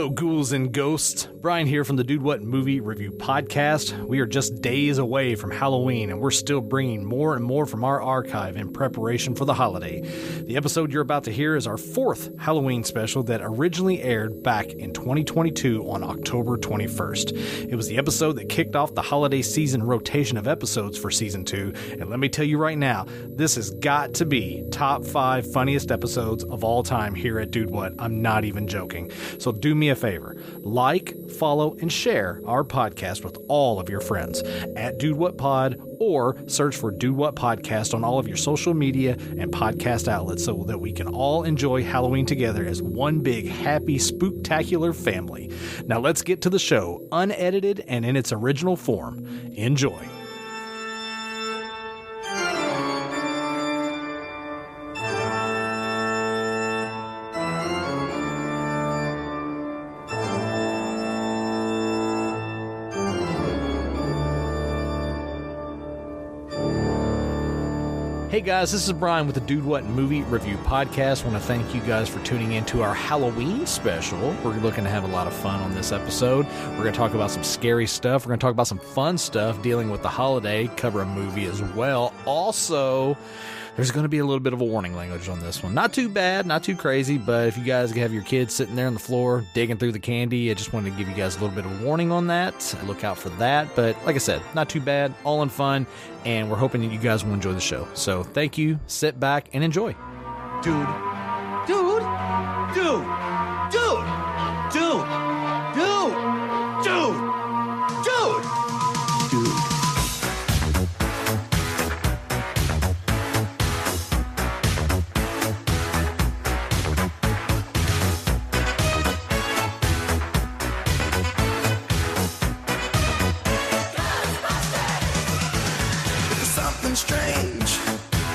Hello, ghouls and ghosts. Brian here from the Dude What Movie Review Podcast. We are just days away from Halloween, and we're still bringing more and more from our archive in preparation for the holiday. The episode you're about to hear is our fourth Halloween special that originally aired back in 2022 on October 21st. It was the episode that kicked off the holiday season rotation of episodes for Season 2, and let me tell you right now, this has got to be top 5 funniest episodes of all time here at Dude What. I'm not even joking. So do me a favor, like, follow, and share our podcast with all of your friends at Dude What Pod, or search for Dude What Podcast on all of your social media and podcast outlets so that we can all enjoy Halloween together as one big, happy, spooktacular family. Now let's get to the show, unedited and in its original form. Enjoy. Hey guys, this is Brian with the Dude What Movie Review Podcast. I want to thank you guys for tuning in to our Halloween special. We're looking to have a lot of fun on this episode. We're going to talk about some scary stuff. We're going to talk about some fun stuff dealing with the holiday, cover a movie as well. Also, there's going to be a little bit of a warning language on this one. Not too bad, not too crazy, but if you guys have your kids sitting there on the floor digging through the candy, I just wanted to give you guys a little bit of a warning on that. Look out for that. But like I said, not too bad, all in fun, and we're hoping that you guys will enjoy the show. So thank you, sit back, and enjoy. Dude. Dude. Dude. Dude. Dude. Dude. Dude. Dude. Dude. Strange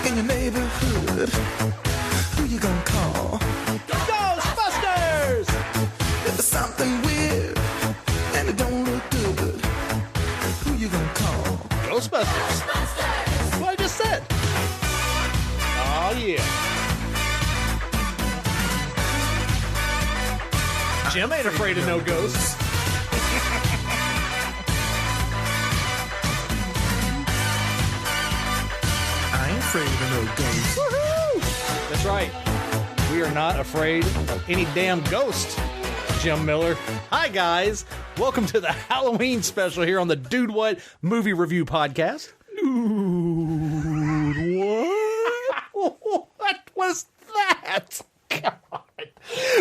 in your neighborhood. Who you gonna call? Ghostbusters! If there's something weird and it don't look good, who you gonna call? Ghostbusters! That's what I just said. Oh yeah. Jim ain't afraid of no ghosts. Afraid of no ghosts. Woohoo! That's right. We are not afraid of any damn ghost, Jim Miller. Hi, guys. Welcome to the Halloween special here on the Dude What Movie Review Podcast. Dude, what? What was that? God.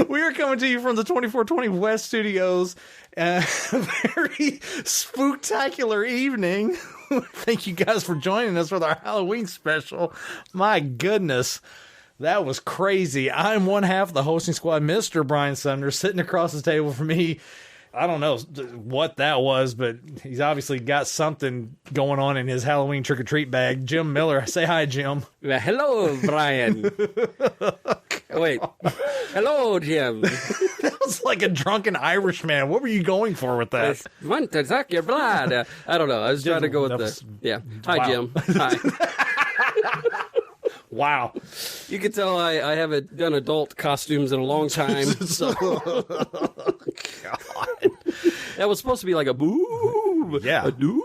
We are coming to you from the 2420 West Studios. A very spooktacular evening. Thank you guys for joining us with our Halloween special. My goodness, that was crazy. I'm one half of the hosting squad, Mr. Brian Sumner, sitting across the table from me. I don't know what that was, but he's obviously got something going on in his Halloween trick-or-treat bag. Jim Miller. Say hi, Jim. Well, hello, Brian. Wait. Hello, Jim. That was like a drunken Irishman. What were you going for with that? I want to suck your blood. I don't know. I was trying to go with the... Yeah. Hi, Wow. Jim. Hi. Wow. You can tell I haven't done adult costumes in a long time. So. God. That was supposed to be like a boo. Yeah. A doo.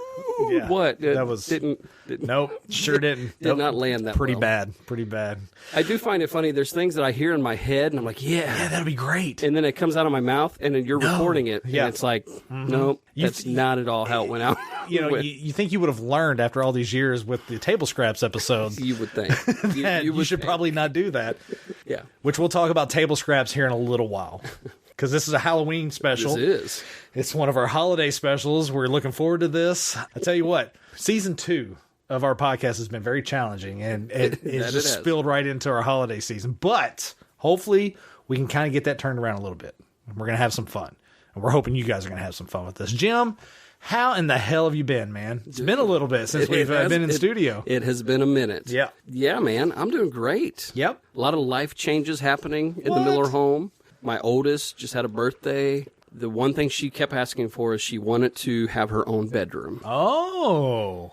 Yeah. What? That was... Didn't Nope. Sure didn't. Did not land that Pretty well. bad. Pretty bad. I do find it funny. There's things that I hear in my head, and I'm like, Yeah, that'd be great. and then it comes out of my mouth, and then you're recording it, Yeah. and it's like, nope, that's not at all how it went out. You know, you think you would have learned after all these years with the Table Scraps episodes You would think. that you would should think. probably not do that. Yeah. Which we'll talk about Table Scraps here in a little while. Because this is a Halloween special. This is. It's one of our holiday specials. We're looking forward to this. I tell you what, Season 2 of our podcast has been very challenging, and it just spilled right into our holiday season. But hopefully we can kind of get that turned around a little bit. We're going to have some fun. And we're hoping you guys are going to have some fun with this. Jim, how in the hell have you been, man? It's been a little bit since we've been in studio. It has been a minute. Yeah. Yeah, man. I'm doing great. Yep. A lot of life changes happening in the Miller home. My oldest just had a birthday. The one thing she kept asking for is she wanted to have her own bedroom. Oh.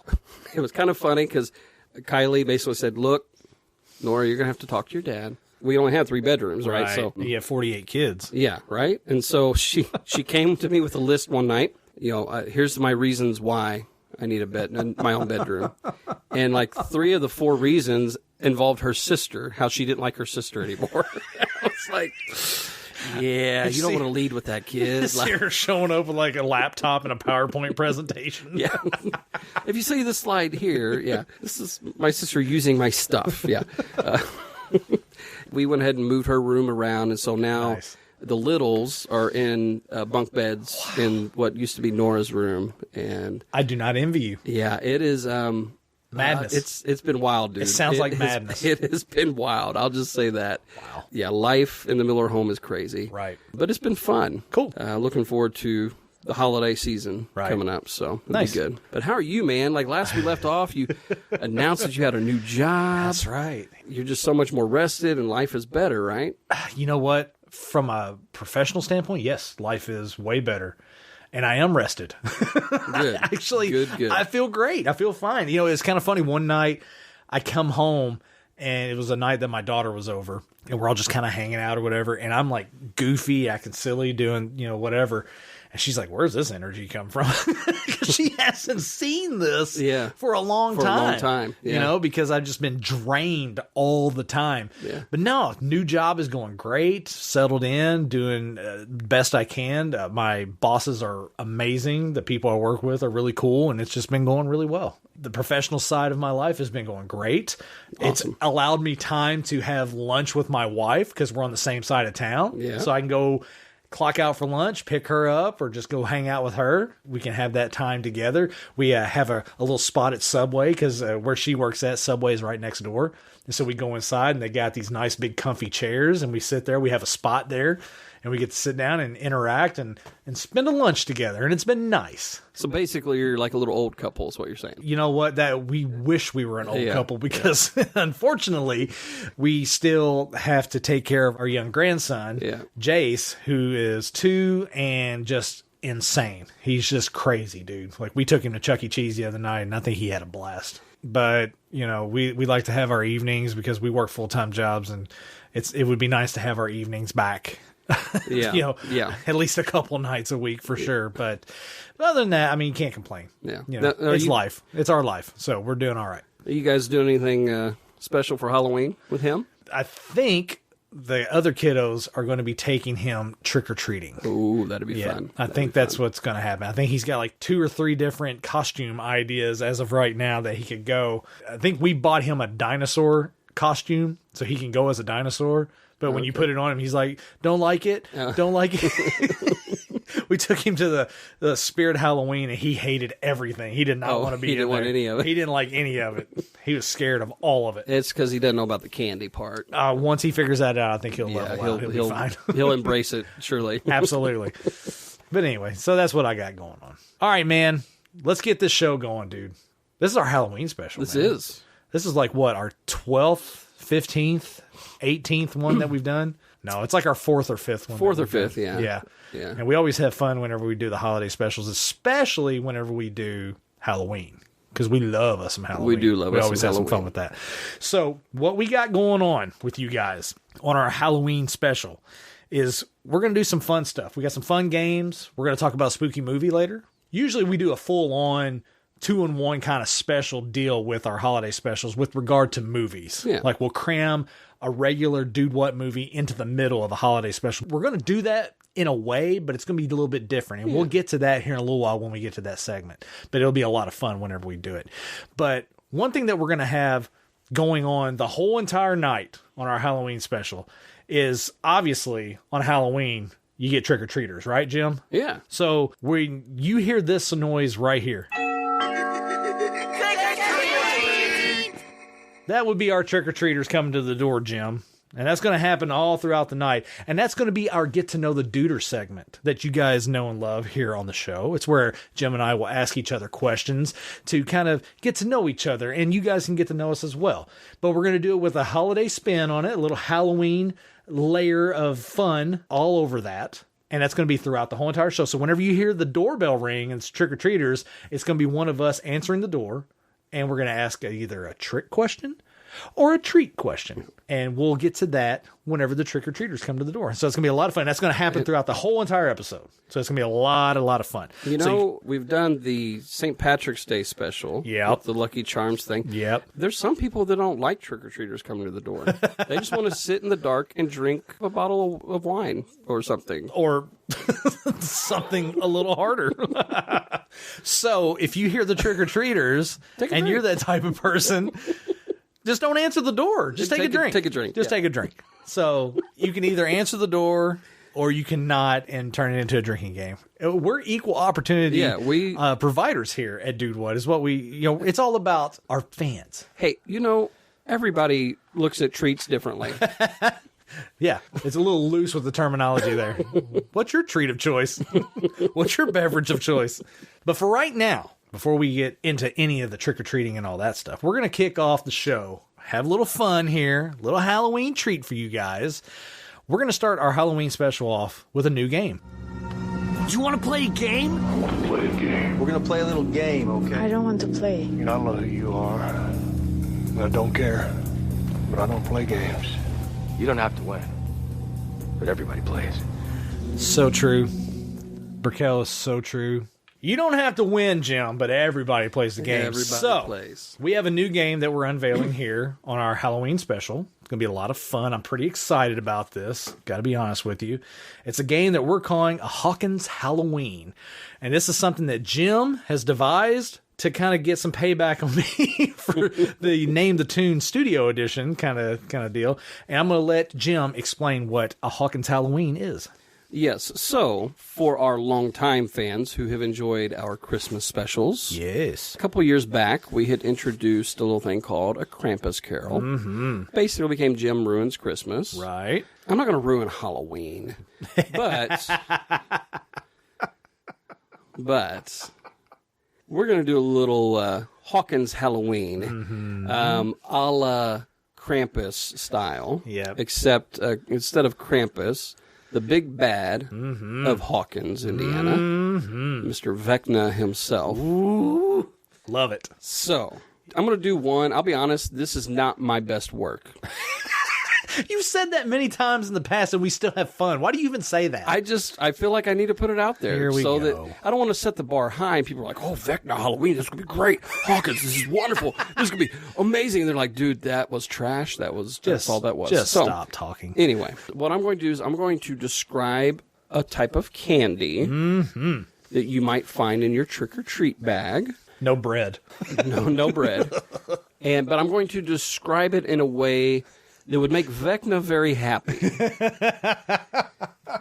It was kind of funny because Kylie basically said, look, Nora, you're going to have to talk to your dad. we only had 3 bedrooms, right? So you have 48 kids. yeah, right. And so she came to me with a list one night. Here's my reasons why I need a bed, my own bedroom, and like 3 of the 4 reasons involved her sister. How she didn't like her sister anymore. I was like, yeah, you don't want to lead with that, kid. See her showing up with like a laptop and a PowerPoint presentation. Yeah. If you see the slide here, yeah, this is my sister using my stuff. Yeah. We went ahead and moved her room around, and so now the littles are in bunk beds in what used to be Nora's room. And I do not envy you. Yeah, it is madness. It's been wild, dude. It sounds like madness. It has been wild. I'll just say that. Wow. Yeah, life in the Miller home is crazy. Right. But it's been fun. Cool. Looking forward to the holiday season coming up, so it'll be good. But how are you, man? Like last we left off, you announced that you had a new job. That's right. You're just so much more rested and life is better, right? You know what? From a professional standpoint, yes, life is way better. And I am rested. Good. Actually, good. I feel great. I feel fine. It's kind of funny. One night I come home and it was a night that my daughter was over and we're all just kind of hanging out or whatever. And I'm like goofy, acting silly, doing, whatever. And she's like, where's this energy come from? Because she hasn't seen this for a long time. Yeah. Because I've just been drained all the time. Yeah. But no, new job is going great. Settled in, doing best I can. My bosses are amazing. The people I work with are really cool. And it's just been going really well. The professional side of my life has been going great. Awesome. It's allowed me time to have lunch with my wife because we're on the same side of town. Yeah. So I can go clock out for lunch, pick her up, or just go hang out with her. We can have that time together. We have a little spot at Subway because where she works at, Subway is right next door. And so we go inside and they got these nice big comfy chairs and we sit there. We have a spot there and we get to sit down and interact and spend a lunch together. And it's been nice. So basically you're like a little old couple is what you're saying. You know what? That we wish we were an old couple because unfortunately we still have to take care of our young grandson, Jace, who is 2 and just insane. He's just crazy, dude. Like we took him to Chuck E. Cheese the other night and I think he had a blast. But, we like to have our evenings because we work full-time jobs and it would be nice to have our evenings back. At least a couple nights a week for sure. But other than that, you can't complain. Yeah. It's life. It's our life. So we're doing all right. Are you guys doing anything special for Halloween with him? I think the other kiddos are going to be taking him trick-or-treating. Ooh, that'd be fun. I think that's what's going to happen. I think he's got like 2 or 3 different costume ideas as of right now that he could go. I think we bought him a dinosaur costume so he can go as a dinosaur. But when you put it on him, he's like, don't like it. Don't like it. We took him to the Spirit Halloween and he hated everything. He did not want to be in there. He didn't want any of it. He didn't like any of it. He was scared of all of it. It's because he doesn't know about the candy part. Once he figures that out, I think he'll level out. He'll be fine. He'll embrace it, surely. Absolutely. But anyway, so that's what I got going on. All right, man. Let's get this show going, dude. This is our Halloween special. This is like what, our 12th, 15th, 18th one that we've done? No, it's like our 4th or 5th one. 4th or 5th, yeah. And we always have fun whenever we do the holiday specials, especially whenever we do Halloween, because we love us some Halloween. We do love us some Halloween. We always have some fun with that. So what we got going on with you guys on our Halloween special is we're going to do some fun stuff. We got some fun games. We're going to talk about a spooky movie later. Usually we do a full-on 2-in-1 kind of special deal with our holiday specials with regard to movies. Yeah. Like we'll cram a regular Dude What movie into the middle of a holiday special. We're going to do that in a way, but it's going to be a little bit different. And we'll get to that here in a little while when we get to that segment. But it'll be a lot of fun whenever we do it. But one thing that we're going to have going on the whole entire night on our Halloween special is obviously on Halloween, you get trick-or-treaters, right, Jim? Yeah. So when you hear this noise right here, that would be our trick-or-treaters coming to the door, Jim. And that's going to happen all throughout the night. And that's going to be our Get to Know the Duder segment that you guys know and love here on the show. It's where Jim and I will ask each other questions to kind of get to know each other. And you guys can get to know us as well. But we're going to do it with a holiday spin on it, a little Halloween layer of fun all over that. And that's going to be throughout the whole entire show. So whenever you hear the doorbell ring and it's trick-or-treaters, it's going to be one of us answering the door. And we're going to ask either a trick question or a treat question. And we'll get to that whenever the trick-or-treaters come to the door. So it's going to be a lot of fun. That's going to happen throughout the whole entire episode. So it's going to be a lot of fun. We've done the St. Patrick's Day special. Yep. With the Lucky Charms thing. Yep. There's some people that don't like trick-or-treaters coming to the door. They just want to sit in the dark and drink a bottle of wine or something. Or something a little harder. So if you hear the trick-or-treaters and you're that type of person, just don't answer the door. Just take a drink. Take a drink. Just take a drink. So you can either answer the door or you cannot and turn it into a drinking game. We're equal opportunity providers here at Dude What is what we, it's all about our fans. Hey, everybody looks at treats differently. Yeah, it's a little loose with the terminology there. What's your treat of choice? What's your beverage of choice? But for right now, before we get into any of the trick-or-treating and all that stuff, we're going to kick off the show. Have a little fun here. A little Halloween treat for you guys. We're going to start our Halloween special off with a new game. Do you want to play a game? I want to play a game. We're going to play a little game, okay? I don't want to play. I know who you are. I don't care. But I don't play games. You don't have to win, but everybody plays. So true. Burkel is so true. You don't have to win, Jim, but everybody plays the game. Everybody plays. We have a new game that we're unveiling here on our Halloween special. It's going to be a lot of fun. I'm pretty excited about this. Got to be honest with you. It's a game that we're calling a Hawkins Halloween. And this is something that Jim has devised to kind of get some payback on me for the Name the Tune Studio Edition kind of deal. And I'm going to let Jim explain what a Hawkins Halloween is. Yes. So, for our longtime fans who have enjoyed our Christmas specials, yes, a couple years back, we had introduced a little thing called a Krampus Carol. Mm-hmm. Basically became Jim Ruins Christmas. Right. I'm not going to ruin Halloween, but we're going to do a little Hawkins Halloween, a la Krampus style. Yep. Except instead of Krampus, the big bad of Hawkins, Indiana, Mr. Vecna himself. Ooh, love it. So, I'm going to do one. I'll be honest, this is not my best work. You've said that many times in the past, and we still have fun. Why do you even say that? I feel like I need to put it out there. Here we go. That I don't want to set the bar high, and people are like, oh, Vecna Halloween, this is going to be great. Hawkins, this is wonderful. This is going to be amazing. And they're like, dude, that was trash. That's all that was. Just stop talking. Anyway, what I'm going to do is I'm going to describe a type of candy that you might find in your trick-or-treat bag. No bread. No bread. But I'm going to describe it in a way that would make Vecna very happy.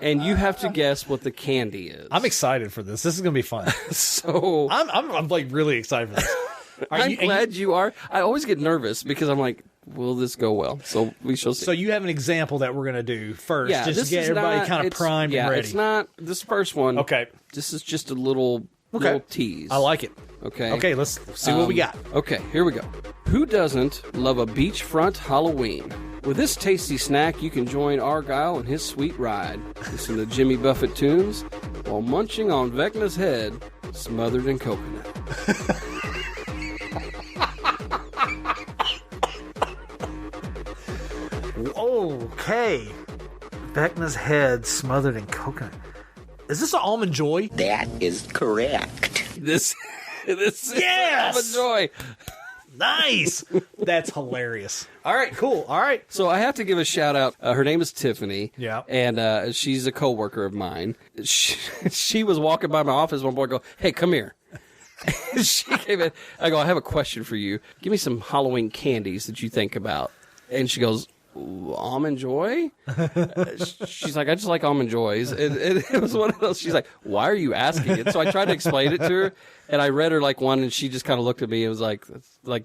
And you have to guess what the candy is. I'm excited for this. This is going to be fun. So I'm like really excited for this. I'm glad you are. I always get nervous because I'm like, will this go well? So we shall see. So you have an example that we're going to do first, just to get is everybody kind of primed and ready. It's not this first one. Okay. This is just a little tease. I like it. Okay. Okay, let's see what we got. Okay, here we go. Who doesn't love a beachfront Halloween? With this tasty snack, you can join Argyle in his sweet ride. Listen to Jimmy Buffett tunes while munching on Vecna's head, smothered in coconut. Okay. Vecna's head smothered in coconut. Is this an Almond Joy? That is correct. This is Yes! Almond Joy. Nice. That's hilarious. All right, cool. All right. So I have to give a shout out. Her name is Tiffany. Yeah. And she's a coworker of mine. She was walking by my office one morning. I go, hey, come here. She came in. I go, I have a question for you. Give me some Halloween candies that you think about. And she goes, Almond Joy? She's like, I just like Almond Joys. And it was one of those, she's like, why are you asking it? So I tried to explain it to her, and I read her like one, and she just kind of looked at me and was like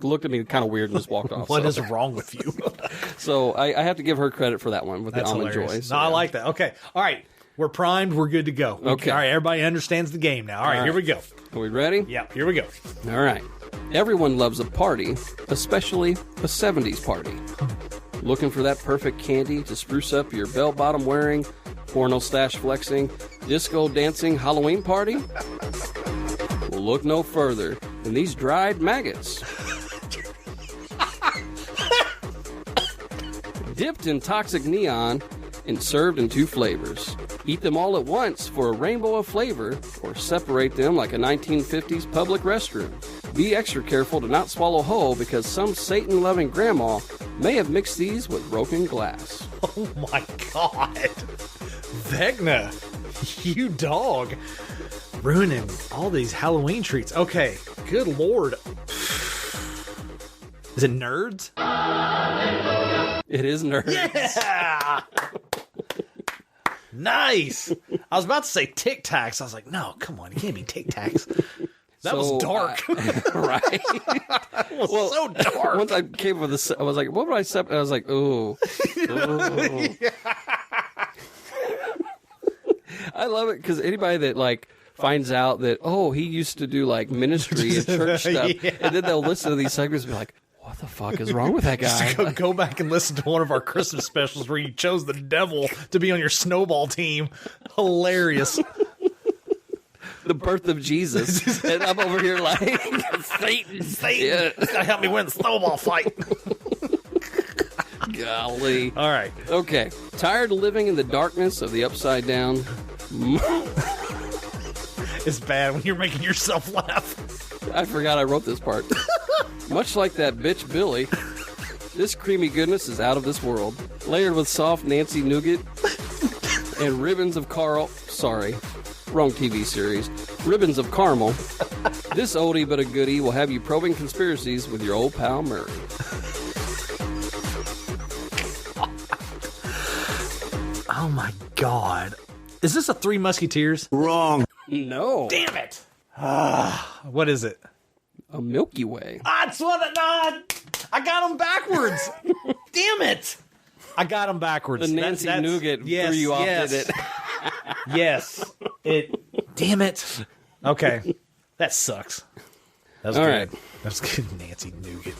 looked at me kind of weird and just walked off. What is wrong with you? So I have to give her credit for that one with the Almond Joys. No, I like that. Okay. All right. We're primed. We're good to go. Okay. All right. Everybody understands the game now. All right. Here we go. Are we ready? Yeah. Here we go. All right. Everyone loves a party, especially a 70s party. Looking for that perfect candy to spruce up your bell-bottom wearing, porno stash flexing, disco dancing Halloween party? Well, look no further than these dried maggots. dipped in toxic neon and served in 2 flavors. Eat them all at once for a rainbow of flavor, or separate them like a 1950s public restroom. Be extra careful to not swallow whole, because some Satan-loving grandma may have mixed these with broken glass. Oh my God. Vecna, you dog. Ruining all these Halloween treats. Okay, good Lord. Is it Nerds? It is Nerds. Yeah! Nice. I was about to say Tic Tacs. I was like, no, come on, it can't be Tic Tacs. That was dark. Right? It was so dark. Once I came up with this, I was like, what would I separate? I was like, ooh. I love it because anybody that, like, finds out that, oh, he used to do, like, ministry and church stuff, Yeah. and then they'll listen to these segments and be like, what the fuck is wrong with that guy? Just go back and listen to one of our Christmas specials where you chose the devil to be on your snowball team. Hilarious. The birth of Jesus. And I'm over here like, Satan, Yeah. gotta help me win the snowball fight. golly. All right. Okay. Tired of living in the darkness of the upside down? It's bad when you're making yourself laugh. I forgot I wrote this part. Much like that bitch Billy, this creamy goodness is out of this world. Layered with soft Nancy nougat and ribbons of sorry, wrong TV series. Ribbons of caramel. This oldie but a goodie will have you probing conspiracies with your old pal Murray. Oh my God. Is this a Three Musketeers? Wrong. No. Damn it. What is it? A Milky Way. That's what I got them backwards. Damn it. I got them backwards. The Nancy Nougat yes, threw you off, yes. did it? Yes. Damn it. Okay. That sucks. That was All good. right. That was good, Nancy Nougat.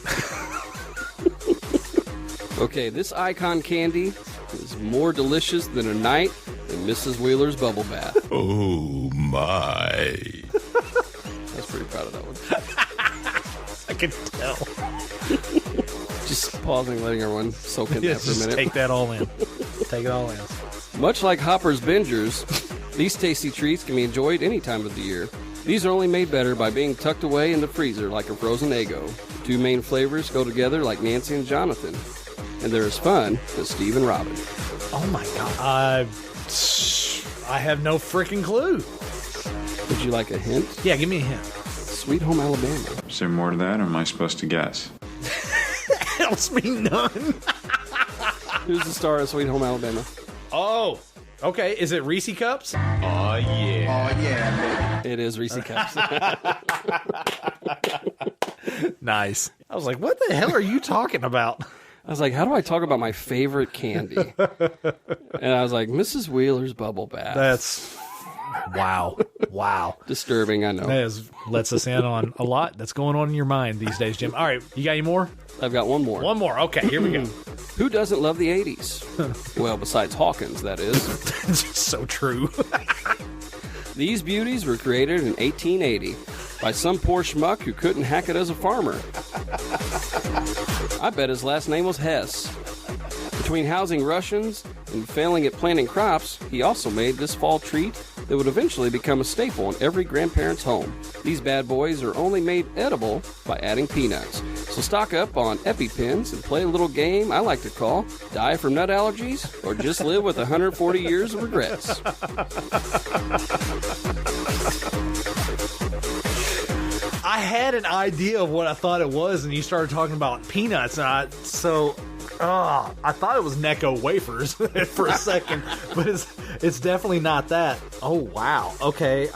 Okay, this icon candy is more delicious than a night in Mrs. Wheeler's bubble bath. Oh, my. I was pretty proud of that one. I can tell. Just pausing, letting everyone soak in that for a Just minute. take that all in. Take it all in. Much like Hopper's Bingers, these tasty treats can be enjoyed any time of the year. These are only made better by being tucked away in the freezer like a frozen Eggo. The 2 main flavors go together like Nancy and Jonathan. And they're as fun as Steve and Robin. Oh my God. I have no freaking clue. Would you like a hint? Yeah, give me a hint. Sweet Home Alabama. Is there more to that, or am I supposed to guess? Helps me none. Who's the star of Sweet Home Alabama? Oh, okay. Is it Reese Cups? Oh, yeah. It is Reese Cups. Nice. I was like, what the hell are you talking about? I was like, how do I talk about my favorite candy? And I was like, Mrs. Wheeler's bubble bath. That's wow. Wow. Disturbing, I know. That lets us in on a lot that's going on in your mind these days, Jim. All right, you got any more? I've got one more. One more. Okay, here we go. Who doesn't love the 80s? Well, besides Hawkins, that is. So true. These beauties were created in 1880 by some poor schmuck who couldn't hack it as a farmer. I bet his last name was Hess. Between housing Russians and failing at planting crops, he also made this fall treat that would eventually become a staple in every grandparent's home. These bad boys are only made edible by adding peanuts. So stock up on EpiPens and play a little game I like to call Die from Nut Allergies or Just Live with 140 Years of Regrets. I had an idea of what I thought it was, and you started talking about peanuts, and I thought it was Necco wafers for a second, but it's definitely not that. Oh wow. Okay.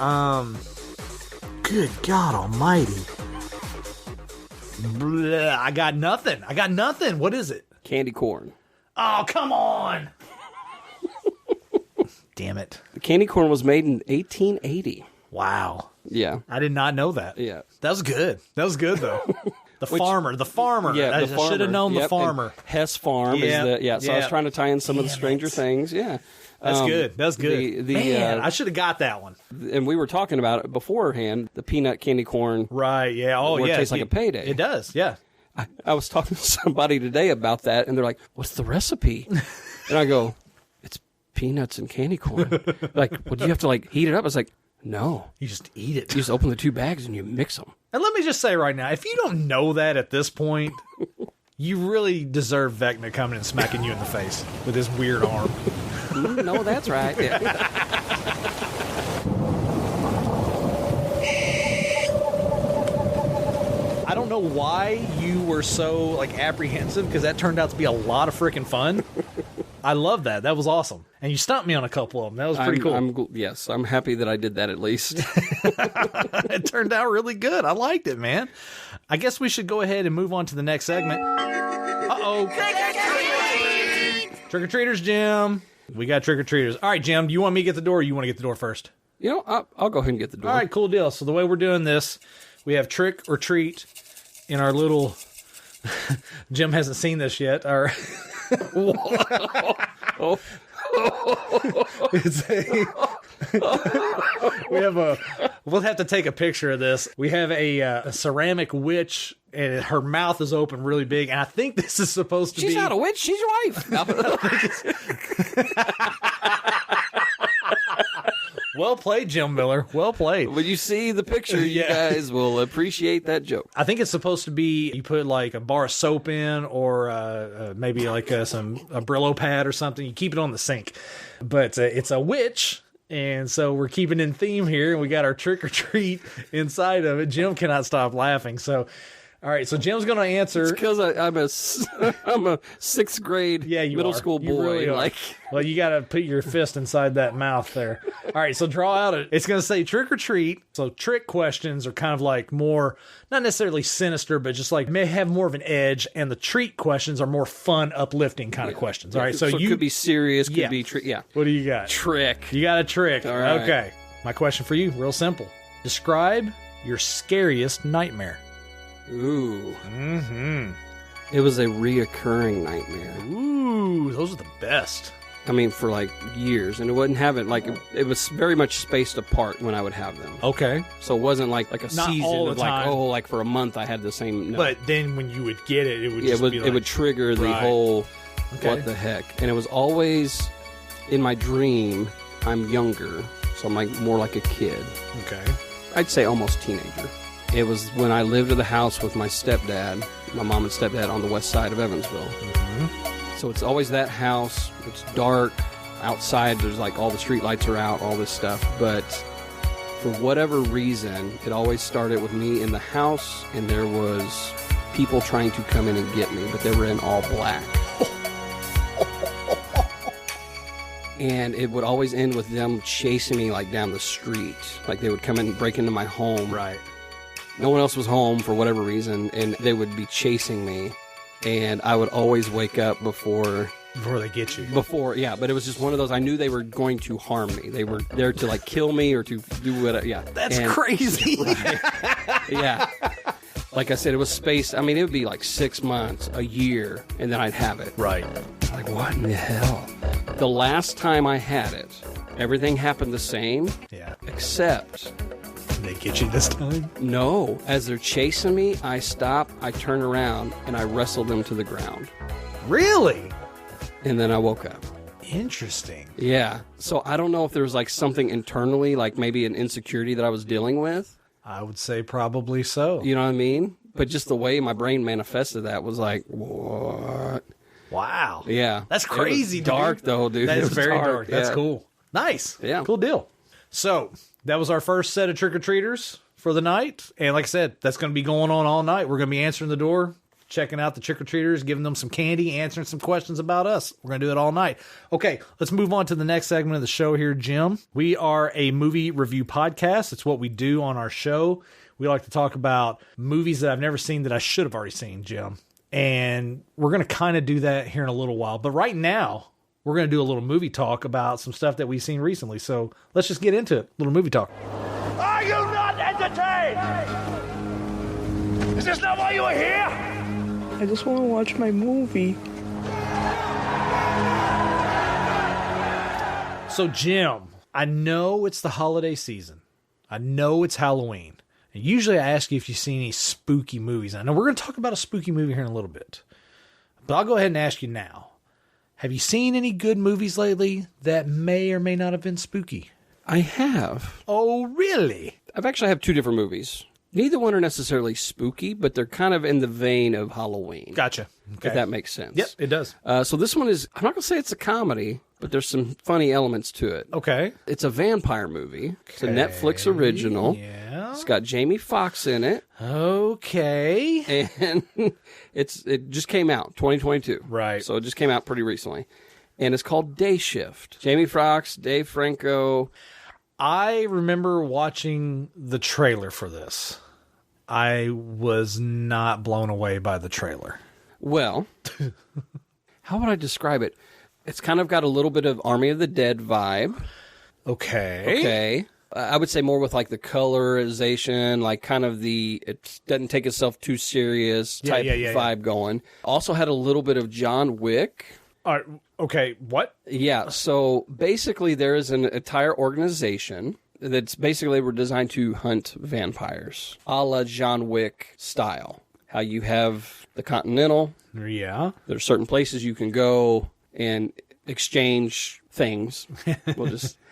Good God Almighty. Blah, I got nothing. What is it? Candy corn. Oh, come on. Damn it. The candy corn was made in 1880. Wow. Yeah. I did not know that. Yeah. That was good. Though. The farmer. Yeah, I should have known the farmer. Hess Farm is the So I was trying to tie in some of the Stranger Things. Yeah. That's good. That's good. Man, I should have got that one. And we were talking about it beforehand, the peanut candy corn. Right, yeah. Oh, where yeah. it tastes like a payday. It does, yeah. I was talking to somebody today about that, and they're like, "What's the recipe?" And I go, "It's peanuts and candy corn." Like, well, do you have to like heat it up? I was like, "No, You just eat it. you just open the 2 bags and you mix them." And let me just say right now, if you don't know that at this point, you really deserve Vecna coming and smacking you in the face with his weird arm. No, that's right. Yeah. I don't know why you were so like apprehensive, because that turned out to be a lot of freaking fun. I love that. That was awesome. And you stumped me on a couple of them. That was pretty cool. Yes, I'm happy that I did that at least. It turned out really good. I liked it, man. I guess we should go ahead and move on to the next segment. Uh-oh. Trick-or-treaters, Jim. We got trick-or-treaters. All right, Jim, do you want me to get the door, or you want to get the door first? You know, I'll go ahead and get the door. All right, cool deal. So the way we're doing this, we have trick or treat in our little... Jim hasn't seen this yet. Our... It's a... We'll have to take a picture of this. We have a ceramic witch, and her mouth is open really big, and I think this is supposed to be... She's not a witch, she's your wife. Well played, Jim Miller. Well played. When you see the picture, you guys will appreciate that joke. I think it's supposed to be, you put like a bar of soap in, or maybe like a Brillo pad or something. You keep it on the sink. But it's a witch, and so we're keeping in theme here, and we got our trick-or-treat inside of it. Jim cannot stop laughing. So, all right, so Jim's going to answer. It's because I'm a 6th grade middle school boy. You really are. Well, you got to put your fist inside that mouth there. All right, so draw out it's going to say trick or treat. So trick questions are kind of like more, not necessarily sinister, but just like may have more of an edge. And the treat questions are more fun, uplifting kind of questions. All right, so it could be serious, could be trick. Yeah. What do you got? Trick. You got a trick. All right. Okay. My question for you, real simple. Describe your scariest nightmare. Ooh. Mm-hmm. It was a reoccurring nightmare. Ooh, those are the best. I mean, for like years, and it wouldn't have it like it was very much spaced apart when I would have them. Okay, so it wasn't like a not season all the of time. Like like for a month I had the same. No. But then when you would get it, it would just be like, it would trigger the whole what the heck, and it was always in my dream. I'm younger, so I'm like more like a kid. Okay, I'd say almost teenager. It was when I lived in the house with my stepdad, my mom and stepdad on the west side of Evansville. Mm-hmm. So it's always that house. It's dark. Outside, there's like all the street lights are out, all this stuff. But for whatever reason, it always started with me in the house, and there was people trying to come in and get me, but they were in all black. And it would always end with them chasing me like down the street. Like they would come in and break into my home. Right. No one else was home for whatever reason, and they would be chasing me. And I would always wake up before they get you. But it was just one of those, I knew they were going to harm me. They were there to like kill me or to do whatever. Yeah. That's crazy. Right. Yeah. Like I said, it was spaced. I mean, it would be like 6 months, a year, and then I'd have it. Right. Like, what in the hell? The last time I had it, everything happened the same. Yeah. Except... They get you this time? No. As they're chasing me, I stop, I turn around, and I wrestle them to the ground. Really? And then I woke up. Interesting. Yeah. So I don't know if there was like something internally, like maybe an insecurity that I was dealing with. I would say probably so. You know what I mean? But just the way my brain manifested that was like, what? Wow. Yeah. That's crazy, dude. Dark, though, dude. That is very dark. That's yeah. cool. Nice. Yeah. Cool deal. So, that was our first set of trick-or-treaters for the night. And like I said, that's going to be going on all night. We're going to be answering the door, checking out the trick-or-treaters, giving them some candy, answering some questions about us. We're going to do it all night. Okay, let's move on to the next segment of the show here, Jim. We are a movie review podcast. It's what we do on our show. We like to talk about movies that I've never seen that I should have already seen, Jim. And we're going to kind of do that here in a little while. But right now, we're going to do a little movie talk about some stuff that we've seen recently. So let's just get into it. Little movie talk. Are you not entertained? Is this not why you are here? I just want to watch my movie. So, Jim, I know it's the holiday season. I know it's Halloween. And usually I ask you if you've seen any spooky movies. I know we're going to talk about a spooky movie here in a little bit. But I'll go ahead and ask you now. Have you seen any good movies lately that may or may not have been spooky? I have. Oh, really? I've actually have two different movies. Neither one are necessarily spooky, but they're kind of in the vein of Halloween. Gotcha. Okay. If that makes sense. Yep, it does. So this one is, I'm not going to say it's a comedy, but there's some funny elements to it. Okay. It's a vampire movie. It's a Netflix original. Yeah. It's got Jamie Foxx in it. Okay. And it just came out, 2022. Right. So it just came out pretty recently. And it's called Dayshift. Jamie Foxx, Dave Franco. I remember watching the trailer for this. I was not blown away by the trailer. Well, how would I describe it? It's kind of got a little bit of Army of the Dead vibe. Okay. I would say more with like the colorization, like kind of it doesn't take itself too serious type vibe going. Also had a little bit of John Wick. Okay, what? Yeah, so basically there is an entire organization that's basically were designed to hunt vampires, a la John Wick style. How you have the Continental. Yeah. There's certain places you can go and exchange things.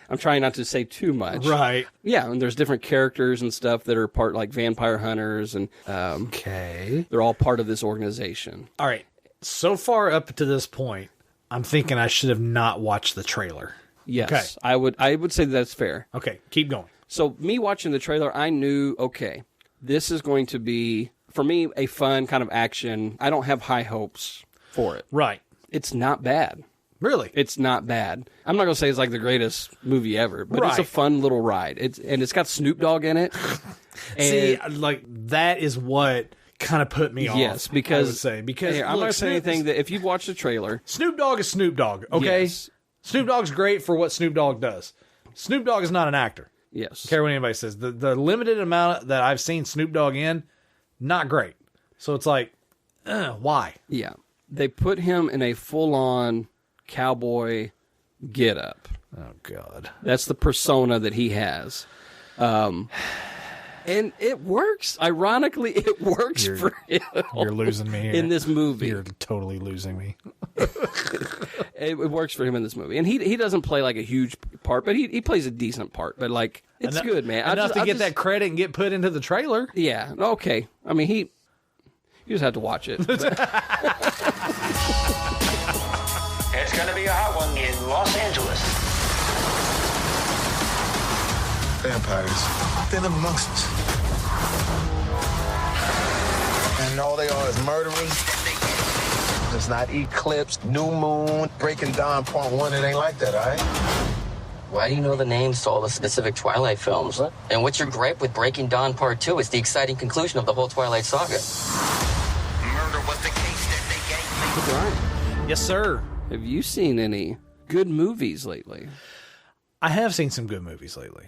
I'm trying not to say too much. Right. Yeah, and there's different characters and stuff that are part like vampire hunters, and okay, they're all part of this organization. All right. So far up to this point, I'm thinking I should have not watched the trailer. Yes, okay. I would say that's fair. Okay, keep going. So me watching the trailer, I knew, okay, this is going to be, for me, a fun kind of action. I don't have high hopes for it. Right. It's not bad. Really? It's not bad. I'm not going to say it's like the greatest movie ever, but It's a fun little ride. It's got Snoop Dogg in it. See, like, that is what kind of put me off. Yes, because, I would say, because I'm not going to say anything that if you've watched the trailer. Snoop Dogg is Snoop Dogg, okay? Yes. Snoop Dogg's great for what Snoop Dogg does. Snoop Dogg is not an actor. Yes. I don't care what anybody says. The limited amount that I've seen Snoop Dogg in, not great. So it's like, why? Yeah. They put him in a full-on cowboy get-up. Oh, God. That's the persona that he has. And it works. Ironically, it works for him. You're losing me here. In this movie. You're totally losing me. It works for him in this movie. And he doesn't play like a huge part, but he plays a decent part. But like, it's good, man. Enough to get that credit and get put into the trailer. Yeah. Okay. I mean, you just have to watch it. It's going to be a hot one in Los Angeles. Vampires. They're living amongst us. And all they are is murderers. It's not Eclipse, New Moon, Breaking Dawn Part 1. It ain't like that, all right? Why do you know the names to all the specific Twilight films? What? And what's your gripe with Breaking Dawn Part 2? It's the exciting conclusion of the whole Twilight saga. Murder was the case that they gave me. Yes, sir. Have you seen any good movies lately? I have seen some good movies lately.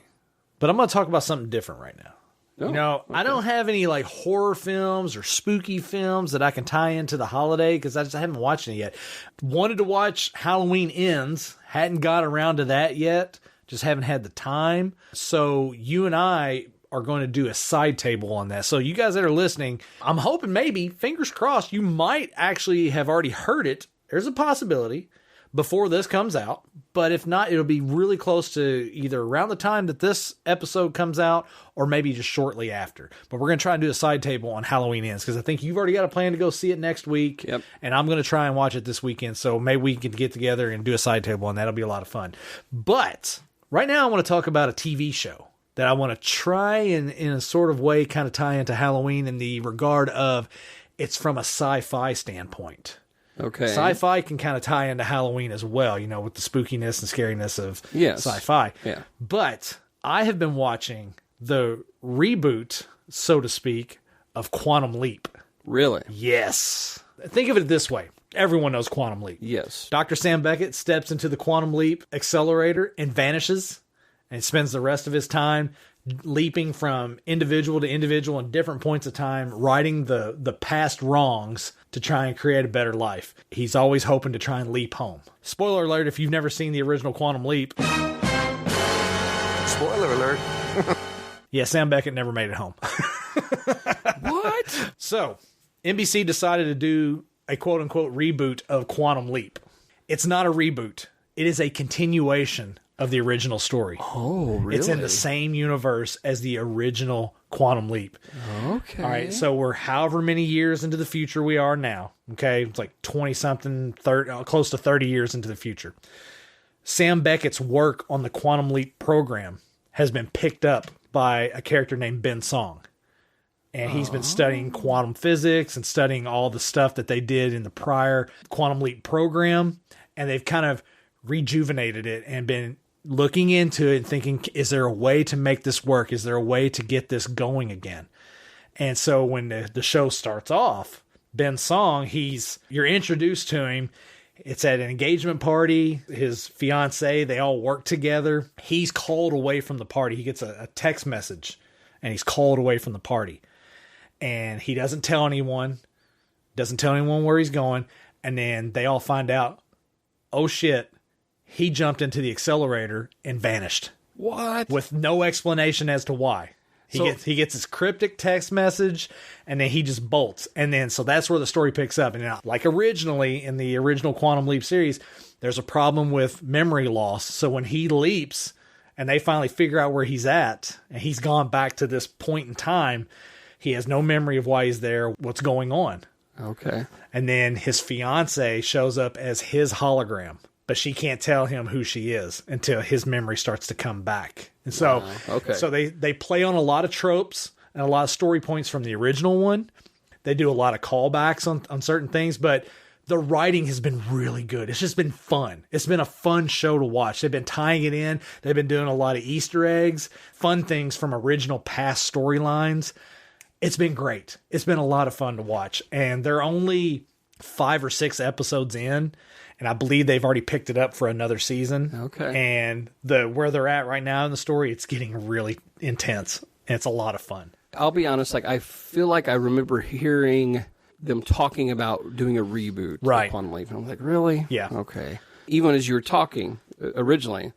But I'm going to talk about something different right now. Oh, you know, okay. I don't have any like horror films or spooky films that I can tie into the holiday because I haven't watched it yet. Wanted to watch Halloween Ends. Hadn't got around to that yet. Just haven't had the time. So you and I are going to do a side table on that. So you guys that are listening, I'm hoping maybe, fingers crossed, you might actually have already heard it. There's a possibility before this comes out. But if not, it'll be really close to either around the time that this episode comes out or maybe just shortly after. But we're going to try and do a side table on Halloween Ends because I think you've already got a plan to go see it next week. Yep. And I'm going to try and watch it this weekend. So maybe we can get together and do a side table on that. It'll be a lot of fun. But right now I want to talk about a TV show that I want to try and in a sort of way kind of tie into Halloween in the regard of it's from a sci-fi standpoint. Okay. Sci-fi can kind of tie into Halloween as well, you know, with the spookiness and scariness of sci-fi. Yeah. But I have been watching the reboot, so to speak, of Quantum Leap. Really? Yes. Think of it this way. Everyone knows Quantum Leap. Yes. Dr. Sam Beckett steps into the Quantum Leap accelerator and vanishes and spends the rest of his time leaping from individual to individual in different points of time, righting the past wrongs to try and create a better life. He's always hoping to try and leap home. Spoiler alert if you've never seen the original Quantum Leap. Spoiler alert. Yeah, Sam Beckett never made it home. What? So, NBC decided to do a quote-unquote reboot of Quantum Leap. It's not a reboot. It is a continuation of the original story. Oh, really? It's in the same universe as the original Quantum Leap. Okay. All right, so we're however many years into the future we are now. Okay, it's like 20-something, close to 30 years into the future. Sam Beckett's work on the Quantum Leap program has been picked up by a character named Ben Song. And he's been studying quantum physics and studying all the stuff that they did in the prior Quantum Leap program. And they've kind of rejuvenated it and been looking into it and thinking, is there a way to make this work? Is there a way to get this going again? And so when the show starts off, Ben Song, you're introduced to him. It's at an engagement party. His fiance, they all work together. He's called away from the party. He gets a text message and he's called away from the party. And he doesn't tell anyone where he's going. And then they all find out, oh shit, he jumped into the accelerator and vanished. What? With no explanation as to why. He gets his cryptic text message and then he just bolts. And then, so that's where the story picks up. And like originally in the original Quantum Leap series, there's a problem with memory loss. So when he leaps and they finally figure out where he's at and he's gone back to this point in time, he has no memory of why he's there, what's going on. Okay. And then his fiance shows up as his hologram, but she can't tell him who she is until his memory starts to come back. And so, so they play on a lot of tropes and a lot of story points from the original one. They do a lot of callbacks on certain things, but the writing has been really good. It's just been fun. It's been a fun show to watch. They've been tying it in. They've been doing a lot of Easter eggs, fun things from original past storylines. It's been great. It's been a lot of fun to watch. And they're only 5 or 6 episodes in, and I believe they've already picked it up for another season. Okay. And where they're at right now in the story, it's getting really intense. And it's a lot of fun. I'll be honest, I feel like I remember hearing them talking about doing a reboot of Quantum Leap. And I'm like, really? Yeah. Okay. Even as you were talking originally,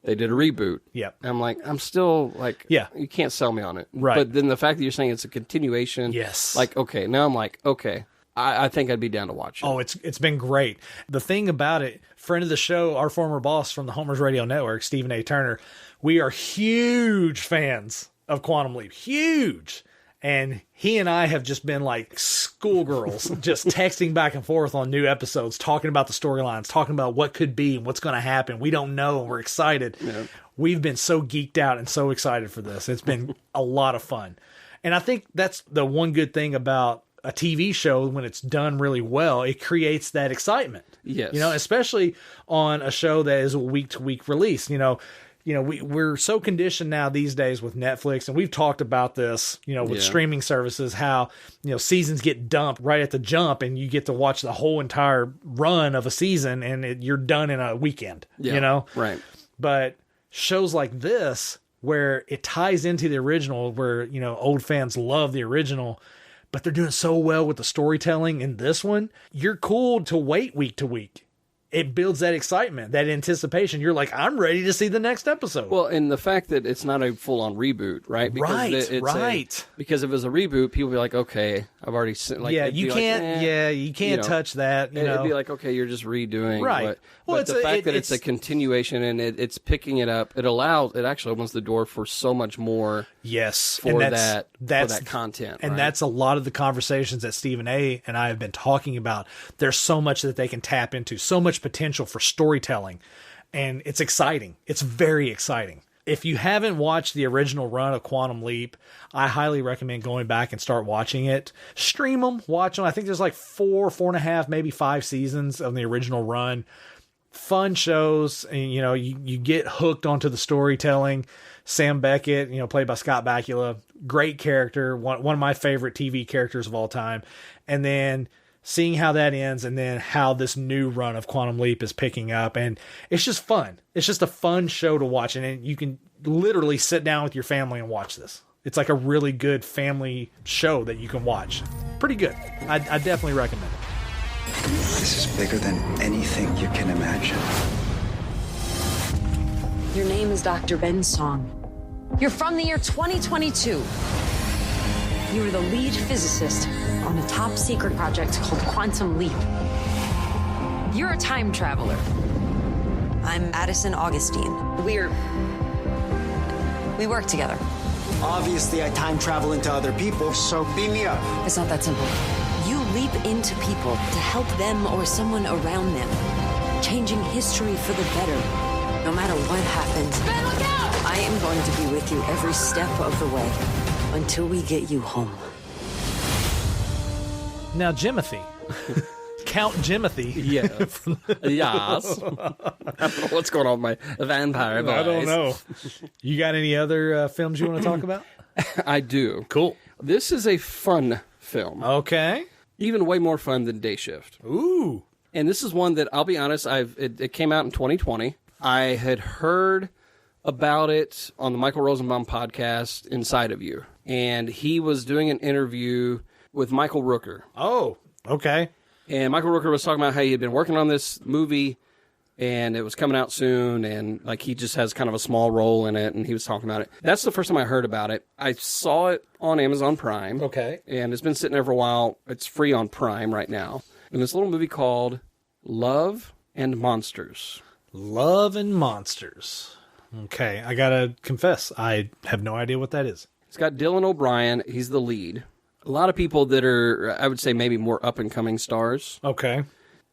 they did a reboot. Yep. And I'm like, I'm still like, you can't sell me on it. Right. But then the fact that you're saying it's a continuation. Yes. Like, okay, now I'm like, okay, I think I'd be down to watch it. Oh, it's been great. The thing about it, friend of the show, our former boss from the Homers Radio Network, Stephen A. Turner, we are huge fans of Quantum Leap. Huge. And he and I have just been like schoolgirls, just texting back and forth on new episodes, talking about the storylines, talking about what could be and what's going to happen. We don't know. We're excited. Yeah. We've been so geeked out and so excited for this. It's been a lot of fun. And I think that's the one good thing about a TV show when it's done really well. It creates that excitement. Yes. You know, especially on a show that is a week-to-week release. You know, we're so conditioned now these days with Netflix, and we've talked about this, with streaming services, how, seasons get dumped right at the jump and you get to watch the whole entire run of a season and you're done in a weekend, Right. But shows like this, where it ties into the original, where, old fans love the original, but they're doing so well with the storytelling in this one, you're cool to wait week to week. It builds that excitement, that anticipation. You're like, I'm ready to see the next episode. Well, and the fact that it's not a full-on reboot, right? Because because if it was a reboot, people would be like, okay, I've already seen. Like, you can't touch that. It'd be like, okay, you're just redoing. Right. But the fact that it's a continuation and it's picking it up, it actually opens the door for so much more. Yes, for that content, and that's a lot of the conversations that Stephen A. and I have been talking about. There's so much that they can tap into, so much potential for storytelling, and it's exciting. It's very exciting. If you haven't watched the original run of Quantum Leap, I highly recommend going back and start watching it. Stream them, watch them. I think there's like 4.5, maybe 5 seasons of the original run. Fun shows, and you get hooked onto the storytelling. Sam Beckett, played by Scott Bakula, great character, one of my favorite TV characters of all time. And then seeing how that ends, and then how this new run of Quantum Leap is picking up, and it's just fun. It's just a fun show to watch, and you can literally sit down with your family and watch this. It's like a really good family show that you can watch. Pretty good. I definitely recommend it. This is bigger than anything you can imagine. Your name is Dr. Ben Song. You're from the year 2022. You were the lead physicist on a top secret project called Quantum Leap. You're a time traveler. I'm Addison Augustine. We work together. Obviously, I time travel into other people, so beam me up. It's not that simple. You leap into people to help them or someone around them, changing history for the better. No matter what happens, Ben, look out! I am going to be with you every step of the way until we get you home. Now, Jimothy. Count Jimothy. Yeah. Yes. I don't know what's going on with my vampire voice. I don't know. You got any other films you want to talk about? I do. Cool. This is a fun film. Okay. Even way more fun than Dayshift. Ooh. And this is one that, I'll be honest, it came out in 2020. I had heard about it on the Michael Rosenbaum podcast, Inside of You. And he was doing an interview with Michael Rooker. Oh, okay. And Michael Rooker was talking about how he had been working on this movie and it was coming out soon, and like he just has kind of a small role in it, and he was talking about it. That's the first time I heard about it. I saw it on Amazon Prime. Okay. And it's been sitting there for a while. It's free on Prime right now. And this little movie called Love and Monsters. Love and Monsters. Okay, I gotta confess, I have no idea what that is. It's got Dylan O'Brien. He's the lead. A lot of people that are, I would say, maybe more up-and-coming stars. Okay.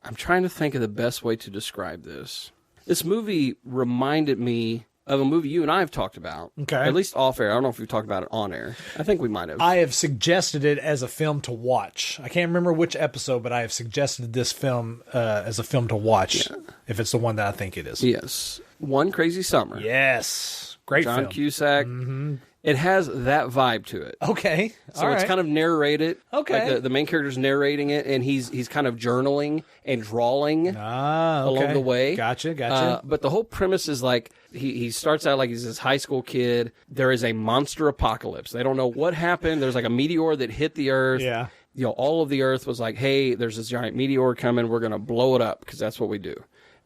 I'm trying to think of the best way to describe this. This movie reminded me of a movie you and I have talked about. Okay. At least off-air. I don't know if we've talked about it on air. I think we might have. I have suggested it as a film to watch. I can't remember which episode, but I have suggested this film as a film to watch, if it's the one that I think it is. Yes. One Crazy Summer. Yes. Great John film. Cusack. Mm-hmm. It has that vibe to it. Okay. So it's kind of narrated. Okay. Like the main character's narrating it, and he's kind of journaling and drawing along the way. Gotcha. But the whole premise is like, he starts out like he's this high school kid. There is a monster apocalypse. They don't know what happened. There's like a meteor that hit the Earth. Yeah. You know, all of the Earth was like, hey, there's this giant meteor coming. We're going to blow it up because that's what we do.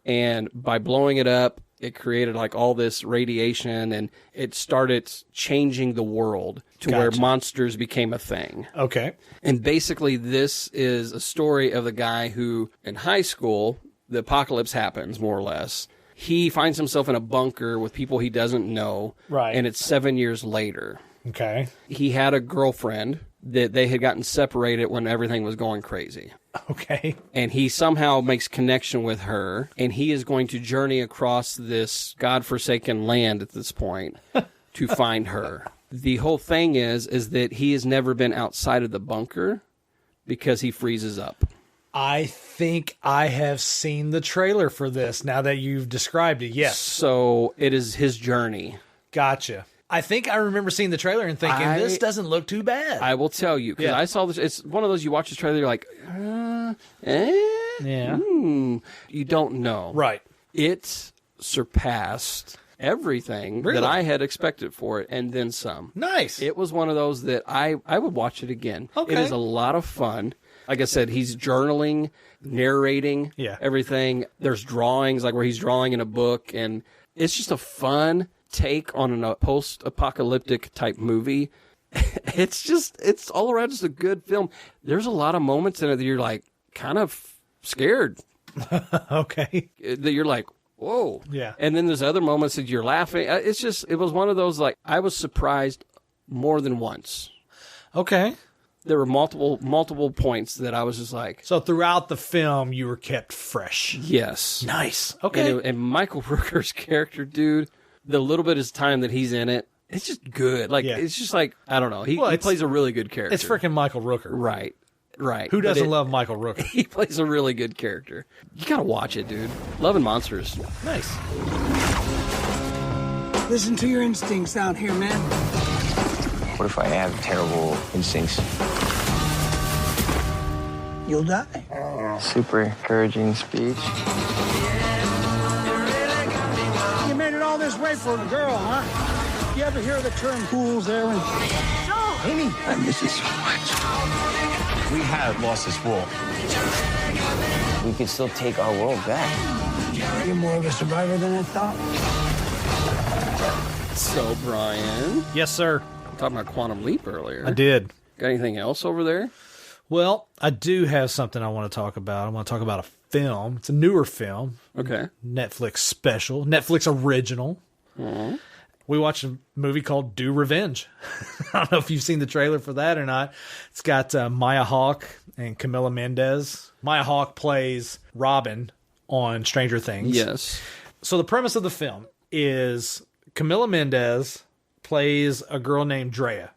And by blowing it up, it created like all this radiation, and it started changing the world to where monsters became a thing. Okay. And basically this is a story of the guy who, in high school, the apocalypse happens, more or less. He finds himself in a bunker with people he doesn't know. Right. And it's 7 years later. Okay. He had a girlfriend that they had gotten separated when everything was going crazy. Okay. And he somehow makes connection with her, and he is going to journey across this godforsaken land at this point to find her. The whole thing is that he has never been outside of the bunker because he freezes up. I think I have seen the trailer for this now that you've described it. Yes. So it is his journey. Gotcha. I think I remember seeing the trailer and thinking, this doesn't look too bad. I will tell you, because I saw this. It's one of those you watch this trailer, you're like, yeah. You don't know. Right. It surpassed everything that I had expected for it, and then some. Nice. It was one of those that I would watch it again. Okay. It is a lot of fun. Like I said, he's journaling, narrating everything. There's drawings, like where he's drawing in a book, and it's just a fun take on a post-apocalyptic type movie. It's all around just a good film. There's a lot of moments in it that you're like kind of scared. Okay. That you're like, whoa. Yeah. And then there's other moments that you're laughing. It was one of those, like, I was surprised more than once. Okay. There were multiple points that I was just like. So throughout the film, you were kept fresh. Yes. Nice. Okay. And Michael Rooker's character, dude, the little bit of time that he's in it, it's just good. Like, it's just like, I don't know. He plays a really good character. It's freaking Michael Rooker. Right. Who doesn't love Michael Rooker? He plays a really good character. You gotta watch it, dude. Love and Monsters. Nice. Listen to your instincts out here, man. What if I have terrible instincts? You'll die. Super encouraging speech. You made it all this way for a girl, huh? You ever hear the term fool's errand? No, Amy. I miss you so much. We have lost this war. We could still take our world back. You're more of a survivor than I thought. So, Brian. Yes, sir. Talking about Quantum Leap earlier. I did. Got anything else over there? Well, I do have something I want to talk about. I want to talk about a film. It's a newer film. Okay. Netflix special. Netflix original. Mm-hmm. We watched a movie called Do Revenge. I don't know if you've seen the trailer for that or not. It's got Maya Hawke and Camila Mendes. Maya Hawke plays Robin on Stranger Things. Yes. So the premise of the film is Camila Mendes plays a girl named Drea.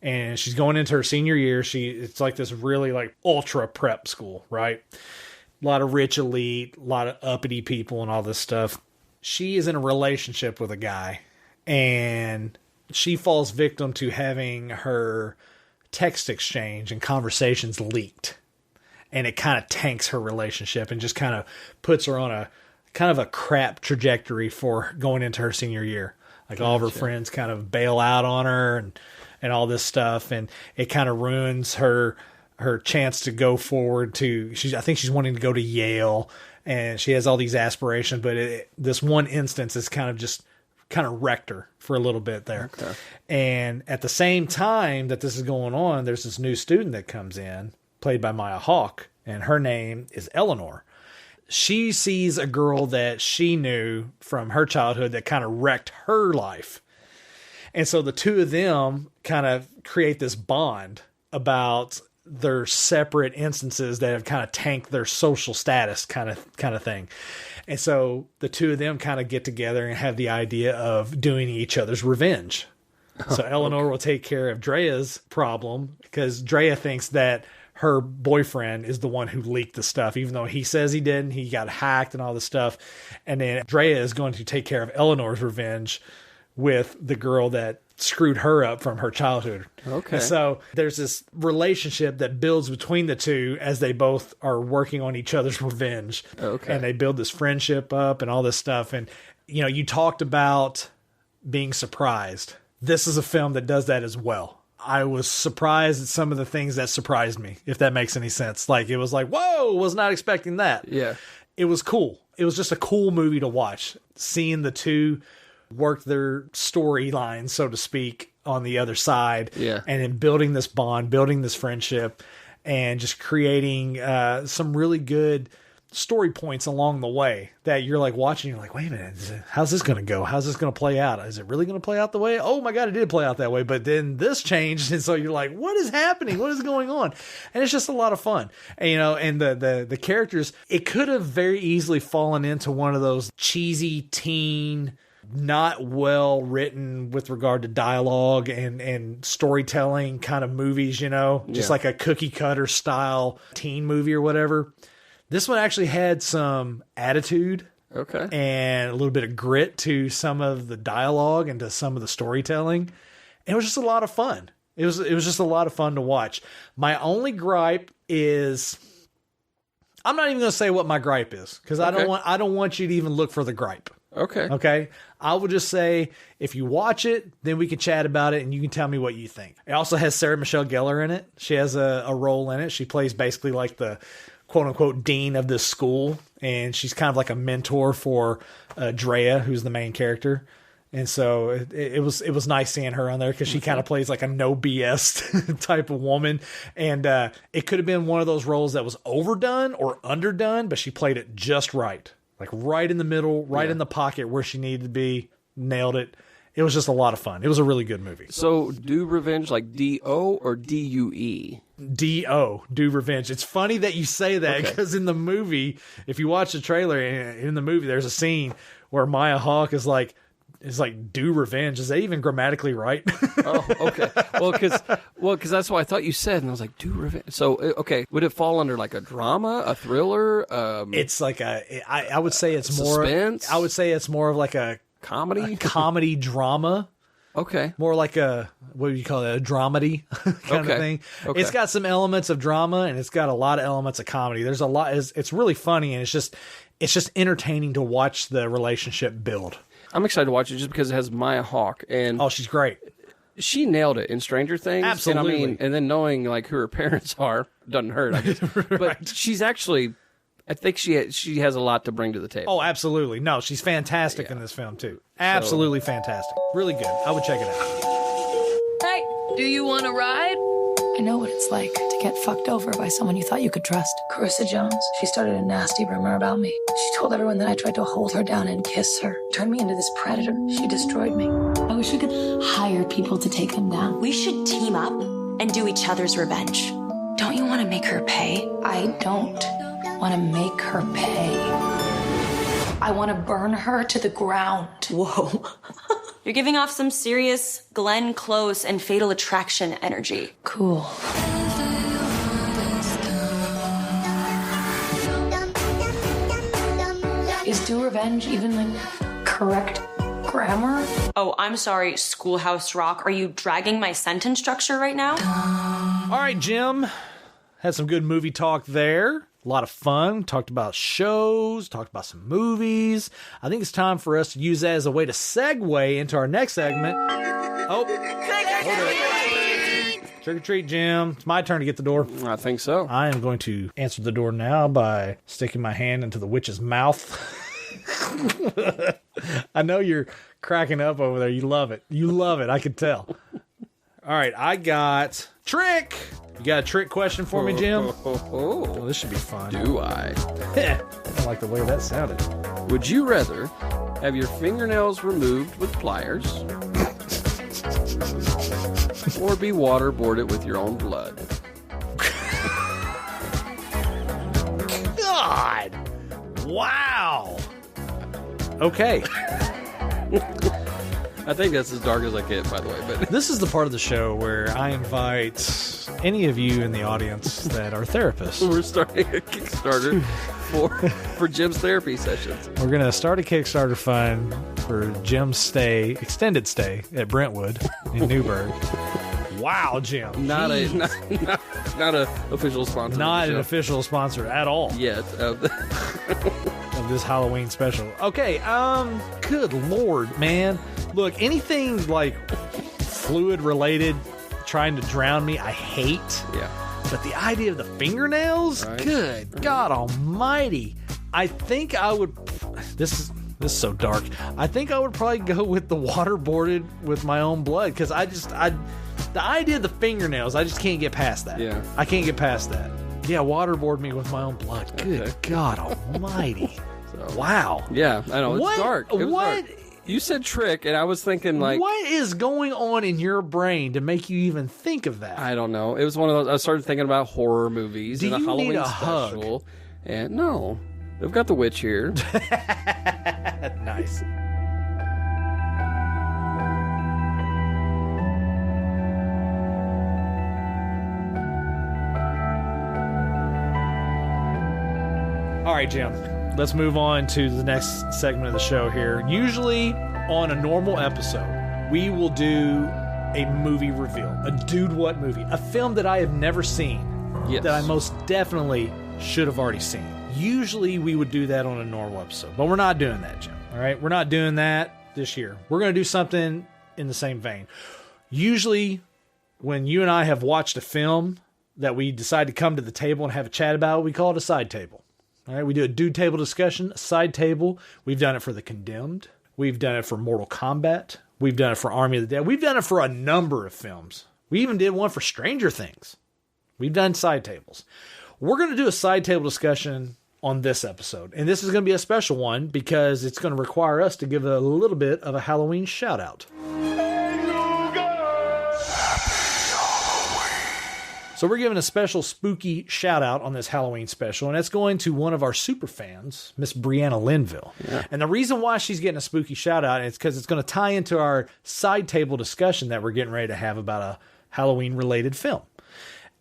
And she's going into her senior year. It's like this really like ultra prep school, right? A lot of rich elite, a lot of uppity people and all this stuff. She is in a relationship with a guy. And she falls victim to having her text exchange and conversations leaked. And it kind of tanks her relationship and just kind of puts her on a kind of a crap trajectory for going into her senior year. Like all of her friends kind of bail out on her and all this stuff. And it kind of ruins her chance to go forward to, I think she's wanting to go to Yale and she has all these aspirations, but this one instance is kind of wrecked her for a little bit there. Okay. And at the same time that this is going on, there's this new student that comes in, played by Maya Hawke, and her name is Eleanor. She sees a girl that she knew from her childhood that kind of wrecked her life. And so the two of them kind of create this bond about their separate instances that have kind of tanked their social status kind of thing. And so the two of them kind of get together and have the idea of doing each other's revenge. So Eleanor will take care of Drea's problem because Drea thinks that her boyfriend is the one who leaked the stuff, even though he says he didn't. He got hacked and all this stuff. And then Drea is going to take care of Eleanor's revenge with the girl that screwed her up from her childhood. Okay. And so there's this relationship that builds between the two as they both are working on each other's revenge. Okay. And they build this friendship up and all this stuff. And, you know, you talked about being surprised. This is a film that does that as well. I was surprised at some of the things that surprised me, if that makes any sense. Like, it was like, whoa, was not expecting that. Yeah. It was cool. It was just a cool movie to watch. Seeing the two work their storyline, so to speak, on the other side. Yeah. And then building this bond, building this friendship, and just creating some really good story points along the way that you're like watching. You're like, wait a minute, how's this going to go? How's this going to play out? Is it really going to play out the way? Oh my God, it did play out that way. But then this changed. And so you're like, what is happening? What is going on? And it's just a lot of fun. And, you know, and the characters, it could have very easily fallen into one of those cheesy teen, not well written with regard to dialogue and storytelling kind of movies, you know, just like a cookie cutter style teen movie or whatever. This one actually had some attitude, and a little bit of grit to some of the dialogue and to some of the storytelling. And it was just a lot of fun. It was just a lot of fun to watch. My only gripe is, I'm not even going to say what my gripe is because I don't want you to even look for the gripe. Okay. I will just say, if you watch it, then we can chat about it and you can tell me what you think. It also has Sarah Michelle Gellar in it. She has a role in it. She plays basically like the quote unquote dean of this school. And she's kind of like a mentor for Drea, who's the main character. And so it was nice seeing her on there because she kind of plays like a no BS type of woman. And it could have been one of those roles that was overdone or underdone, but she played it just right. Like right in the middle, right in the pocket where she needed to be. Nailed it. It was just a lot of fun. It was a really good movie. So Do Revenge, like D-O or D-U-E? D-O, Do Revenge. It's funny that you say that because in the movie, if you watch the trailer, in the movie, there's a scene where Maya Hawke is like, do revenge. Is that even grammatically right? Oh, okay. Well, because that's what I thought you said, and I was like, do revenge. So, okay, would it fall under like a drama, a thriller? It's like I would say it's more suspense. I would say it's more of like a comedy drama. Okay, more like what do you call it? A dramedy kind of thing. Okay. It's got some elements of drama and it's got a lot of elements of comedy. There's a lot. It's really funny and it's just entertaining to watch the relationship build. I'm excited to watch it just because it has Maya Hawke and she's great. She nailed it in Stranger Things. Absolutely. And then knowing like who her parents are doesn't hurt. I guess. Right. But she's actually, I think she has a lot to bring to the table. Oh, absolutely. No, she's fantastic in this film too. Absolutely fantastic. Really good. I would check it out. Hey, do you want to ride? I know what it's like to get fucked over by someone you thought you could trust. Carissa Jones, she started a nasty rumor about me. She told everyone that I tried to hold her down and kiss her. Turned me into this predator. She destroyed me. I wish we could hire people to take them down. We should team up and do each other's revenge. Don't you want to make her pay? I don't want to make her pay. I want to burn her to the ground. Whoa. You're giving off some serious Glenn Close and Fatal Attraction energy. Cool. Is do revenge even like correct grammar? Oh, I'm sorry, Schoolhouse Rock. Are you dragging my sentence structure right now? All right, Jim. Had some good movie talk there. A lot of fun. Talked about shows, talked about some movies. I think it's time for us to use that as a way to segue into our next segment. Oh, trick or treat, Jim. It's my turn to get the door. I think so. I am going to answer the door now by sticking my hand into the witch's mouth. I know you're cracking up over there. You love it. You love it. I can tell. All right, I got trick. You got a trick question for me, Jim? Oh, this should be fun. Do I? I don't like the way that sounded. Would you rather have your fingernails removed with pliers or be waterboarded with your own blood? God! Wow! Okay. I think that's as dark as I get, by the way. But this is the part of the show where I invite any of you in the audience that are therapists. We're starting a Kickstarter for Jim's therapy sessions. We're going to start a Kickstarter fund for Jim's extended stay at Brentwood in Newburgh. Wow, Jim. Not a official sponsor. Not an official sponsor at all. Yet. Of this Halloween special. Okay, good Lord, man. Look, anything like fluid related trying to drown me, I hate. Yeah. But the idea of the fingernails, right. Good God almighty. I think I would, this is so dark. I think I would probably go with the waterboarded with my own blood, because the idea of the fingernails, I just can't get past that. Yeah. I can't get past that. Yeah, waterboard me with my own blood. Good God almighty. Wow. Yeah, I know. It's dark. It was what? Dark. You said trick, and I was thinking like... What is going on in your brain to make you even think of that? I don't know. It was one of those... I started thinking about horror movies and a Halloween need a special. Hug? And no. They've got the witch here. Nice. All right, Jim. Let's move on to the next segment of the show here. Usually, on a normal episode, we will do a movie reveal. A Dude What movie. A film that I have never seen. Yes. That I most definitely should have already seen. Usually, we would do that on a normal episode. But we're not doing that, Jim. All right? We're not doing that this year. We're going to do something in the same vein. Usually, when you and I have watched a film that we decide to come to the table and have a chat about, we call it a side table. All right, we do a dude table discussion, a side table. We've done it for The Condemned. We've done it for Mortal Kombat. We've done it for Army of the Dead. We've done it for a number of films. We even did one for Stranger Things. We've done side tables. We're going to do a side table discussion on this episode. And this is going to be a special one because it's going to require us to give a little bit of a Halloween shout out. So we're giving a special spooky shout out on this Halloween special, and it's going to one of our super fans, Miss Brianna Linville. Yeah. And the reason why she's getting a spooky shout out is because it's going to tie into our side table discussion that we're getting ready to have about a Halloween related film.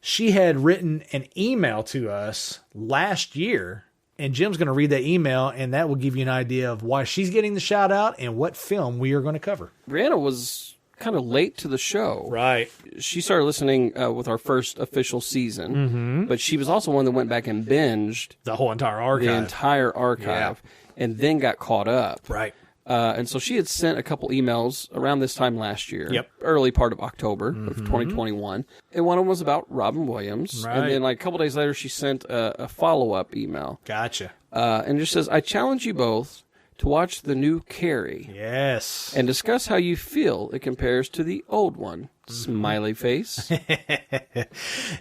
She had written an email to us last year, and Jim's going to read that email, and that will give you an idea of why she's getting the shout out and what film we are going to cover. Brianna was kind of late to the show. Right. She started listening with our first official season, but she was also one that went back and binged the whole entire archive. And then got caught up. Right. And so she had sent a couple emails around this time last year, Yep. early part of October of 2021. And one of them was about Robin Williams. Right. And then like a couple days later, she sent a follow-up email. Gotcha. And it just says, I challenge you both to watch the new Carrie. Yes. And discuss how you feel it compares to the old one. Smiley face.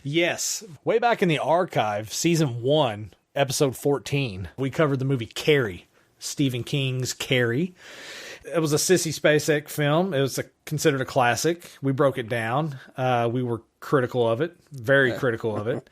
Yes. Way back in the archive, season 1, episode 14, we covered the movie Carrie, Stephen King's Carrie. It was a Sissy Spacek film. It was considered a classic. We broke it down. We were critical of it, very critical of it.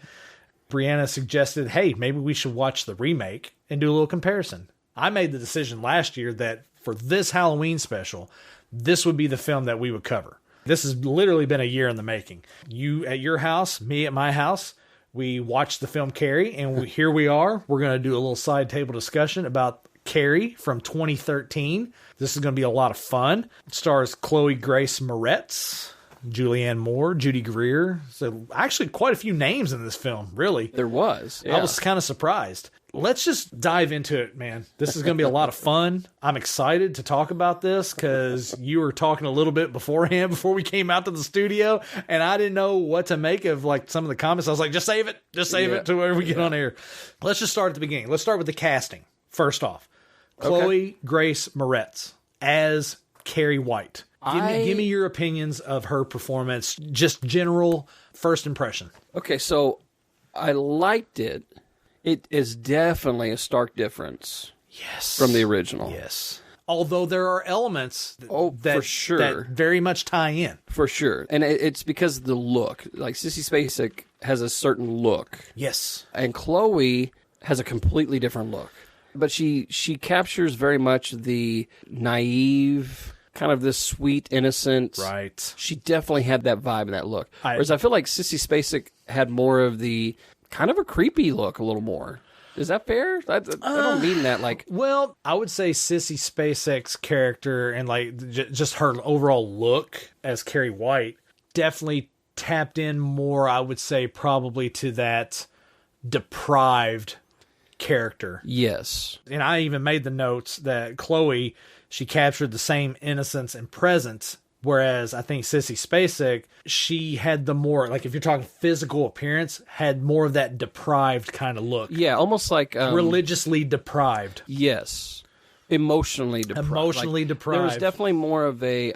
Brianna suggested, hey, maybe we should watch the remake and do a little comparison. I made the decision last year that for this Halloween special, this would be the film that we would cover. This has literally been a year in the making. You at your house, me at my house, we watched the film Carrie, and here we are. We're going to do a little side table discussion about Carrie from 2013. This is going to be a lot of fun. It stars Chloe Grace Moretz, Julianne Moore, Judy Greer. So actually quite a few names in this film, really. There was. Yeah. I was kind of surprised. Let's just dive into it, man. This is going to be a lot of fun. I'm excited to talk about this because you were talking a little bit beforehand before we came out to the studio, and I didn't know what to make of like some of the comments. I was like, just save it. Just save it to where we get on air. Let's just start at the beginning. Let's start with the casting. First off, Chloe Grace Moretz as Carrie White. Give me your opinions of her performance, just general first impression. Okay, so I liked it. It is definitely a stark difference. Yes. From the original. Yes. Although there are elements for sure. that very much tie in. For sure. And it's because of the look. Like Sissy Spacek has a certain look. Yes. And Chloe has a completely different look. But she captures very much the naive, kind of this sweet, innocent. Right. She definitely had that vibe and that look. Whereas I feel like Sissy Spacek had more of the kind of a creepy look a little more. Is that fair? I don't mean that like... Well, I would say Sissy Spacek's character and like just her overall look as Carrie White definitely tapped in more, I would say, probably to that deprived character. Yes. And I even made the notes that Chloe, she captured the same innocence and presence, whereas I think Sissy Spacek, she had the more, like if you're talking physical appearance, had more of that deprived kind of look. Yeah, almost like... religiously deprived. Yes. Emotionally deprived. Emotionally deprived. There was definitely more of a...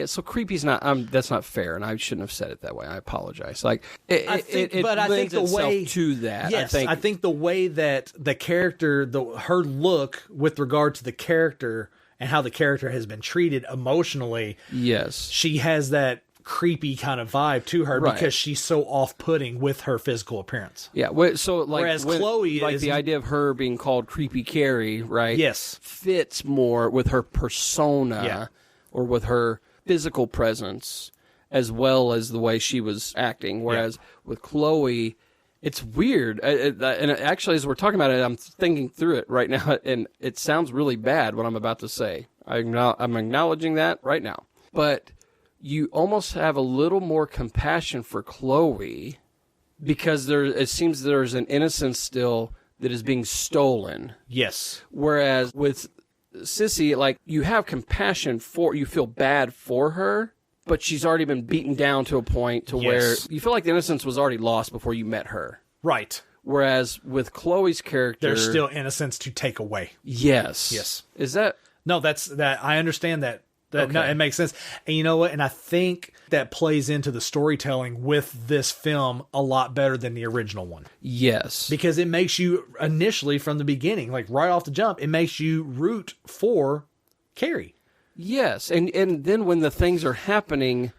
so creepy's not... that's not fair, and I shouldn't have said it that way. I apologize. Like, I think the way to that. Yes, I think the way that the character, her look with regard to the character and how the character has been treated emotionally. Yes. She has that creepy kind of vibe to her because she's so off-putting with her physical appearance. Yeah. So like, whereas Chloe like is the idea of her being called Creepy Carrie, right? Yes. Fits more with her persona or with her physical presence as well as the way she was acting. Whereas with Chloe, it's weird. And actually, as we're talking about it, I'm thinking through it right now, and it sounds really bad what I'm about to say. I'm acknowledging that right now. But you almost have a little more compassion for Chloe because it seems there's an innocence still that is being stolen. Yes. Whereas with Sissy, like, you have compassion you feel bad for her, but she's already been beaten down to a point to where you feel like the innocence was already lost before you met her. Right. Whereas with Chloe's character... There's still innocence to take away. Yes. Yes. Is that... No, that's that. I understand that. Okay. No, it makes sense. And you know what? And I think that plays into the storytelling with this film a lot better than the original one. Yes. Because it makes you initially from the beginning, like right off the jump, it makes you root for Carrie. Yes. And then when the things are happening,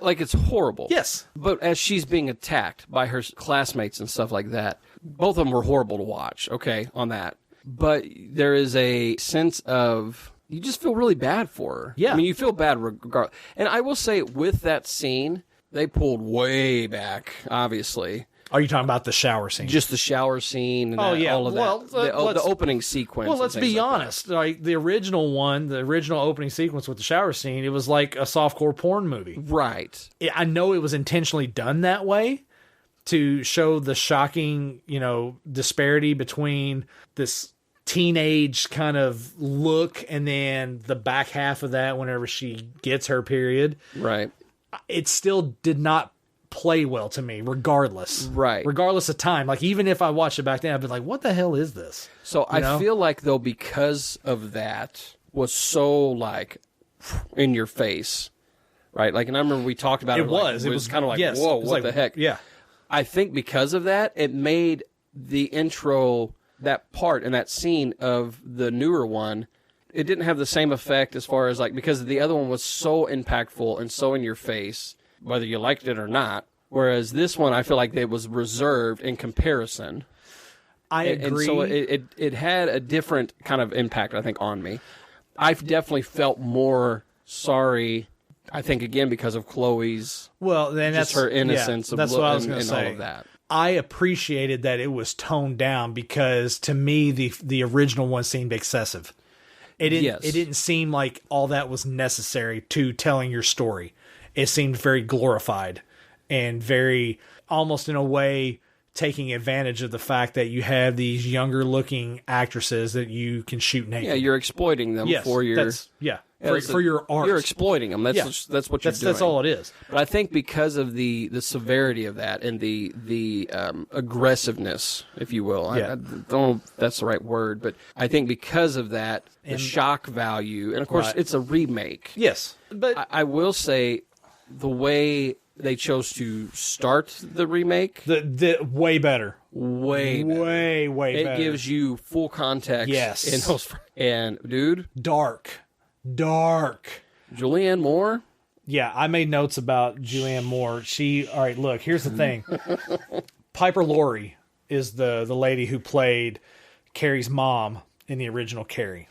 like it's horrible. Yes. But as she's being attacked by her classmates and stuff like that, both of them were horrible to watch, okay, on that. But there is a sense of... You just feel really bad for her. Yeah. I mean, you feel bad regardless. And I will say, with that scene, they pulled way back, obviously. Are you talking about the shower scene? Just the shower scene and all of that. The opening sequence. Well, let's be honest. Like the original opening sequence with the shower scene, it was like a softcore porn movie. Right. I know it was intentionally done that way to show the shocking, disparity between this teenage kind of look and then the back half of that whenever she gets her period. Right. It still did not play well to me, regardless. Right. Regardless of time. Like, even if I watched it back then, I'd be like, what the hell is this? So I feel like, though, because of that, was so, like, in your face, right? Like, and I remember we talked about it. It was kind of like, yes, whoa, it was what like, the heck? Yeah. I think because of that, it made the intro, that part and that scene of the newer one, it didn't have the same effect as far as, like, because the other one was so impactful and so in your face, whether you liked it or not. Whereas this one, I feel like it was reserved in comparison. I agree. And so it had a different kind of impact, I think, on me. I've definitely felt more sorry, I think, again, because of Chloe's, then just her innocence that's what I was and say. all of that. I appreciated that it was toned down because, to me, the original one seemed excessive. It didn't seem like all that was necessary to telling your story. It seemed very glorified and very, almost in a way, taking advantage of the fact that you have these younger looking actresses that you can shoot naked. Yeah, you're exploiting them for your for your art. You're exploiting them. That's what you're doing. That's all it is. But I think because of the severity of that and the aggressiveness, if you will, I don't know if that's the right word, but I think because of that, the shock value, and of course it's a remake. Yes, but I will say the way they chose to start the remake, the way better. Way better. It gives you full context. Yes. In those, and dude, dark. Julianne Moore. Yeah, I made notes about Julianne Moore. All right, look, here's the thing. Piper Laurie is the lady who played Carrie's mom in the original Carrie.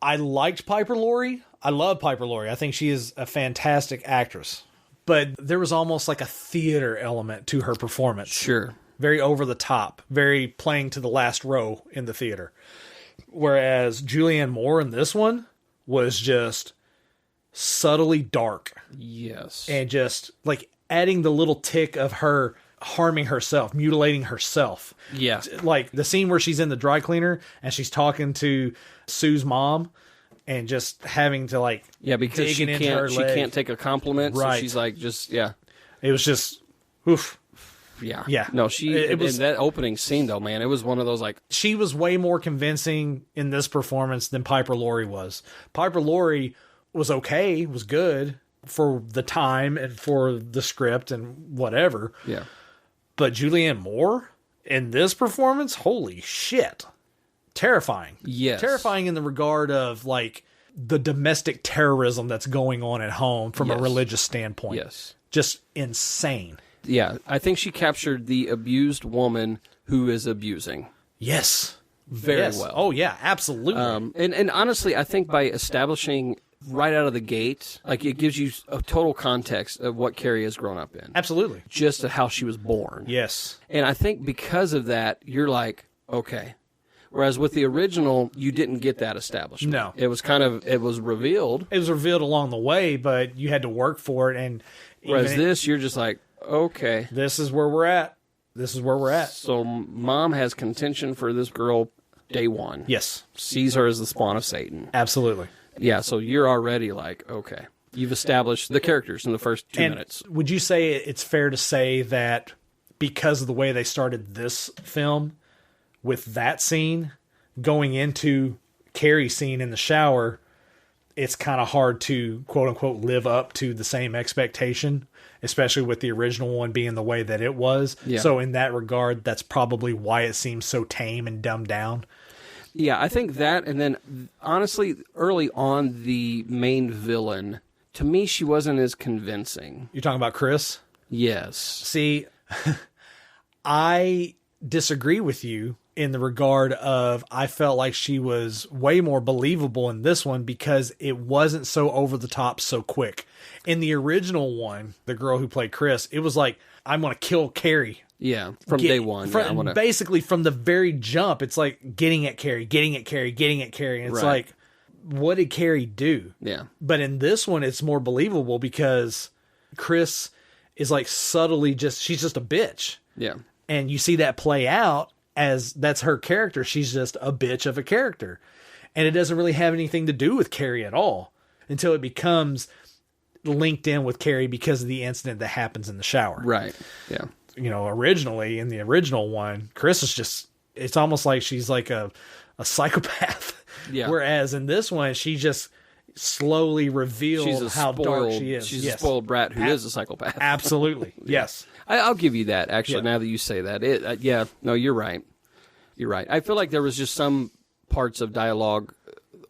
I liked Piper Laurie. I love Piper Laurie. I think she is a fantastic actress. But there was almost like a theater element to her performance. Sure. Very over the top. Very playing to the last row in the theater. Whereas Julianne Moore in this one was just subtly dark. Yes. And just like adding the little tick of her harming herself, mutilating herself. Yeah. Like the scene where she's in the dry cleaner and she's talking to Sue's mom. And just having to because she can't take a compliment, right? So she's like, it was just, oof, yeah. No, it was in that opening scene though, man. It was one of those she was way more convincing in this performance than Piper Laurie was. Piper Laurie was okay, was good for the time and for the script and whatever. Yeah, but Julianne Moore in this performance, holy shit. Terrifying. Yes. Terrifying in the regard of the domestic terrorism that's going on at home from a religious standpoint. Yes. Just insane. Yeah. I think she captured the abused woman who is abusing. Yes. Very well. Oh, yeah, absolutely. And honestly, I think by establishing right out of the gate, it gives you a total context of what Carrie has grown up in. Absolutely. Just how she was born. Yes. And I think because of that, you're like, okay. Whereas with the original, you didn't get that establishment. No. It was revealed. It was revealed along the way, but you had to work for it. And whereas this, you're just like, okay. This is where we're at. So mom has contention for this girl day one. Yes. Sees her as the spawn of Satan. Absolutely. Yeah, so you're already like, okay. You've established the characters in the first 2 minutes. Would you say it's fair to say that because of the way they started this film, with that scene going into Carrie's scene in the shower, it's kind of hard to quote unquote live up to the same expectation, especially with the original one being the way that it was. Yeah. So in that regard, that's probably why it seems so tame and dumbed down. Yeah, I think that, and then honestly, early on, the main villain, to me, she wasn't as convincing. You're talking about Chris? Yes. See, I disagree with you in the regard of I felt like she was way more believable in this one because it wasn't so over the top so quick. In the original one, the girl who played Chris, it was like, I'm going to kill Carrie. Yeah, from day one. Basically, from the very jump, it's like getting at Carrie. And it's like, what did Carrie do? Yeah. But in this one, it's more believable because Chris is subtly she's just a bitch. Yeah. And you see that play out as that's her character. She's just a bitch of a character. And it doesn't really have anything to do with Carrie at all until it becomes linked in with Carrie because of the incident that happens in the shower. Right. Yeah. You know, originally in the original one, Chris is just, it's almost like she's like a psychopath. Yeah. Whereas in this one, she just slowly revealed how dark she is. She's a spoiled brat who is a psychopath. Absolutely. Yes. I'll give you that, actually, now that you say that. No, you're right. You're right. I feel like there was just some parts of dialogue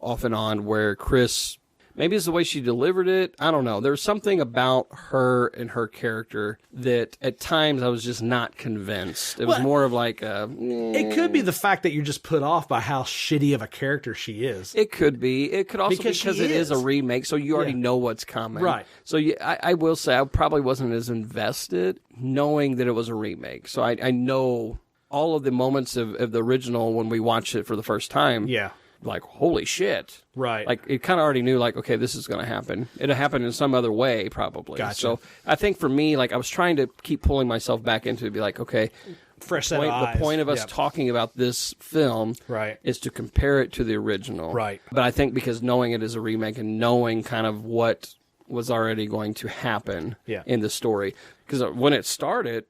off and on where Chris, maybe it's the way she delivered it. I don't know. There was something about her and her character that at times I was just not convinced. It was more of like it could be the fact that you're just put off by how shitty of a character she is. It could be. It could also because it is a remake, so you already know what's coming. Right. So I will say I probably wasn't as invested knowing that it was a remake. So I know all of the moments of the original when we watched it for the first time. Yeah. Like, holy shit. Right. Like, it kind of already knew, like, okay, this is going to happen. It'll happen in some other way, probably. Gotcha. So I think for me, like, I was trying to keep pulling myself back into it, be like, okay, fresh set of eyes. The point of us talking about this film is to compare it to the original. Right. But I think because knowing it is a remake and knowing kind of what was already going to happen in the story. Because when it started,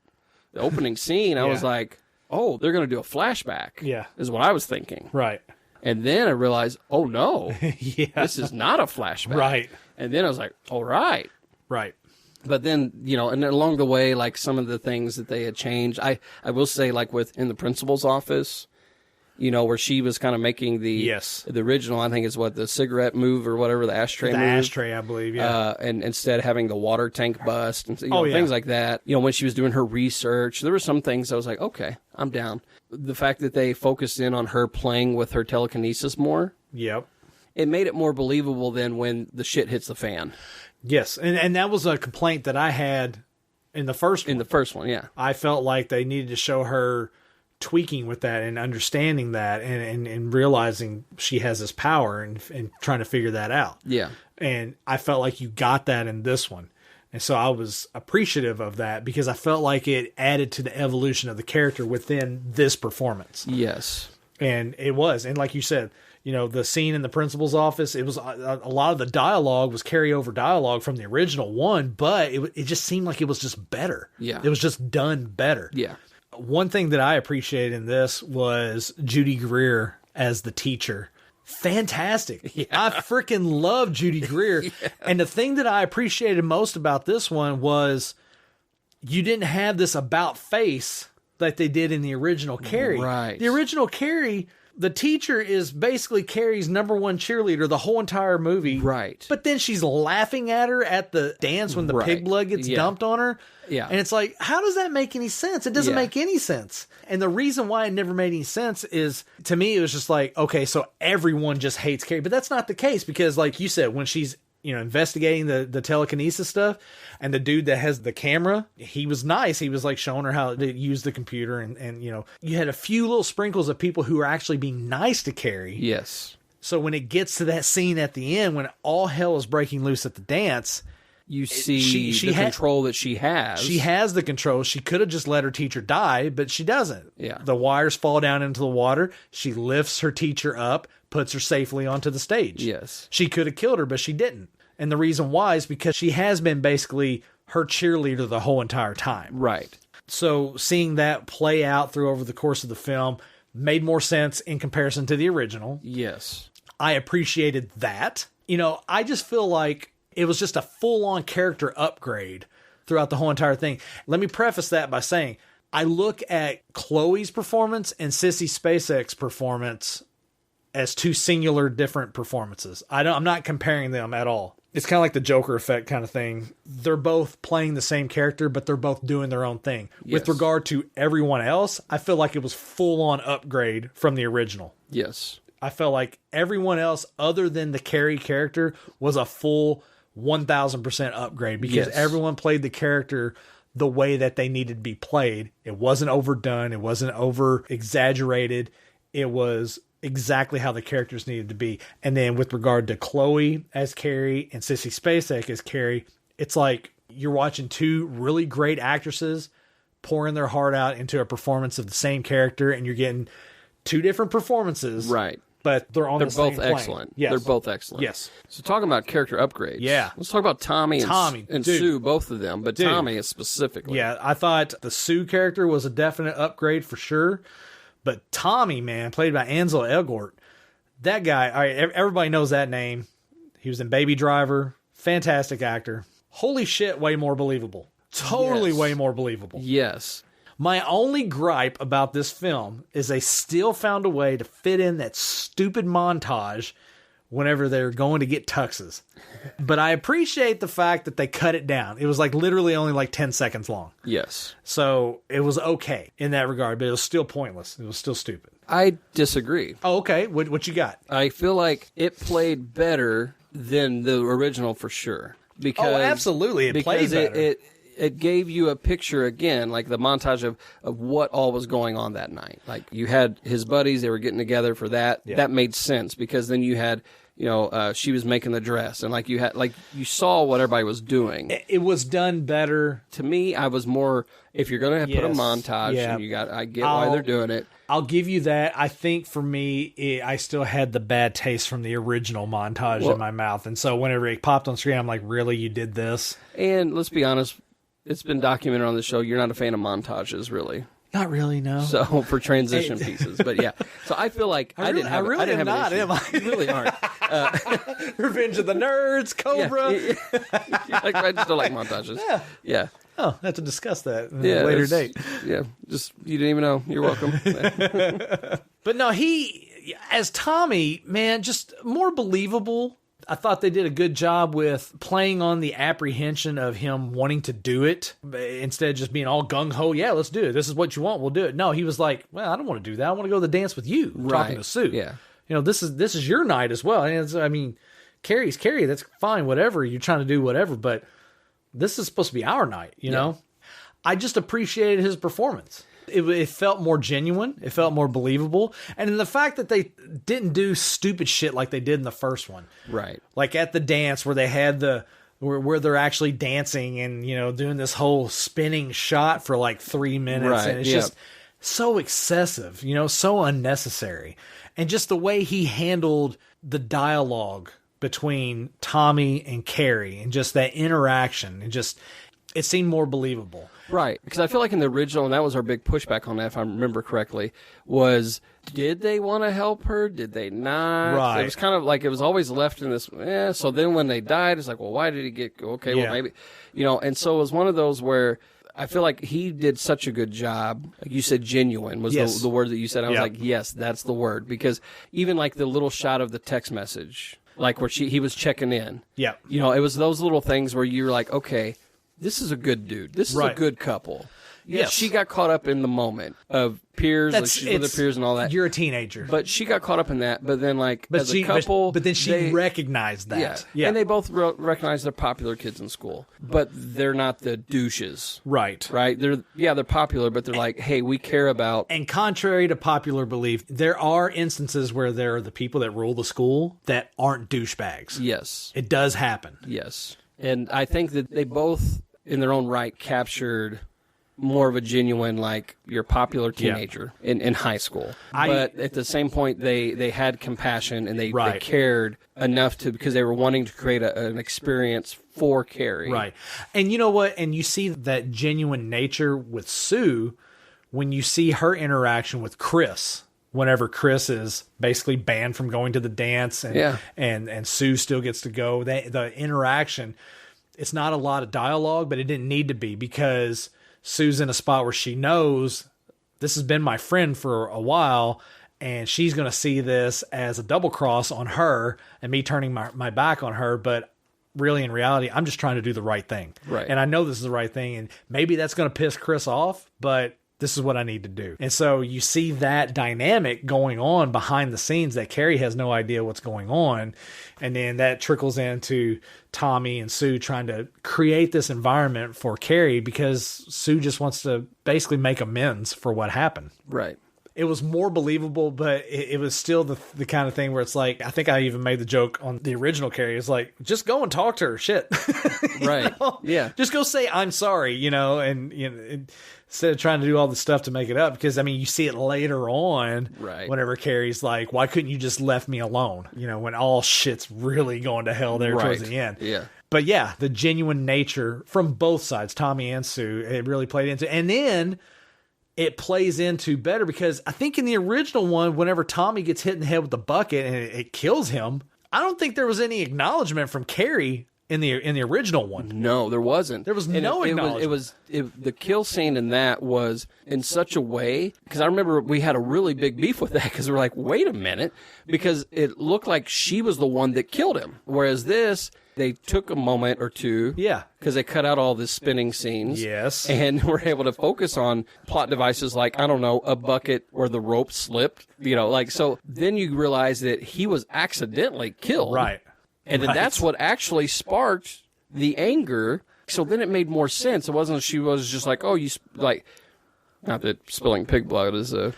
the opening scene, I was like, oh, they're going to do a flashback. Yeah. Is what I was thinking. Right. And then I realized, oh no, this is not a flashback. Right. And then I was like, all right. Right. But then, you know, and then along the way, like some of the things that they had changed, I will say, like in the principal's office, you know, where she was kind of making the original, I think is the cigarette move or whatever, the ashtray move. The ashtray, I believe, and instead having the water tank bust and things like that. You know, when she was doing her research, there were some things I was like, okay, I'm down. The fact that they focused in on her playing with her telekinesis more. Yep. It made it more believable than when the shit hits the fan. Yes, and that was a complaint that I had in the first one. In the first one, yeah. I felt like they needed to show her tweaking with that and understanding that and realizing she has this power and trying to figure that out. Yeah. And I felt like you got that in this one. And so I was appreciative of that because I felt like it added to the evolution of the character within this performance. Yes. And it was. And like you said, you know, the scene in the principal's office, it was a lot of the dialogue was carryover dialogue from the original one, but it just seemed like it was just better. Yeah. It was just done better. Yeah. One thing that I appreciated in this was Judy Greer as the teacher. Fantastic. Yeah. I freaking love Judy Greer. And the thing that I appreciated most about this one was you didn't have this about face like they did in the original Carrie. Right. The original Carrie, the teacher is basically Carrie's number one cheerleader the whole entire movie. Right. But then she's laughing at her at the dance when the pig blood gets dumped on her. Yeah. And it's like, how does that make any sense? It doesn't make any sense. And the reason why it never made any sense is, to me, it was just like, okay, so everyone just hates Carrie. But that's not the case because, like you said, when she's, you know, investigating the telekinesis stuff and the dude that has the camera, he was nice. He was like showing her how to use the computer and you know, you had a few little sprinkles of people who were actually being nice to Carrie. Yes. So when it gets to that scene at the end, when all hell is breaking loose at the dance, you see the control that she has. She has the control. She could have just let her teacher die, but she doesn't. Yeah. The wires fall down into the water. She lifts her teacher up, puts her safely onto the stage. Yes. She could have killed her, but she didn't. And the reason why is because she has been basically her cheerleader the whole entire time. Right. So seeing that play out through over the course of the film made more sense in comparison to the original. Yes. I appreciated that. You know, I just feel like it was just a full-on character upgrade throughout the whole entire thing. Let me preface that by saying, I look at Chloe's performance and Sissy Spacek's performance as two singular different performances. I'm not comparing them at all. It's kind of like the Joker effect kind of thing. They're both playing the same character, but they're both doing their own thing. Yes. With regard to everyone else, I feel like it was full-on upgrade from the original. Yes. I felt like everyone else other than the Carrie character was a full 1,000% upgrade because everyone played the character the way that they needed to be played. It wasn't overdone. It wasn't over exaggerated. It was exactly how the characters needed to be. And then with regard to Chloe as Carrie and Sissy Spacek as Carrie, it's like you're watching two really great actresses pouring their heart out into a performance of the same character, and you're getting two different performances. Right. but they're on the same both plane. excellent. Yes. They're both excellent. Yes. So talking about character upgrades. Yeah. Let's talk about Tommy and dude. Sue, both of them, but Dude. Tommy is specifically. Yeah, I thought the Sue character was a definite upgrade for sure. But Tommy, man, played by Ansel Elgort, that guy, all right, everybody knows that name. He was in Baby Driver. Fantastic actor. Holy shit, way more believable. Totally way more believable. Yes. My only gripe about this film is they still found a way to fit in that stupid montage whenever they're going to get tuxes. But I appreciate the fact that they cut it down. It was like literally only like 10 seconds long. Yes. So it was okay in that regard, but it was still pointless. It was still stupid. I disagree. Oh, okay. What you got? I feel like it played better than the original for sure. Because, absolutely. It played better. It gave you a picture, again, like the montage of what all was going on that night. Like, you had his buddies, they were getting together for that. Yeah. That made sense, because then you had, she was making the dress, and you saw what everybody was doing. It was done better. To me, I was more, if you're going to put a montage, and I get why they're doing it. I'll give you that. I think for me, I still had the bad taste from the original montage in my mouth. And so whenever it popped on screen, I'm like, really, you did this? And let's be honest, it's been documented on the show, you're not a fan of montages, really. Not really, no. So, for transition pieces. But yeah. So I feel like I didn't have an issue. Am I? You really aren't. Revenge of the Nerds, Cobra. Yeah. I just don't like montages. Yeah. Oh, I have to discuss that at a later date. Yeah, just, you didn't even know. You're welcome. But no, he, as Tommy, man, just more believable. I thought they did a good job with playing on the apprehension of him wanting to do it, instead of just being all gung-ho, yeah, let's do it. This is what you want, we'll do it. No, he was like, well, I don't want to do that. I want to go to the dance with you, talking to Sue. Yeah. This is your night as well. And Carrie's Carrie, that's fine, whatever. You're trying to do whatever, but this is supposed to be our night, you know? I just appreciated his performance. It felt more genuine. It felt more believable. And in the fact that they didn't do stupid shit like they did in the first one. Right. Like at the dance where they had where they're actually dancing and, doing this whole spinning shot for like 3 minutes. Right. And it's just so excessive, so unnecessary. And just the way he handled the dialogue between Tommy and Carrie and just that interaction and just, it seemed more believable. Right, because I feel like in the original, and that was our big pushback on that, if I remember correctly, was did they want to help her? Did they not? Right. It was kind of like it was always left in this, so then when they died, it's like, well, why did he get, okay, well, maybe, and so it was one of those where I feel like he did such a good job. Like you said, genuine was the word that you said. I was like, yes, that's the word, because even like the little shot of the text message, like where he was checking in. Yeah. It was those little things where you're like, okay, this is a good dude. This is a good couple. Yes. She got caught up in the moment of peers, like she's with her peers and all that. You're a teenager. But she got caught up in that, but then as a couple... But then she recognized that. Yeah. And they both recognize they're popular kids in school. But they're not the douches. Right. Right? They're popular, but they're like, hey, we care about... And contrary to popular belief, there are instances where there are the people that rule the school that aren't douchebags. Yes. It does happen. Yes. And I think that they both, in their own right, captured more of a genuine, like, you're a popular teenager in high school. But at the same point, they had compassion and they cared enough because they were wanting to create an experience for Carrie. Right. And you know what? And you see that genuine nature with Sue when you see her interaction with Chris. Whenever Chris is basically banned from going to the dance and Sue still gets to go, the interaction, it's not a lot of dialogue, but it didn't need to be because Sue's in a spot where she knows this has been my friend for a while and she's going to see this as a double cross on her and me turning my back on her. But really, in reality, I'm just trying to do the right thing. Right. And I know this is the right thing. And maybe that's going to piss Chris off, but this is what I need to do. And so you see that dynamic going on behind the scenes that Carrie has no idea what's going on. And then that trickles into Tommy and Sue trying to create this environment for Carrie because Sue just wants to basically make amends for what happened. Right. It was more believable, but it was still the kind of thing where it's like, I think I even made the joke on the original Carrie. It's like, just go and talk to her. Shit. Right. know? Yeah. Just go say, I'm sorry, and instead of trying to do all the stuff to make it up, because, I mean, you see it later on, right, whenever Carrie's like, why couldn't you just left me alone? When all shit's really going to hell there towards the end. Yeah. But yeah, the genuine nature from both sides, Tommy and Sue, it really played into. And then it plays into better because I think in the original one, whenever Tommy gets hit in the head with the bucket and it kills him, I don't think there was any acknowledgement from Carrie in the original one. No, there wasn't. There was no acknowledgement. The kill scene in that was in such a way, because I remember we had a really big beef with that because we're like, wait a minute, because it looked like she was the one that killed him. Whereas this, they took a moment or two. Yeah. Because they cut out all the spinning scenes. Yes. And were able to focus on plot devices like, I don't know, a bucket where the rope slipped. So then you realize that he was accidentally killed. Right. And then that's what actually sparked the anger. So then it made more sense. It wasn't she was just like, oh, not that spilling pig blood is a...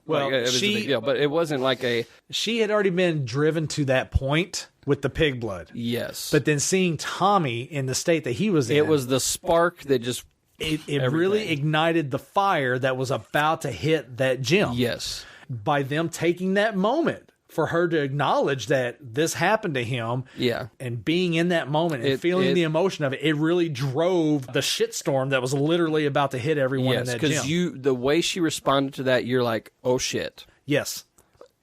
Well, it was a big deal, but it wasn't like a... She had already been driven to that point with the pig blood. Yes. But then seeing Tommy in the state that he was in... It was the spark that just... It really ignited the fire that was about to hit that gym. Yes. By them taking that moment for her to acknowledge that this happened to him. Yeah. And being in that moment and feeling the emotion of it, it really drove the shitstorm that was literally about to hit everyone in that gym. Yes, because the way she responded to that, you're like, oh shit. Yes.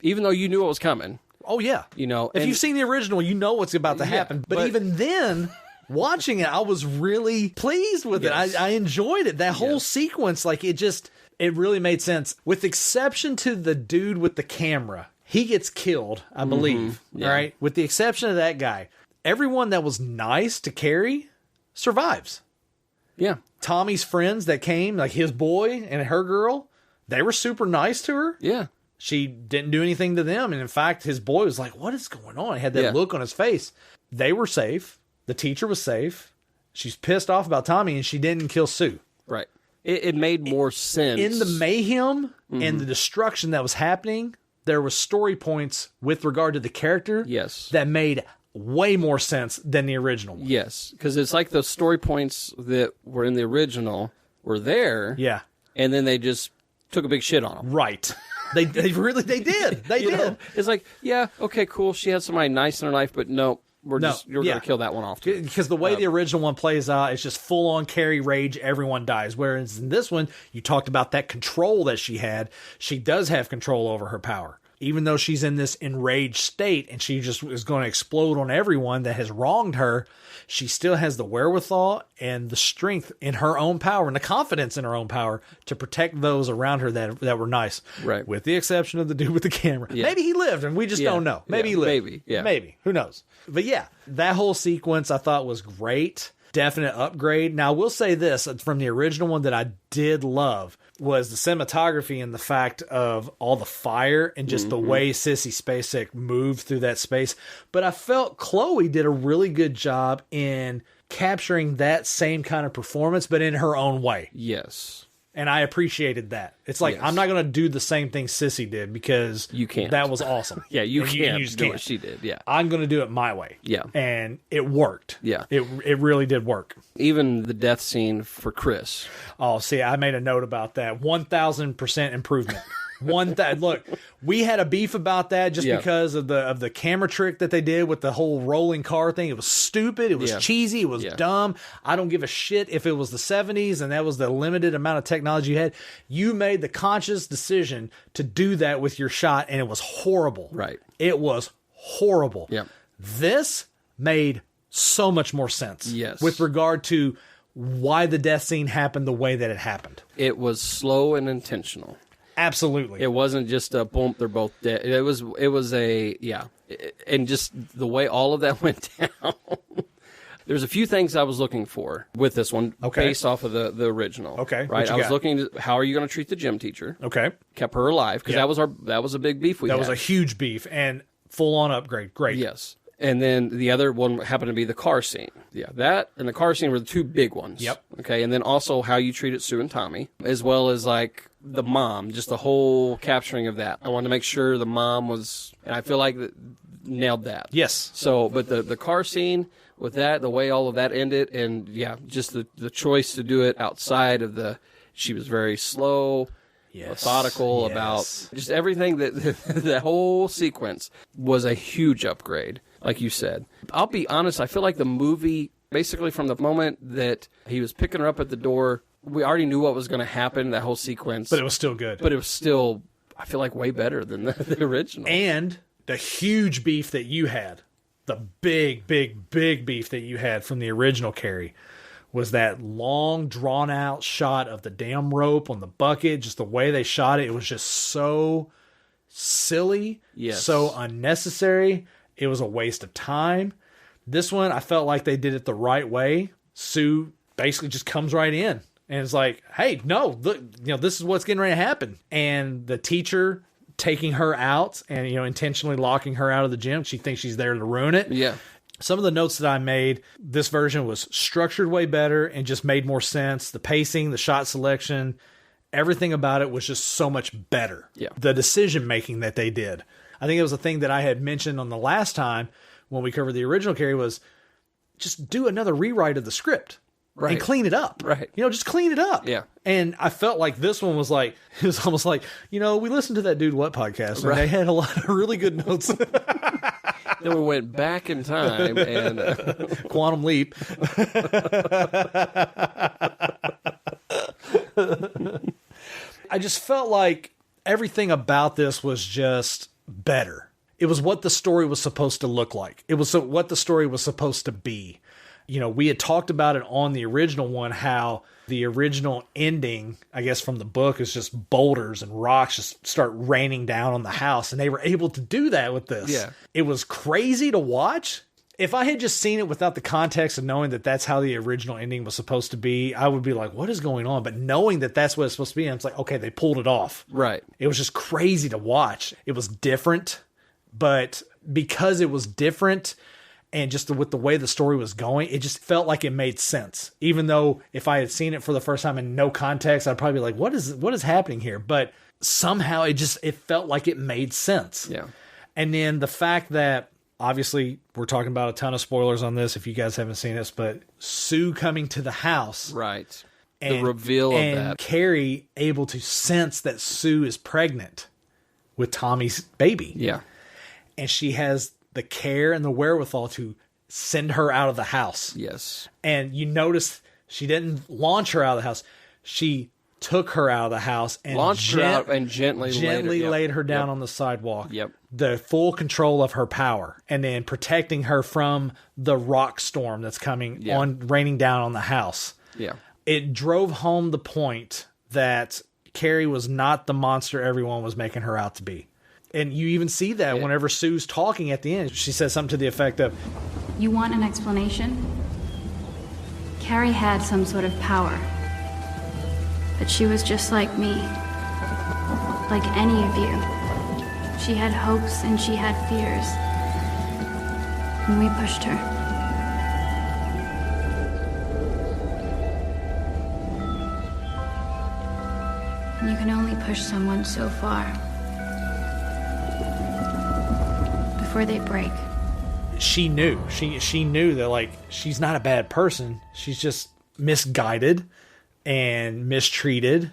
Even though you knew it was coming. Oh yeah. If you've seen the original, you know what's about to happen. But even then, watching it, I was really pleased with it. I enjoyed it. That whole sequence, it really made sense. With exception to the dude with the camera. He gets killed, I believe, right? With the exception of that guy. Everyone that was nice to Carrie survives. Yeah. Tommy's friends that came, like his boy and her girl, they were super nice to her. Yeah. She didn't do anything to them. And in fact, his boy was like, what is going on? He had that look on his face. They were safe. The teacher was safe. She's pissed off about Tommy and she didn't kill Sue. Right. It made more sense. In the mayhem and the destruction that was happening, there were story points with regard to the character that made way more sense than the original one. Yes, because it's like the story points that were in the original were there. Yeah. And then they just took a big shit on them. Right. They did. They did. It's like, yeah, okay, cool. She had somebody nice in her life, but no, you're going to kill that one off too. Because the way the original one plays out, it's just full on Carrie rage, everyone dies. Whereas in this one, you talked about that control that she had. She does have control over her power. Even though she's in this enraged state and she just is going to explode on everyone that has wronged her, she still has the wherewithal and the strength in her own power and the confidence in her own power to protect those around her that were nice. Right. With the exception of the dude with the camera. Yeah. Maybe he lived and we just don't know. Maybe he lived. Maybe. Yeah. Maybe. Who knows? But yeah, that whole sequence I thought was great. Definite upgrade. Now, I will say this from the original one that I did love was the cinematography and the fact of all the fire and just the way Sissy Spacek moved through that space. But I felt Chloe did a really good job in capturing that same kind of performance, but in her own way. Yes. And I appreciated that. It's like, I'm not going to do the same thing Sissy did because you can't. That was awesome. Yeah, you can't you just do can't. what she did. Yeah. I'm going to do it my way. Yeah. And it worked. Yeah. It really did work. Even the death scene for Chris. Oh, see, I made a note about that. 1,000% improvement. Look, we had a beef about that just because of the camera trick that they did with the whole rolling car thing. It was stupid. It was cheesy. It was dumb. I don't give a shit if it was the 70s and that was the limited amount of technology you had. You made the conscious decision to do that with your shot, and it was horrible. Right. It was horrible. Yep. This made so much more sense. Yes. With regard to why the death scene happened the way that it happened. It was slow and intentional. Absolutely. It wasn't just a boom, they're both dead. It was and just the way all of that went down. There's a few things I was looking for with this one based off of the original. Okay. Right. I was looking at how are you going to treat the gym teacher? Okay. Kept her alive because that was a big beef we had. That was a huge beef and full on upgrade. Great. Yes. And then the other one happened to be the car scene. Yeah, that and the car scene were the two big ones. Yep. Okay, and then also how you treated Sue and Tommy, as well as like the mom, just the whole capturing of that. I wanted to make sure the mom was, and I feel like nailed that. Yes. So, but the car scene with that, the way all of that ended, and yeah, just the choice to do it outside of she was very slow. Yes. Methodical about just everything that whole sequence was a huge upgrade, like you said. I'll be honest, I feel like the movie, basically from the moment that he was picking her up at the door, we already knew what was going to happen, that whole sequence. But it was still good. But it was still, I feel like, way better than the original. And the huge beef that you had, the big beef that you had from the original Carrie, was that long, drawn-out shot of the damn rope on the bucket, just the way they shot it. It was just so silly, so unnecessary. It was a waste of time. This one, I felt like they did it the right way. Sue basically just comes right in and is like, hey, no, look, this is what's getting ready to happen. And the teacher taking her out and, intentionally locking her out of the gym. She thinks she's there to ruin it. Yeah. Some of the notes that I made, this version was structured way better and just made more sense. The pacing, the shot selection, everything about it was just so much better. Yeah. The decision-making that they did. I think it was a thing that I had mentioned on the last time when we covered the original Carrie was just do another rewrite of the script. Right. And clean it up. Right. Just clean it up. Yeah. And I felt like this one was like, it was almost like, we listened to that Dude What podcast and they had a lot of really good notes. Then we went back in time and Quantum Leap. I just felt like everything about this was just better. It was what the story was supposed to look like. It was what the story was supposed to be. We had talked about it on the original one, how the original ending, I guess from the book, is just boulders and rocks just start raining down on the house. And they were able to do that with this. Yeah. It was crazy to watch. If I had just seen it without the context of knowing that that's how the original ending was supposed to be, I would be like, what is going on? But knowing that that's what it's supposed to be, it's like, okay, they pulled it off. Right. It was just crazy to watch. It was different, but because it was different, and just with the way the story was going, it just felt like it made sense. Even though if I had seen it for the first time in no context, I'd probably be like, what is happening here? But somehow it felt like it made sense. Yeah. And then the fact that, obviously, we're talking about a ton of spoilers on this if you guys haven't seen this, but Sue coming to the house. Right. And, the reveal of that. And Carrie able to sense that Sue is pregnant with Tommy's baby. Yeah. And she has the care and the wherewithal to send her out of the house. Yes. And you notice she didn't launch her out of the house. She took her out of the house and launched her out and gently laid her down on the sidewalk. Yep. The full control of her power, and then protecting her from the rock storm that's coming raining down on the house. Yeah. It drove home the point that Carrie was not the monster everyone was making her out to be. And you even see that whenever Sue's talking at the end. She says something to the effect of, "You want an explanation? Carrie had some sort of power. But she was just like me. Like any of you. She had hopes and she had fears. And we pushed her. And you can only push someone so far. Before they break." She knew. She knew that, like, she's not a bad person. She's just misguided and mistreated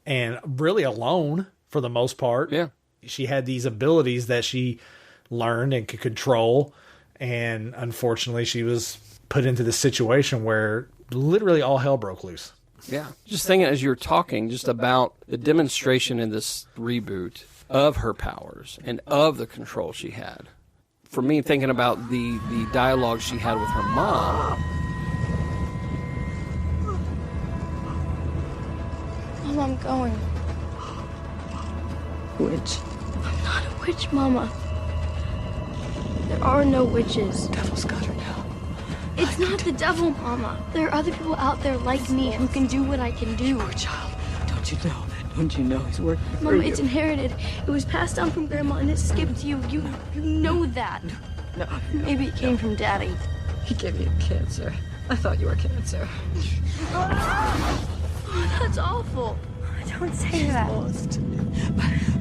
and really alone for the most part. Yeah. She had these abilities that she learned and could control. And unfortunately, she was put into this situation where literally all hell broke loose. Yeah. Just thinking as you were talking just about the demonstration in this reboot of her powers and of the control she had. For me, thinking about the dialogue she had with her mom. Mom, I'm going. Witch. I'm not a witch, Mama. There are no witches. The devil's got her now. It's not the devil, Mama. There are other people out there like me who can do what I can do. Poor child. Don't you know? Don't you know he's working for Mama, you? it's inherited. It was passed down from Grandma and it skipped you. You know that. No. Maybe it came from Daddy. He gave you cancer. I thought you were cancer. Oh, that's awful. Don't say that. Lost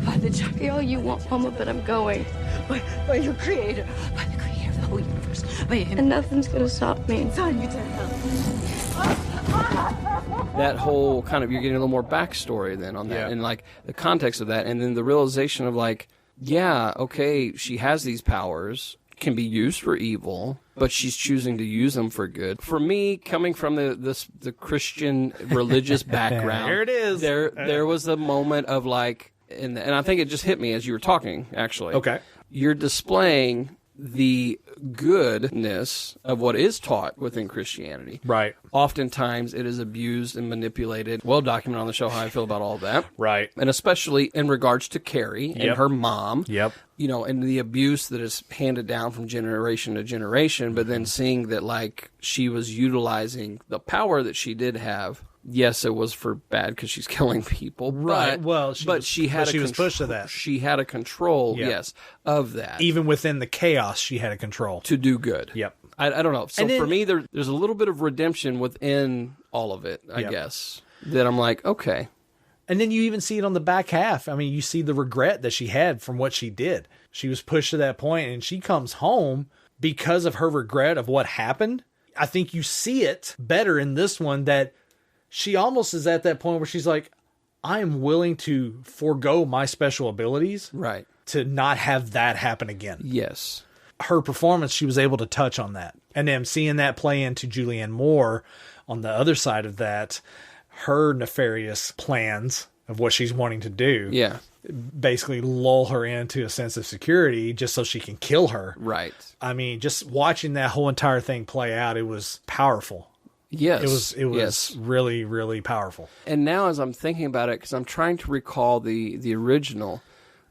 by the giant. Say all you want, Mama, but I'm going. By your creator. By the creator of the whole universe. By him. And nothing's gonna stop me. Son, you to hell. That whole kind of, you're getting a little more backstory then on that, and like the context of that, and then the realization of like, yeah, okay, she has these powers, can be used for evil, but she's choosing to use them for good. For me, coming from the Christian religious background, there it is. There was a moment of like, and I think it just hit me as you were talking. Actually, okay, you're displaying the goodness of what is taught within Christianity. Right. Oftentimes it is abused and manipulated. Well documented on the show how I feel about all of that. Right. And especially in regards to Carrie and her mom. Yep. You know, and the abuse that is handed down from generation to generation, but then seeing that like she was utilizing the power that she did have. Yes, it was for bad because she's killing people. Right. But, she was pushed to that. She had a control, yes, of that. Even within the chaos, she had a control. To do good. Yep. I don't know. So then, for me, there's a little bit of redemption within all of it, I guess, that I'm like, okay. And then you even see it on the back half. I mean, you see the regret that she had from what she did. She was pushed to that point, and she comes home because of her regret of what happened. I think you see it better in this one that she almost is at that point where she's like, I am willing to forego my special abilities. Right. To not have that happen again. Yes. Her performance, she was able to touch on that. And then seeing that play into Julianne Moore on the other side of that, her nefarious plans of what she's wanting to do. Yeah. Basically lull her into a sense of security just so she can kill her. Right. I mean, just watching that whole entire thing play out, it was powerful. Yes. It was really, really powerful. And now as I'm thinking about it, because I'm trying to recall the original,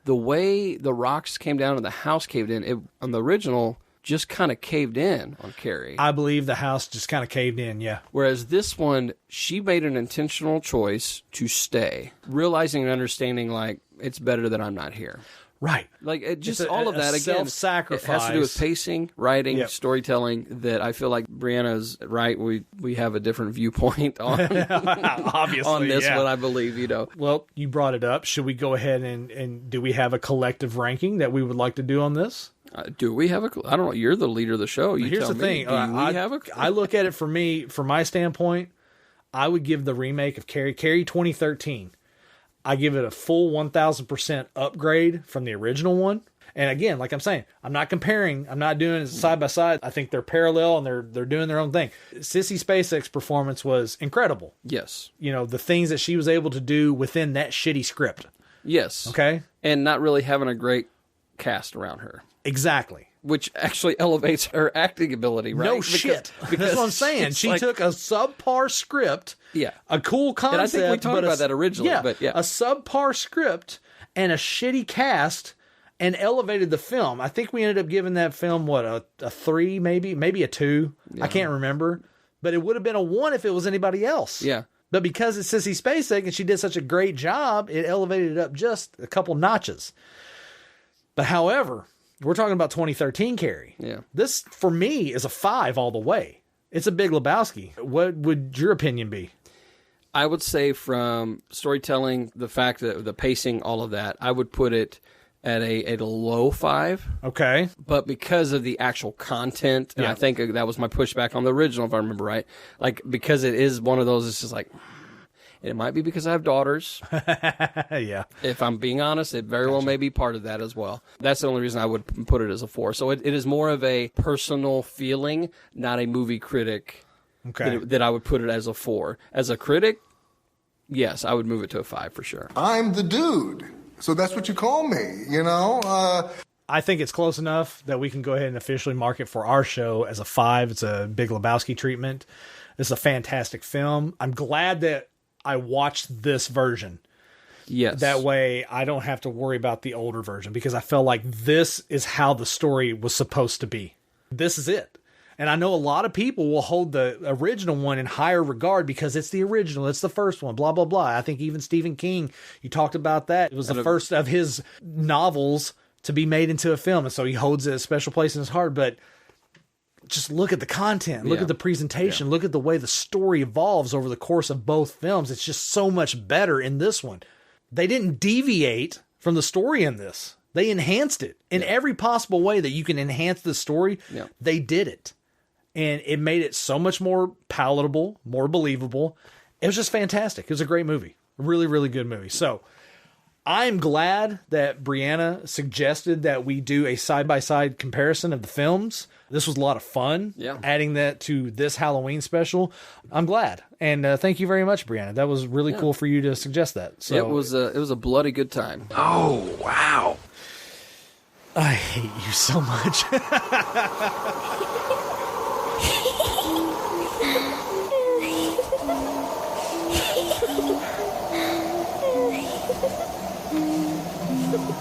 the way the rocks came down and the house caved in, on the original just kind of caved in on Carrie. I believe the house just kind of caved in, yeah. Whereas this one, she made an intentional choice to stay, realizing and understanding like, it's better that I'm not here. Right. Like, it just all of that, again, self-sacrifice. It has to do with pacing, writing, storytelling, that I feel like Brianna's right. We have a different viewpoint on, obviously, on this one, I believe, you know. Well, you brought it up. Should we go ahead and do we have a collective ranking that we would like to do on this? Do we have I don't know. You're the leader of the show. You Here's tell the me. thing. I look at it from my standpoint, I would give the remake of Carrie 2013. I give it a full 1,000% upgrade from the original one. And again, like I'm saying, I'm not comparing. I'm not doing it side by side. I think they're parallel and they're doing their own thing. Sissy Spacek's performance was incredible. Yes. You know, the things that she was able to do within that shitty script. Yes. Okay? And not really having a great cast around her. Exactly. Which actually elevates her acting ability, right? No shit. That's what I'm saying. She took a subpar script, a cool concept. And I think we talked about that originally. Yeah, but a subpar script and a shitty cast and elevated the film. I think we ended up giving that film, a 3 maybe a 2. Yeah. I can't remember. But it would have been a 1 if it was anybody else. Yeah. But because it's Sissy Spacek and she did such a great job, it elevated it up just a couple notches. But however, we're talking about 2013 Carrie. Yeah. This, for me, is a 5 all the way. It's a Big Lebowski. What would your opinion be? I would say from storytelling, the fact that the pacing, all of that, I would put it at a low 5. Okay. But because of the actual content, and I think that was my pushback on the original, if I remember right, like, because it is one of those, it's just like, it might be because I have daughters. Yeah. If I'm being honest, it very well may be part of that as well. That's the only reason I would put it as a 4. So it is more of a personal feeling, not a movie critic. Okay. That I would put it as a 4. As a critic, yes, I would move it to a 5 for sure. I'm the dude. So that's what you call me, you know? I think it's close enough that we can go ahead and officially mark it for our show as a 5. It's a Big Lebowski treatment. It's a fantastic film. I'm glad that I watched this version. Yes. That way I don't have to worry about the older version because I felt like this is how the story was supposed to be. This is it. And I know a lot of people will hold the original one in higher regard because it's the original. It's the first one, blah, blah, blah. I think even Stephen King, you talked about that. It was the first of his novels to be made into a film. And so he holds a special place in his heart. But just look at the content, look at the presentation, look at the way the story evolves over the course of both films. It's just so much better in this one. They didn't deviate from the story in this. They enhanced it in every possible way that you can enhance the story. Yeah. They did it. And it made it so much more palatable, more believable. It was just fantastic. It was a great movie. A really, really good movie. So I'm glad that Brianna suggested that we do a side-by-side comparison of the films. This was a lot of fun, adding that to this Halloween special. I'm glad. And thank you very much, Brianna. That was really cool for you to suggest that. So it was a bloody good time. Oh, wow. I hate you so much.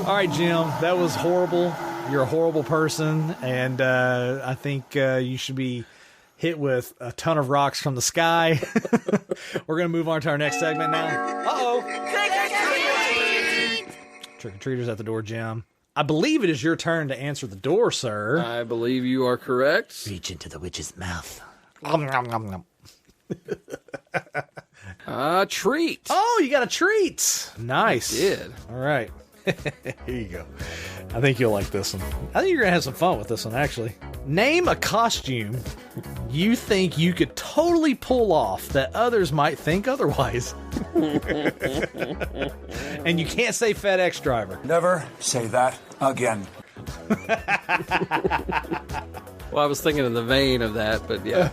All right, Jim, that was horrible. You're a horrible person, and I think you should be hit with a ton of rocks from the sky. We're going to move on to our next segment now. Uh-oh. Trick-or-treaters at the door, Jim. I believe it is your turn to answer the door, sir. I believe you are correct. Reach into the witch's mouth. Treat. Oh, you got a treat. Nice. I did. All right. Here you go. I think you'll like this one. I think you're going to have some fun with this one, actually. Name a costume you think you could totally pull off that others might think otherwise. And you can't say FedEx driver. Never say that again. Well, I was thinking in the vein of that, but yeah.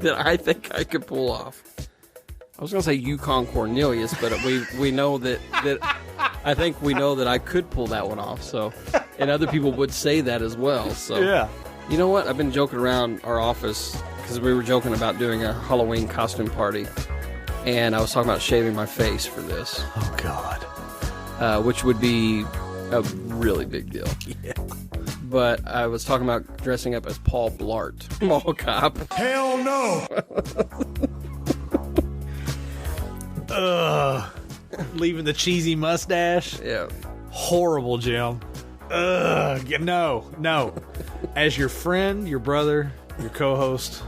That I think I could pull off. I was going to say Yukon Cornelius, but we know that I think we know that I could pull that one off. So, and other people would say that as well. So, yeah. You know what? I've been joking around our office because we were joking about doing a Halloween costume party, and I was talking about shaving my face for this. Oh God. Which would be a really big deal. Yeah. But I was talking about dressing up as Paul Blart, mall cop. Hell no. Leaving the cheesy mustache. Yeah. Horrible, Jim. No. As your friend, your brother, your co-host,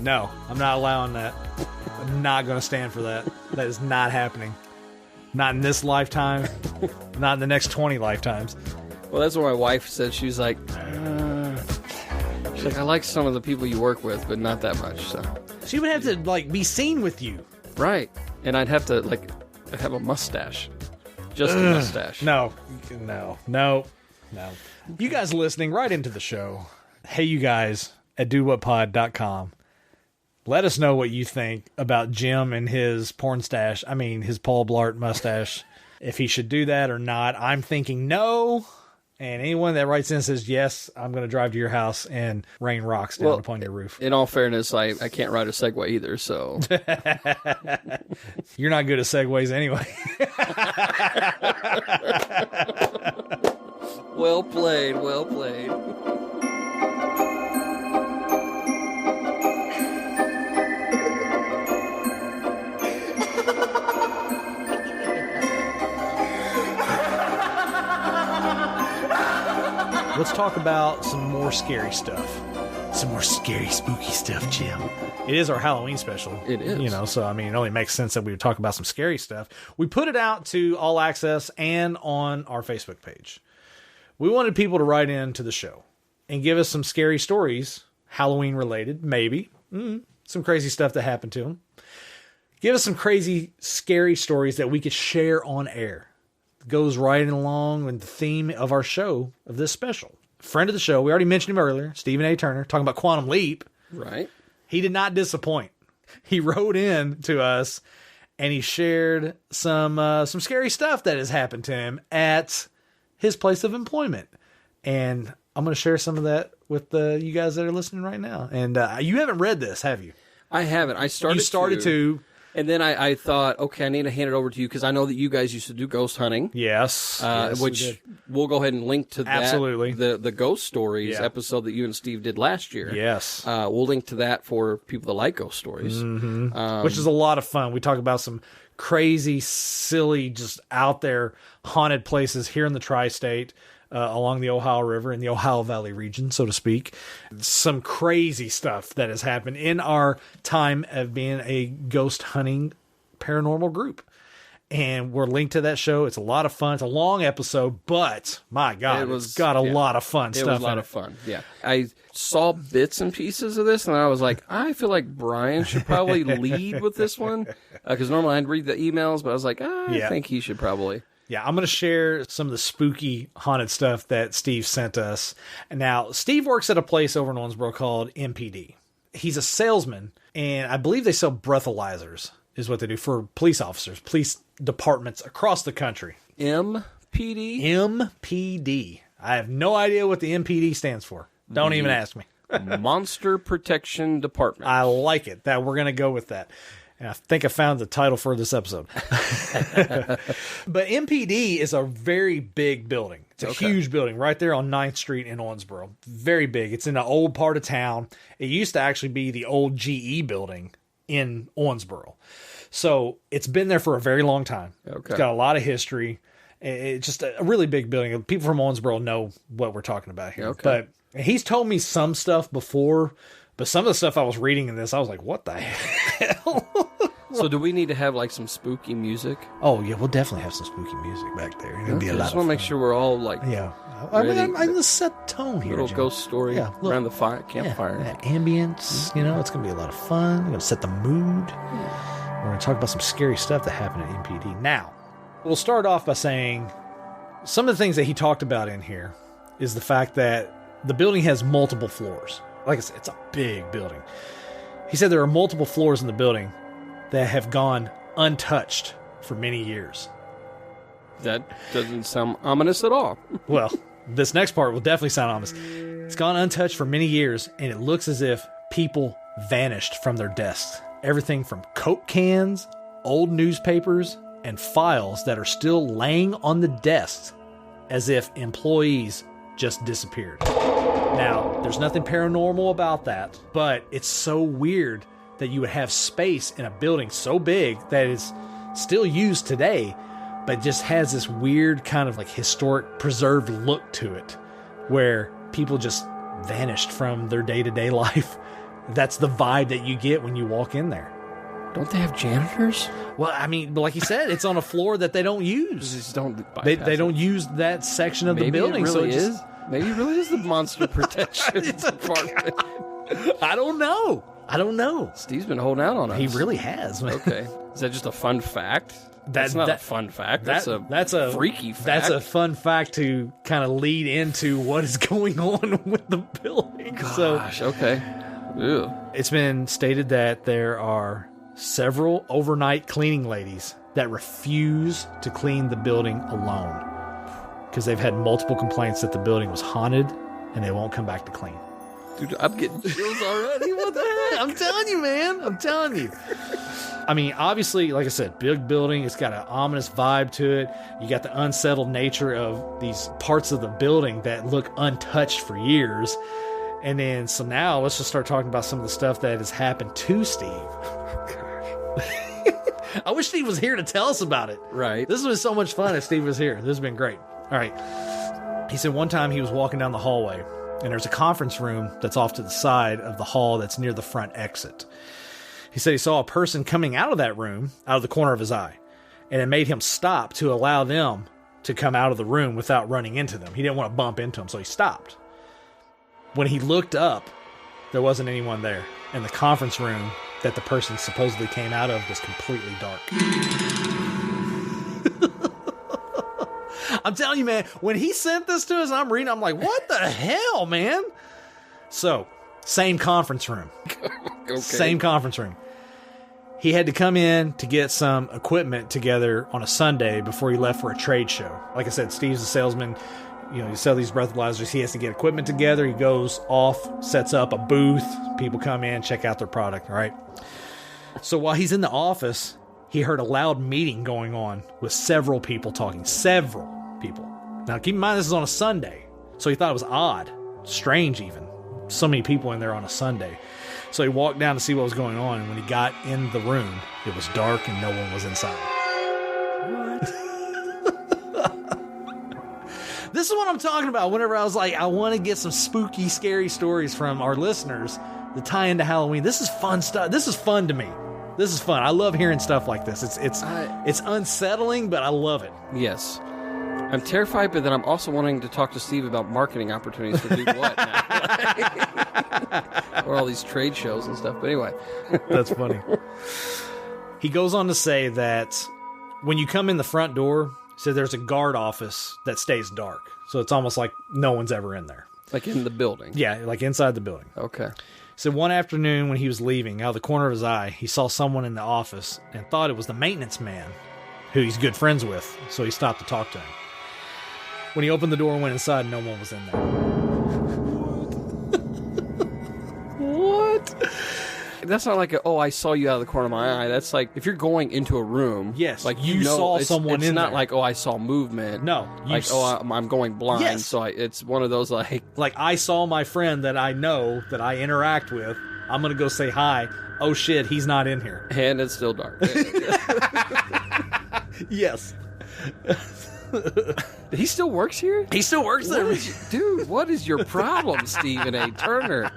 no, I'm not allowing that. I'm not going to stand for that. That is not happening. Not in this lifetime. Not in the next 20 lifetimes. Well, that's what my wife said. She's like, I like some of the people you work with, but not that much. So she would have to be seen with you, right? And I'd have to have a mustache, just a mustache. No. You guys listening, right into the show. Hey, you guys at dudewhatpod.com. Let us know what you think about Jim and his porn stash. I mean, his Paul Blart mustache. If he should do that or not. I'm thinking no. And anyone that writes in says, yes, I'm going to drive to your house and rain rocks down upon your roof. In all fairness, I can't ride a Segway either, so. You're not good at Segways anyway. Well played, well played. Let's talk about some more scary stuff. Some more scary, spooky stuff, Jim. It is our Halloween special. It is. So, I mean, it only makes sense that we would talk about some scary stuff. We put it out to All Access and on our Facebook page. We wanted people to write in to the show and give us some scary stories, Halloween related, maybe. Some crazy stuff that happened to them. Give us some crazy, scary stories that we could share on air. Goes right along with the theme of our show, of this special. Friend of the show, we already mentioned him earlier, Stephen A. Turner, talking about Quantum Leap. Right. He did not disappoint. He wrote in to us and he shared some scary stuff that has happened to him at his place of employment. And I'm going to share some of that with you guys that are listening right now. And you haven't read this, have you? I haven't. You started to. And then I thought, okay, I need to hand it over to you because I know that you guys used to do ghost hunting. Yes. Which we'll go ahead and link to that. Absolutely. The Ghost Stories episode that you and Steve did last year. Yes. We'll link to that for people that like ghost stories. Mm-hmm. Which is a lot of fun. We talk about some crazy, silly, just out there haunted places here in the tri-state, along the Ohio River in the Ohio Valley region, so to speak. Some crazy stuff that has happened in our time of being a ghost hunting paranormal group. And we're linked to that show. It's a lot of fun. It's a long episode, but my God, it's got a lot of fun stuff. It was a lot of fun. Yeah. I saw bits and pieces of this, and I was like, I feel like Brian should probably lead with this one. Because normally I'd read the emails, but I was like, I think he should probably. Yeah, I'm going to share some of the spooky haunted stuff that Steve sent us. Now, Steve works at a place over in Owensboro called MPD. He's a salesman, and I believe they sell breathalyzers is what they do for police officers, police departments across the country. MPD? MPD. I have no idea what the MPD stands for. Don't even ask me. Monster Protection Department. I like it. That we're going to go with that. And I think I found the title for this episode. But MPD is a very big building. It's a huge building right there on 9th Street in Owensboro. Very big. It's in an old part of town. It used to actually be the old GE building in Owensboro. So it's been there for a very long time. It's got a lot of history. It's just a really big building. People from Owensboro know what we're talking about here. But he's told me some stuff before, but some of the stuff I was reading in this, I was like, what the hell? So do we need to have like some spooky music? Oh, yeah, we'll definitely have some spooky music back there. It'll be a lot I just want to make sure we're all like... Yeah. I'm going to set the tone here, little Jim. Ghost story around the campfire. Yeah, ambience, it's going to be a lot of fun. We're going to set the mood. We're going to talk about some scary stuff that happened at MPD. Now, we'll start off by saying some of the things that he talked about in here is the fact that the building has multiple floors. Like I said, it's a big building. He said there are multiple floors in the building that have gone untouched for many years. That doesn't sound ominous at all. Well, this next part will definitely sound ominous. It's gone untouched for many years, and it looks as if people vanished from their desks. Everything from Coke cans, old newspapers, and files that are still laying on the desks as if employees just disappeared. Now, there's nothing paranormal about that, but it's so weird that you would have space in a building so big that is still used today, but just has this weird kind of like historic preserved look to it where people just vanished from their day-to-day life. That's the vibe that you get when you walk in there. Don't they have janitors? Well, I mean, like you said, it's on a floor that they don't use. Just don't they don't use that section of the building. Maybe it really so is. Maybe it really is the monster protection department. I don't know. Steve's been holding out on us. He really has. Man. Okay. Is that just a fun fact? That's not a fun fact. That's a freaky fact. That's a fun fact to kind of lead into what is going on with the building. Gosh, okay. Ew. It's been stated that there are several overnight cleaning ladies that refuse to clean the building alone because they've had multiple complaints that the building was haunted and they won't come back to clean. Dude, I'm getting chills already. What the heck? I'm telling you, man. I'm telling you. I mean, obviously, like I said, big building. It's got an ominous vibe to it. You got the unsettled nature of these parts of the building that look untouched for years. And then, so now let's just start talking about some of the stuff that has happened to Steve. I wish Steve was here to tell us about it. Right. This has been so much fun if Steve was here. This has been great. All right. He said one time he was walking down the hallway, and there's a conference room that's off to the side of the hall that's near the front exit. He said he saw a person coming out of that room, out of the corner of his eye, and it made him stop to allow them to come out of the room without running into them. He didn't want to bump into them, so he stopped. When he looked up, there wasn't anyone there, and the conference room that the person supposedly came out of was completely dark. I'm telling you, man, when he sent this to us, I'm reading, I'm like, what the hell, man? So, same conference room. Okay. Same conference room. He had to come in to get some equipment together on a Sunday before he left for a trade show. Like I said, Steve's a salesman. You sell these breathalyzers. He has to get equipment together. He goes off, sets up a booth. People come in, check out their product, all right? So while he's in the office, he heard a loud meeting going on with several people talking. Several people. Now, keep in mind, this is on a Sunday. So he thought it was odd. Strange, even. So many people in there on a Sunday. So he walked down to see what was going on, and when he got in the room, it was dark and no one was inside. This is what I'm talking about whenever I was like, I want to get some spooky, scary stories from our listeners that tie into Halloween. This is fun stuff. This is fun to me. This is fun. I love hearing stuff like this. It's unsettling, but I love it. Yes. I'm terrified, but then I'm also wanting to talk to Steve about marketing opportunities for Do What now. Or all these trade shows and stuff. But anyway. That's funny. He goes on to say that when you come in the front door, so there's a guard office that stays dark. So it's almost like no one's ever in there. Like in the building? Yeah, like inside the building. Okay. So one afternoon when he was leaving, out of the corner of his eye, he saw someone in the office and thought it was the maintenance man, who he's good friends with. So he stopped to talk to him. When he opened the door and went inside, no one was in there. What? That's not like I saw you out of the corner of my eye. That's like if you're going into a room. Yes, like you saw someone in there. It's not like, I saw movement. No. I'm going blind. Yes. So it's one of those like I saw my friend that I know, that I interact with. I'm going to go say hi. Oh, shit, he's not in here. And it's still dark. Yes. He still works here? He still works there. Dude, what is your problem, Stephen A. Turner?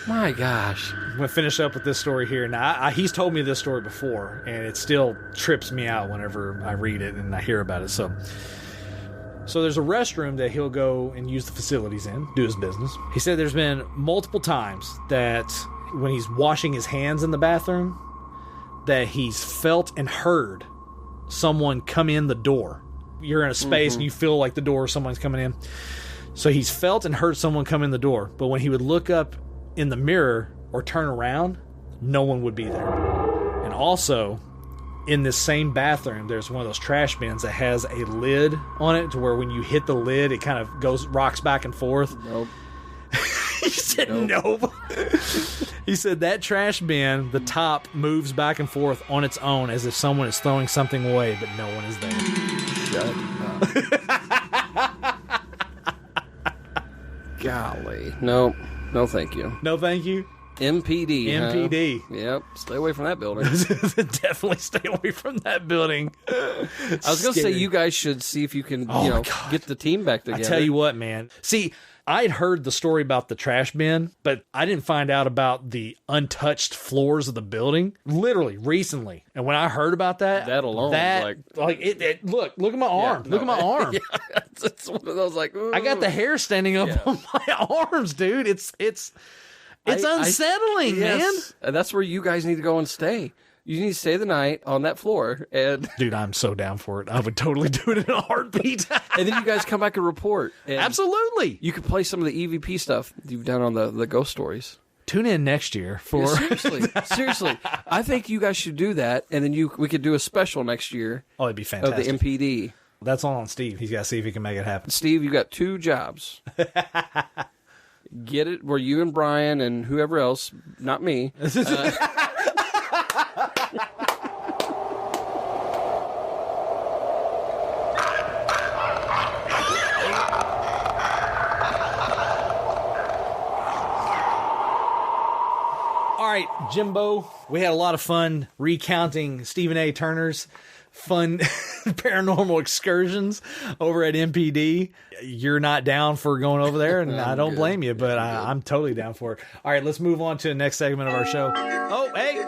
My gosh. I'm going to finish up with this story here. Now, he's told me this story before, and it still trips me out whenever I read it and I hear about it. So there's a restroom that he'll go and use the facilities in, do his business. He said there's been multiple times that when he's washing his hands in the bathroom, that he's felt and heard someone come in the door. You're in a space and you feel like the door, someone's coming in. So he's felt and heard someone come in the door, but when he would look up in the mirror or turn around, no one would be there. And also, in this same bathroom, there's one of those trash bins that has a lid on it to where when you hit the lid, it kind of rocks back and forth. Nope. He said nope. He said that trash bin, the top moves back and forth on its own as if someone is throwing something away, but no one is there. Shut up. Golly. No, thank you. No, thank you. MPD. MPD. Huh? Yep. Stay away from that building. Definitely stay away from that building. I was going to say you guys should see if you can, get the team back together. I tell you what, man. See, I'd heard the story about the trash bin, but I didn't find out about the untouched floors of the building literally recently. And when I heard about that, alone, look at my arm. Look at my arm. Yeah, it's one of those like, ooh. I got the hair standing up on my arms, dude. It's unsettling, man. And that's where you guys need to go and stay. You need to stay the night on that floor. And dude, I'm so down for it. I would totally do it in a heartbeat. And then you guys come back and report. And absolutely. You could play some of the EVP stuff you've done on the ghost stories. Tune in next year for... Yeah, seriously. I think you guys should do that, and then we could do a special next year. Oh, it'd be fantastic. Of the MPD. That's all on Steve. He's got to see if he can make it happen. Steve, you got 2 jobs. Get it where you and Brian and whoever else, not me... All right, Jimbo, we had a lot of fun recounting Stephen A. Turner's fun paranormal excursions over at MPD. You're not down for going over there, and I don't blame you, but I'm totally down for it. All right, let's move on to the next segment of our show. Oh, hey!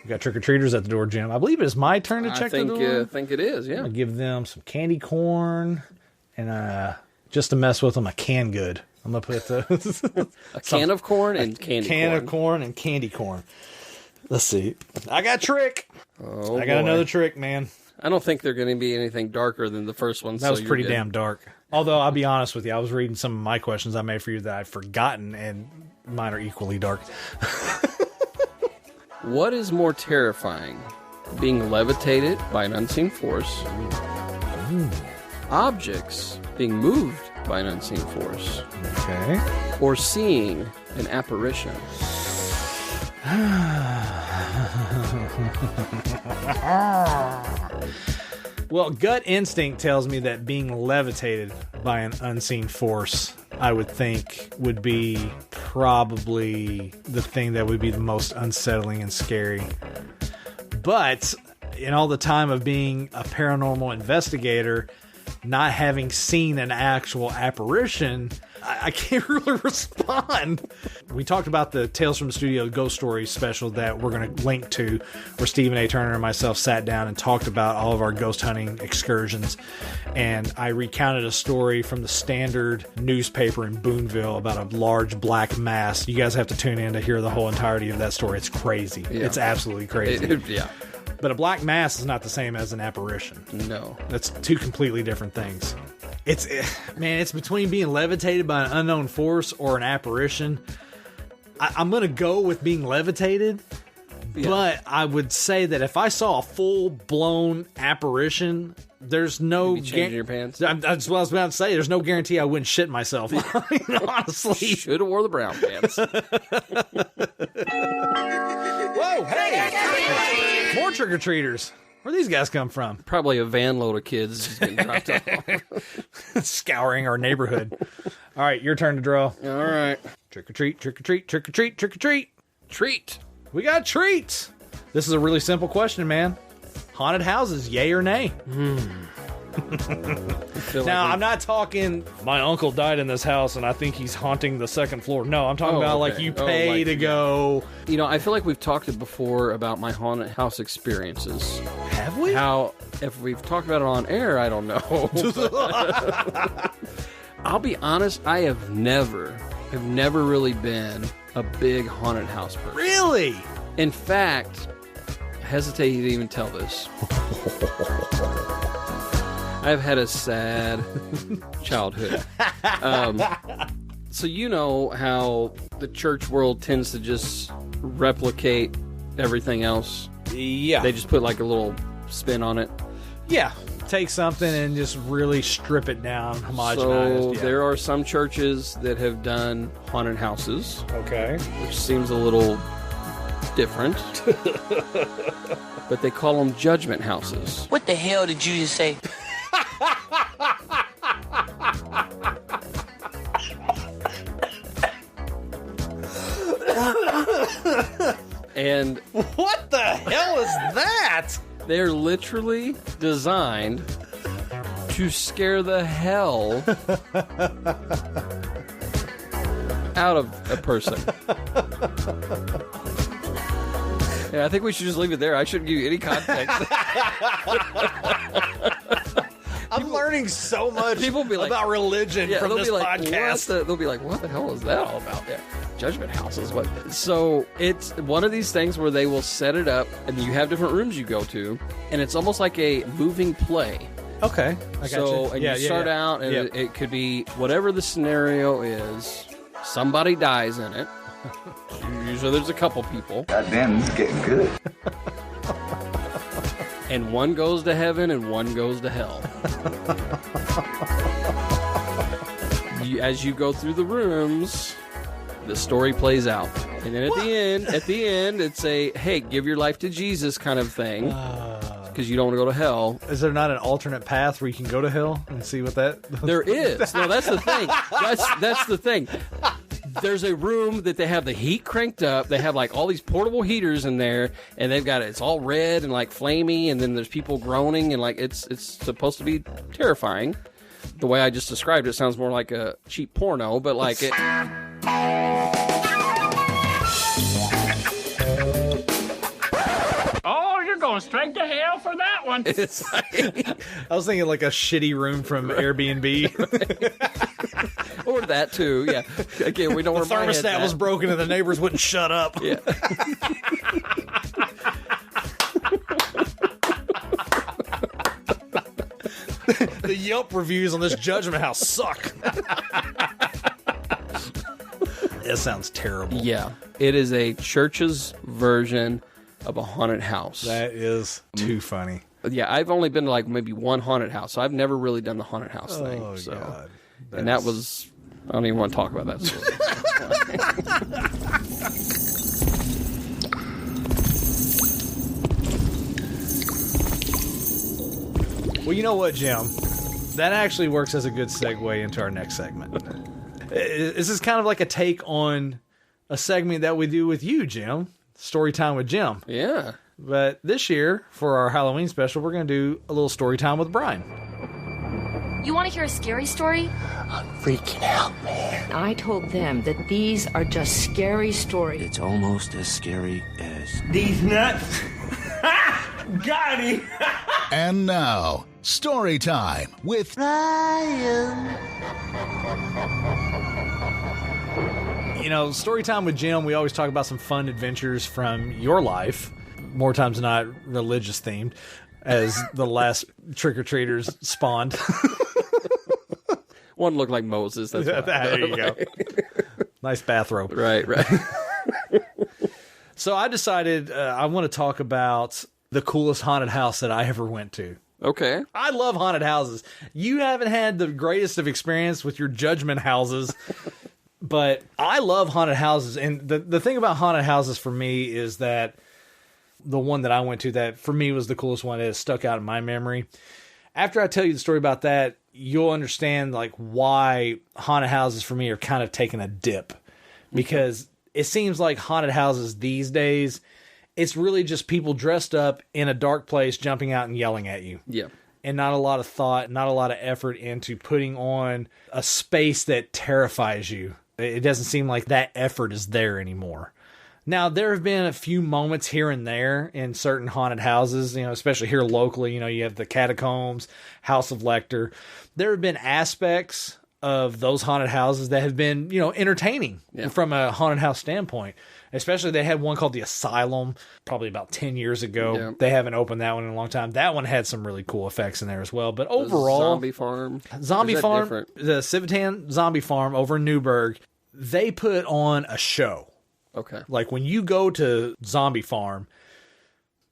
We got trick-or-treaters at the door, Jim. I believe it's my turn to check the door. I think it is, yeah. I'll give them some candy corn, and just to mess with them, a canned good. I'm going to put the... a can of corn and candy corn. Can of corn and candy corn. Let's see. I got a trick. Oh, I got another trick, man. I don't think they're going to be anything darker than the first one. That was pretty damn dark. Although, I'll be honest with you, I was reading some of my questions I made for you that I'd forgotten, and mine are equally dark. What is more terrifying? Being levitated by an unseen force? Objects being moved by an unseen force? Okay. Or seeing an apparition? Well, gut instinct tells me that being levitated by an unseen force, I would think, would be probably the thing that would be the most unsettling and scary. But in all the time of being a paranormal investigator, not having seen an actual apparition, I can't really respond. We talked about the Tales from the Studio Ghost Stories special that we're going to link to, where Stephen A. Turner and myself sat down and talked about all of our ghost hunting excursions. And I recounted a story from the Standard newspaper in Boonville about a large black mass. You guys have to tune in to hear the whole entirety of that story. It's crazy. Yeah. It's absolutely crazy. Yeah. But a black mass is not the same as an apparition. No. That's two completely different things. It's between being levitated by an unknown force or an apparition. I'm going to go with being levitated, but I would say that if I saw a full-blown apparition, there's no... You'd be changing your pants? That's what I was about to say. There's no guarantee I wouldn't shit myself. Honestly. Should have wore the brown pants. Whoa, hey! More trick-or-treaters. Where these guys come from? Probably a van load of kids just getting dropped off. Scouring our neighborhood. All right, your turn to draw. All right. Trick-or-treat, trick-or-treat, trick-or-treat, trick-or-treat. Treat. We got treats. This is a really simple question, man. Haunted houses, yay or nay? Now, I'm not talking, my uncle died in this house and I think he's haunting the second floor. No, I'm talking about like you pay to go. You know, I feel like we've talked before about my haunted house experiences. Have we? If we've talked about it on air, I don't know. I'll be honest, I have never really been a big haunted house person. Really? In fact, I hesitate to even tell this. I've had a sad childhood. So you know how the church world tends to just replicate everything else? Yeah. They just put like a little spin on it. Yeah. Take something and just really strip it down, homogenized. So there are some churches that have done haunted houses. Okay. Which seems a little different. But they call them judgment houses. What the hell did you just say? And what the hell is that? They're literally designed to scare the hell out of a person. Yeah, I think we should just leave it there. I shouldn't give you any context. I'm learning so much people be like, about religion from this podcast. They'll be like, what the hell is that all about? Yeah. Judgment houses. What? So it's one of these things where they will set it up and you have different rooms you go to, and it's almost like a moving play. Okay. I got you. And you start out, and it could be whatever the scenario is, somebody dies in it. Usually there's a couple people. Goddamn, this is getting good. And one goes to heaven and one goes to hell. As you go through the rooms, the story plays out. And then at the end, it's a, hey, give your life to Jesus kind of thing. Because you don't want to go to hell. Is there not an alternate path where you can go to hell and see what that... There is. No, that's the thing. That's the thing. There's a room that they have the heat cranked up. They have like all these portable heaters in there, and they've got it's all red and like flamey, and then there's people groaning, and like it's supposed to be terrifying. The way I just described it sounds more like a cheap porno, but like it. Oh, you're going straight to hell for that one. It's like, I was thinking like a shitty room from Airbnb. Or that too, yeah. Again, we don't. The thermostat was broken and the neighbors wouldn't shut up. Yeah. The Yelp reviews on this Judgment House suck. That sounds terrible. Yeah, it is a church's version of a haunted house. That is too funny. Yeah, I've only been to like maybe one haunted house, so I've never really done the haunted house thing. Oh, so. God. And that was, I don't even want to talk about that story. Well, you know what, Jim? That actually works as a good segue into our next segment. This is kind of like a take on a segment that we do with you, Jim. Story time with Jim. Yeah. But this year, for our Halloween special, we're going to do a little story time with Brian. You want to hear a scary story? I'm freaking out, man. I told them that these are just scary stories. It's almost as scary as These nuts. Got him. And now, story time with Brian. You know, story time with Jim, we always talk about some fun adventures from your life. More times than not, religious themed, as the last trick-or-treaters spawned. One looked like Moses. That's why. There you go. Nice bathrobe. Right. So I decided I want to talk about the coolest haunted house that I ever went to. Okay. I love haunted houses. You haven't had the greatest of experience with your judgment houses, but I love haunted houses. And the thing about haunted houses for me is that the one that I went to that for me was the coolest one that has stuck out in my memory. After I tell you the story about that, you'll understand like why haunted houses for me are kind of taking a dip, because it seems like haunted houses these days, it's really just people dressed up in a dark place, jumping out and yelling at you. Yeah. And not a lot of thought, not a lot of effort into putting on a space that terrifies you. It doesn't seem like that effort is there anymore. Now, there have been a few moments here and there in certain haunted houses, you know, especially here locally. You know, you have the Catacombs, House of Lecter. There have been aspects of those haunted houses that have been, you know, entertaining from a haunted house standpoint. Especially they had one called the Asylum probably about 10 years ago. Yeah. They haven't opened that one in a long time. That one had some really cool effects in there as well. But overall... Zombie Farm, the Civitan Zombie Farm over in Newburgh, they put on a show. Okay. Like when you go to Zombie Farm,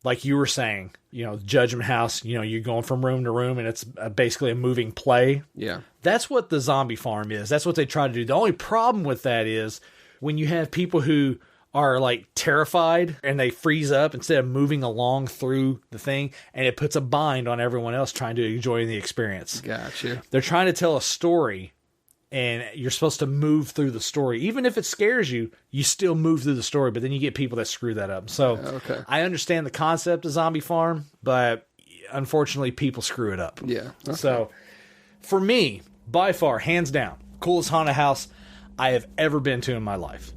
like you were saying, you know, Judgment House, you know, you're going from room to room and it's basically a moving play. Yeah. That's what the Zombie Farm is. That's what they try to do. The only problem with that is when you have people who are like terrified and they freeze up instead of moving along through the thing, and it puts a bind on everyone else trying to enjoy the experience. Gotcha. They're trying to tell a story, and you're supposed to move through the story. Even if it scares you, you still move through the story, but then you get people that screw that up. So I understand the concept of Zombie Farm, but unfortunately people screw it up. Yeah. Okay. So for me, by far, hands down, coolest haunted house I have ever been to in my life.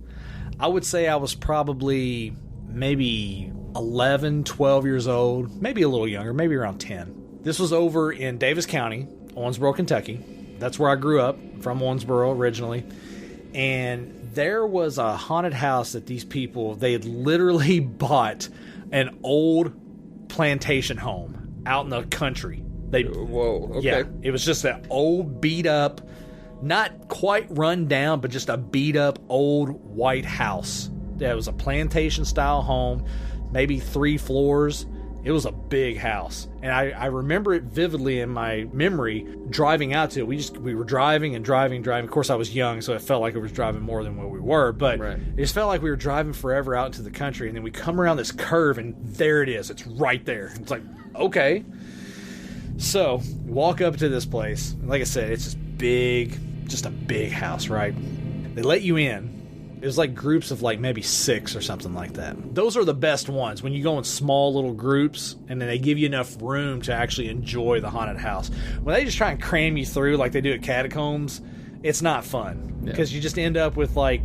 I would say I was probably maybe 11, 12 years old, maybe a little younger, maybe around 10. This was over in Davis County, Owensboro, Kentucky. That's where I grew up, from Owensboro originally. And there was a haunted house that these people, they had literally bought an old plantation home out in the country. Whoa, okay. Yeah, it was just an old beat up, not quite run down, but just a beat up old white house. It was a plantation style home, maybe 3 floors. It was a big house. And I remember it vividly in my memory driving out to it. We were driving and driving. Of course, I was young, so it felt like it was driving more than what we were. But It just felt like we were driving forever out into the country. And then we come around this curve, and there it is. It's right there. It's like, okay. So, walk up to this place. Like I said, it's just a big house, right? They let you in. It was like groups of like maybe 6 or something like that. Those are the best ones, when you go in small little groups and then they give you enough room to actually enjoy the haunted house. When they just try and cram you through like they do at Catacombs, it's not fun. Because you just end up with like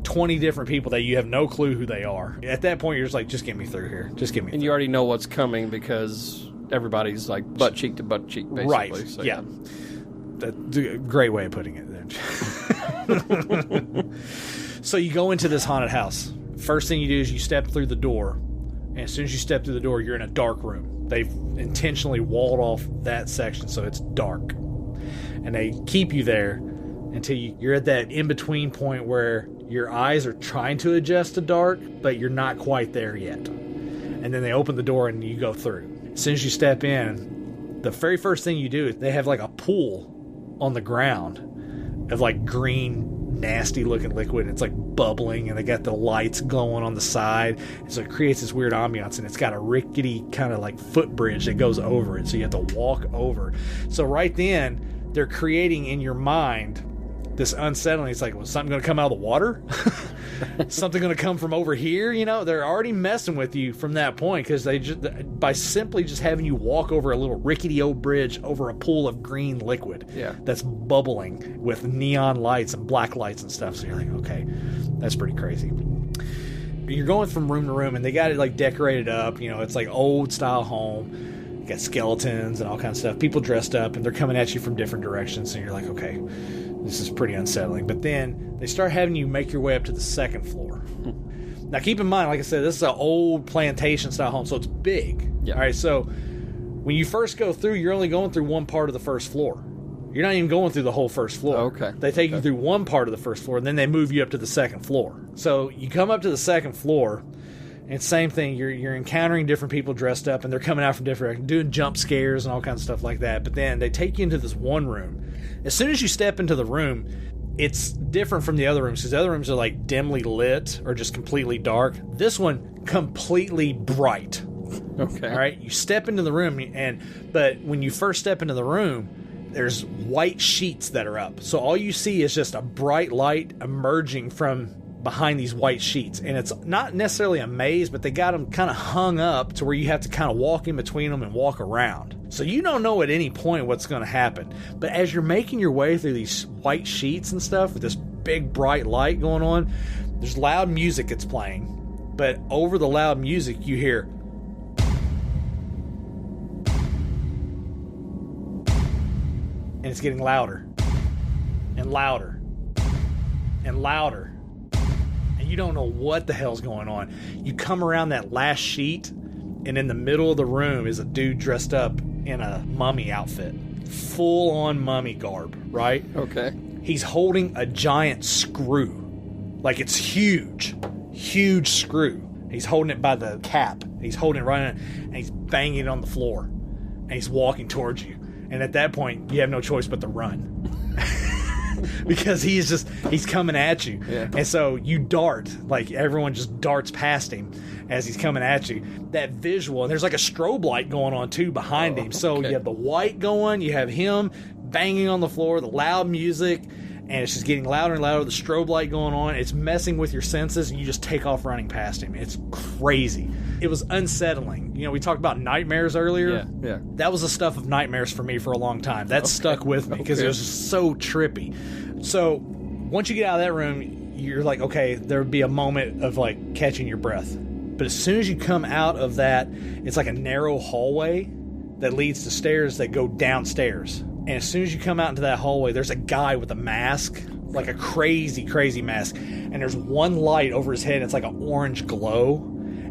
20 different people that you have no clue who they are. At that point, you're just like, just get me through here. Just get me through. And you already know what's coming because everybody's like butt cheek to butt cheek, basically. Right, so, yeah. That's a great way of putting it. So you go into this haunted house. First thing you do is you step through the door. And as soon as you step through the door, you're in a dark room. They've intentionally walled off that section so it's dark. And they keep you there until you're at that in-between point where your eyes are trying to adjust to dark, but you're not quite there yet. And then they open the door and you go through. As soon as you step in, the very first thing you do is they have like a pool on the ground of like green, nasty looking liquid. It's like bubbling, and they got the lights glowing on the side, and so it creates this weird ambiance. And it's got a rickety kind of like footbridge that goes over it, so you have to walk over. So right then they're creating in your mind this unsettling. It's like, was something going to come out of the water? Something going to come from over here? You know, they're already messing with you from that point, because they just, by simply just having you walk over a little rickety old bridge over a pool of green liquid that's bubbling with neon lights and black lights and stuff. So you're like, okay, that's pretty crazy. You're going from room to room, and they got it like decorated up. You know, it's like old style home. You got skeletons and all kinds of stuff. People dressed up, and they're coming at you from different directions. And you're like, okay, this is pretty unsettling. But then they start having you make your way up to the second floor. Now, keep in mind, like I said, this is an old plantation style home, so it's big. Yeah. All right, so when you first go through, you're only going through one part of the first floor. You're not even going through the whole first floor. Okay. They take you through one part of the first floor, and then they move you up to the second floor. So you come up to the second floor, and same thing. You're encountering different people dressed up, and they're coming out from different, doing jump scares and all kinds of stuff like that. But then they take you into this one room. As soon as you step into the room, it's different from the other rooms, because the other rooms are like dimly lit or just completely dark. This one, completely bright. Okay. All right. You step into the room, but when you first step into the room, there's white sheets that are up. So all you see is just a bright light emerging from behind these white sheets. And it's not necessarily a maze, but they got them kind of hung up to where you have to kind of walk in between them and walk around. So you don't know at any point what's going to happen. But as you're making your way through these white sheets and stuff with this big bright light going on, there's loud music that's playing. But over the loud music, you hear... and it's getting louder and louder and louder, and you don't know what the hell's going on. You come around that last sheet, and in the middle of the room is a dude dressed up in a mummy outfit, full on mummy garb, right? Okay. He's holding a giant screw, like it's huge screw. He's holding it by the cap. He's holding it right in, and he's banging it on the floor, and he's walking towards you. And at that point, you have no choice but to run. Because he's coming at you. Yeah. And so you dart, like everyone just darts past him as he's coming at you. That visual, and there's like a strobe light going on too behind him. So you have the white going, you have him banging on the floor, the loud music, and it's just getting louder and louder, the strobe light going on. It's messing with your senses, and you just take off running past him. It's crazy. It was unsettling. You know, we talked about nightmares earlier. Yeah. That was the stuff of nightmares for me for a long time. That stuck with me because it was just so trippy. So once you get out of that room, you're like, okay, there would be a moment of like catching your breath. But as soon as you come out of that, it's like a narrow hallway that leads to stairs that go downstairs. And as soon as you come out into that hallway, there's a guy with a mask, like a crazy, crazy mask. And there's one light over his head, and it's like an orange glow.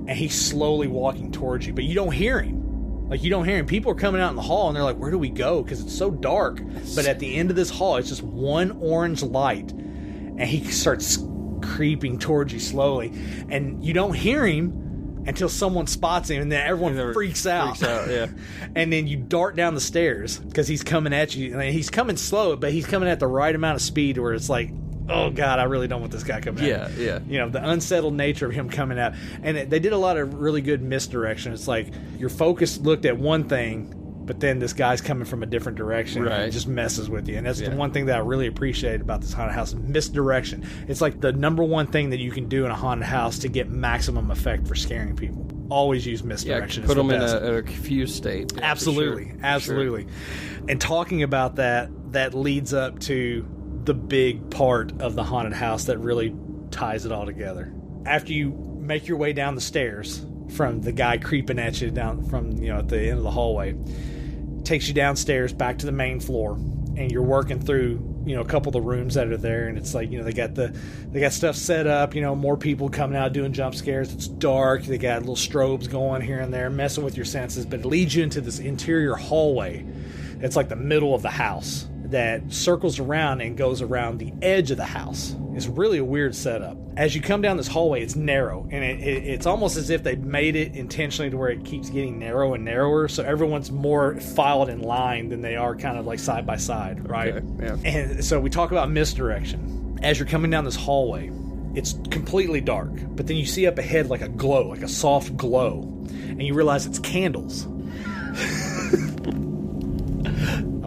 And he's slowly walking towards you, but you don't hear him. Like, you don't hear him. People are coming out in the hall, and they're like, where do we go? Because it's so dark. But at the end of this hall, it's just one orange light, and he starts creeping towards you slowly. And you don't hear him until someone spots him, and then everyone freaks out. And then you dart down the stairs because he's coming at you. I mean, he's coming slow, but he's coming at the right amount of speed where it's like, oh God, I really don't want this guy coming at me. Yeah. You know, the unsettled nature of him coming out. And they did a lot of really good misdirection. It's like your focus looked at one thing, but then this guy's coming from a different direction. Right. And it just messes with you. And that's the one thing that I really appreciate about this haunted house, misdirection. It's like the number one thing that you can do in a haunted house to get maximum effect for scaring people. Always use misdirection. Put them in a confused state. Yeah, absolutely. For sure. Absolutely. And talking about that leads up to the big part of the haunted house that really ties it all together. After you make your way down the stairs from the guy creeping at you down from, you know, at the end of the hallway, takes you downstairs back to the main floor, and you're working through, you know, a couple of the rooms that are there, and it's like, you know, they got stuff set up, you know, more people coming out doing jump scares. It's dark. They got little strobes going here and there, messing with your senses, but it leads you into this interior hallway. It's like the middle of the house that circles around and goes around the edge of the house. It's really a weird setup. As you come down this hallway, it's narrow, and it's almost as if they made it intentionally to where it keeps getting narrow and narrower, so everyone's more filed in line than they are kind of like side by side, right? Okay, yeah. And so we talk about misdirection. As you're coming down this hallway, it's completely dark, but then you see up ahead like a glow, like a soft glow, and you realize it's candles.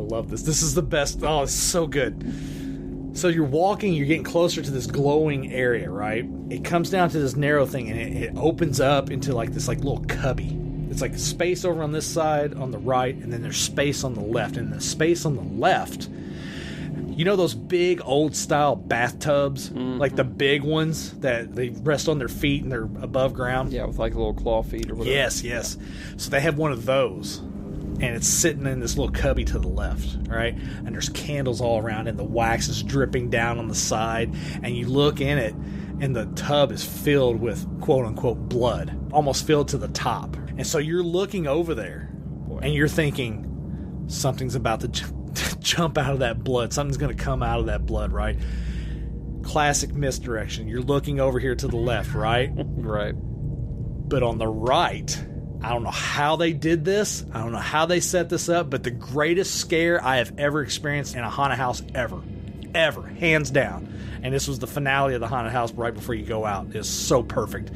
Love this. This is the best. Oh, it's so good. So you're walking, you're getting closer to this glowing area, right? It comes down to this narrow thing, and it opens up into like this like little cubby. It's like space over on this side, on the right, and then there's space on the left. And the space on the left, you know those big old style bathtubs? Like the big ones that they rest on their feet and they're above ground? Yeah, with like little claw feet or whatever. Yes. So they have one of those. And it's sitting in this little cubby to the left, right? And there's candles all around, and the wax is dripping down on the side. And you look in it, and the tub is filled with quote-unquote blood, almost filled to the top. And so you're looking over there, and you're thinking, something's about to jump out of that blood. Something's going to come out of that blood, right? Classic misdirection. You're looking over here to the left, right? Right. But on the right... I don't know how they did this. I don't know how they set this up, but the greatest scare I have ever experienced in a haunted house ever, hands down. And this was the finale of the haunted house right before you go out. It's so perfect.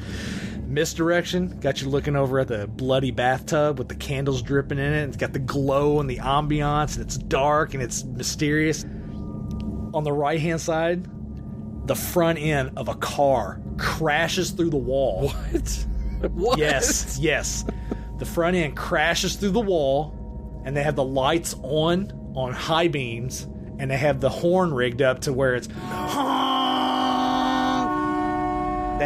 Misdirection got you looking over at the bloody bathtub with the candles dripping in it. It's got the glow and the ambiance, and it's dark and it's mysterious. On the right-hand side, the front end of a car crashes through the wall. What? Yes. The front end crashes through the wall, and they have the lights on high beams, and they have the horn rigged up to where it's... They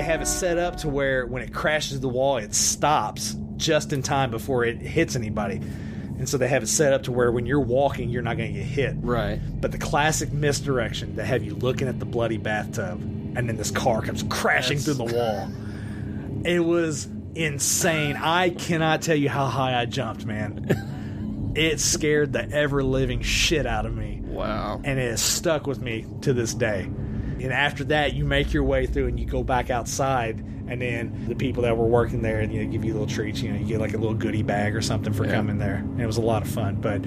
have it set up to where when it crashes the wall, it stops just in time before it hits anybody. And so they have it set up to where when you're walking, you're not going to get hit. Right. But the classic misdirection, they have you looking at the bloody bathtub, and then this car comes crashing through the wall. It was insane. I cannot tell you how high I jumped, man. It scared the ever-living shit out of me. Wow. And it has stuck with me to this day. And after that, you make your way through and you go back outside, and then the people that were working there, and give you little treats. You get like a little goodie bag or something for coming there. And it was a lot of fun. But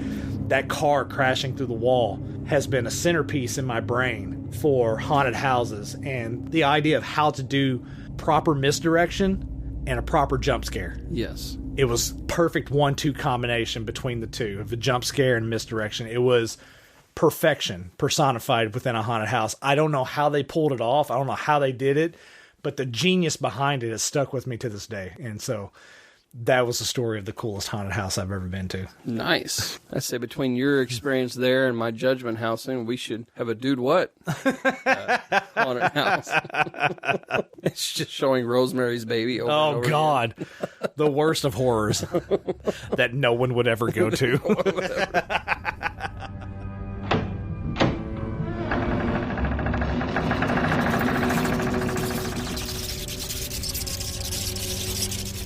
that car crashing through the wall has been a centerpiece in my brain for haunted houses, and the idea of how to do proper misdirection and a proper jump scare. Yes. It was perfect 1-2 combination between the two, of the jump scare and misdirection. It was perfection personified within a haunted house. I don't know how they pulled it off. I don't know how they did it, but the genius behind it has stuck with me to this day. And so that was the story of the coolest haunted house I've ever been to. Nice. I say between your experience there and my judgment housing, we should have a Dude What haunted house. It's just showing Rosemary's Baby over and over God. Again. The worst of horrors that no one would ever go to.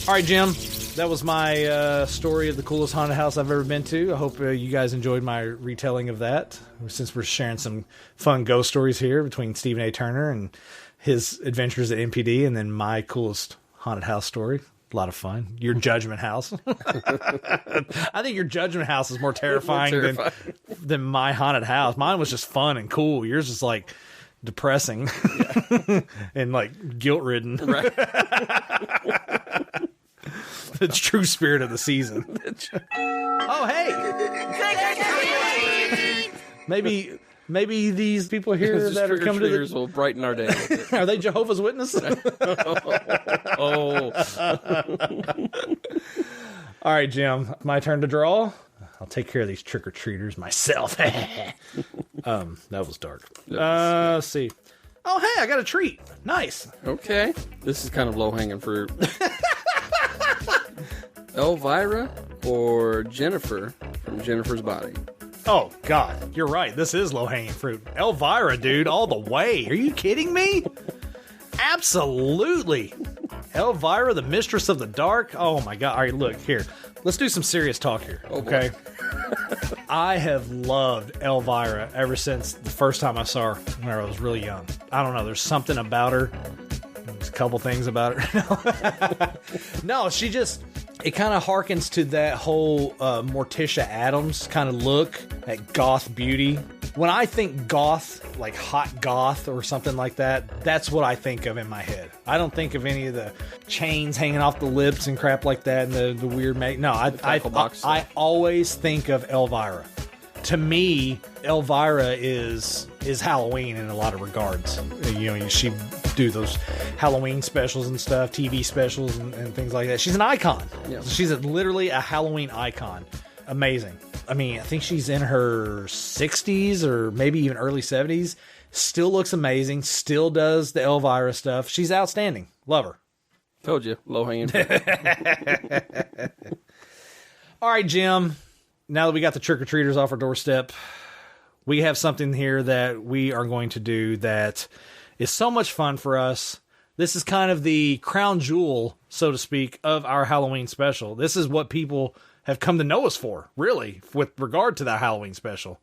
All right, Jim. That was my story of the coolest haunted house I've ever been to. I hope you guys enjoyed my retelling of that, since we're sharing some fun ghost stories here between Stephen A. Turner and his adventures at MPD, and then my coolest haunted house story. A lot of fun. Your Judgment House. I think your Judgment House is more terrifying than my haunted house. Mine was just fun and cool. Yours is like depressing and like guilt-ridden. Right. The true spirit of the season. Oh, hey! Maybe these people here that are coming to the... will brighten our day. Are they Jehovah's Witnesses? Oh. All right, Jim. My turn to draw. I'll take care of these trick-or-treaters myself. That was dark. Let's see. Oh, hey, I got a treat. Nice. Okay. This is kind of low-hanging fruit. Elvira or Jennifer from Jennifer's Body? Oh, God. You're right. This is low-hanging fruit. Elvira, dude, all the way. Are you kidding me? Absolutely. Elvira, the mistress of the dark. Oh, my God. All right, look, here. Let's do some serious talk here, okay? I have loved Elvira ever since the first time I saw her when I was really young. I don't know. There's something about her. There's a couple things about her. No, she just... It kind of harkens to that whole Morticia Addams kind of look, that goth beauty. When I think goth, like hot goth or something like that, that's what I think of in my head. I don't think of any of the chains hanging off the lips and crap like that and the weird make. No, I always think of Elvira. To me, Elvira is is Halloween in a lot of regards. You know, she do those Halloween specials and stuff, TV specials and things like that. She's an icon. Yeah. She's literally a Halloween icon. Amazing. I mean, I think she's in her 60s or maybe even early 70s. Still looks amazing. Still does the Elvira stuff. She's outstanding. Love her. Told you, low-hanging fruit. All right, Jim. Now that we got the trick-or-treaters off our doorstep, we have something here that we are going to do that is so much fun for us. This is kind of the crown jewel, so to speak, of our Halloween special. This is what people have come to know us for, really, with regard to that Halloween special.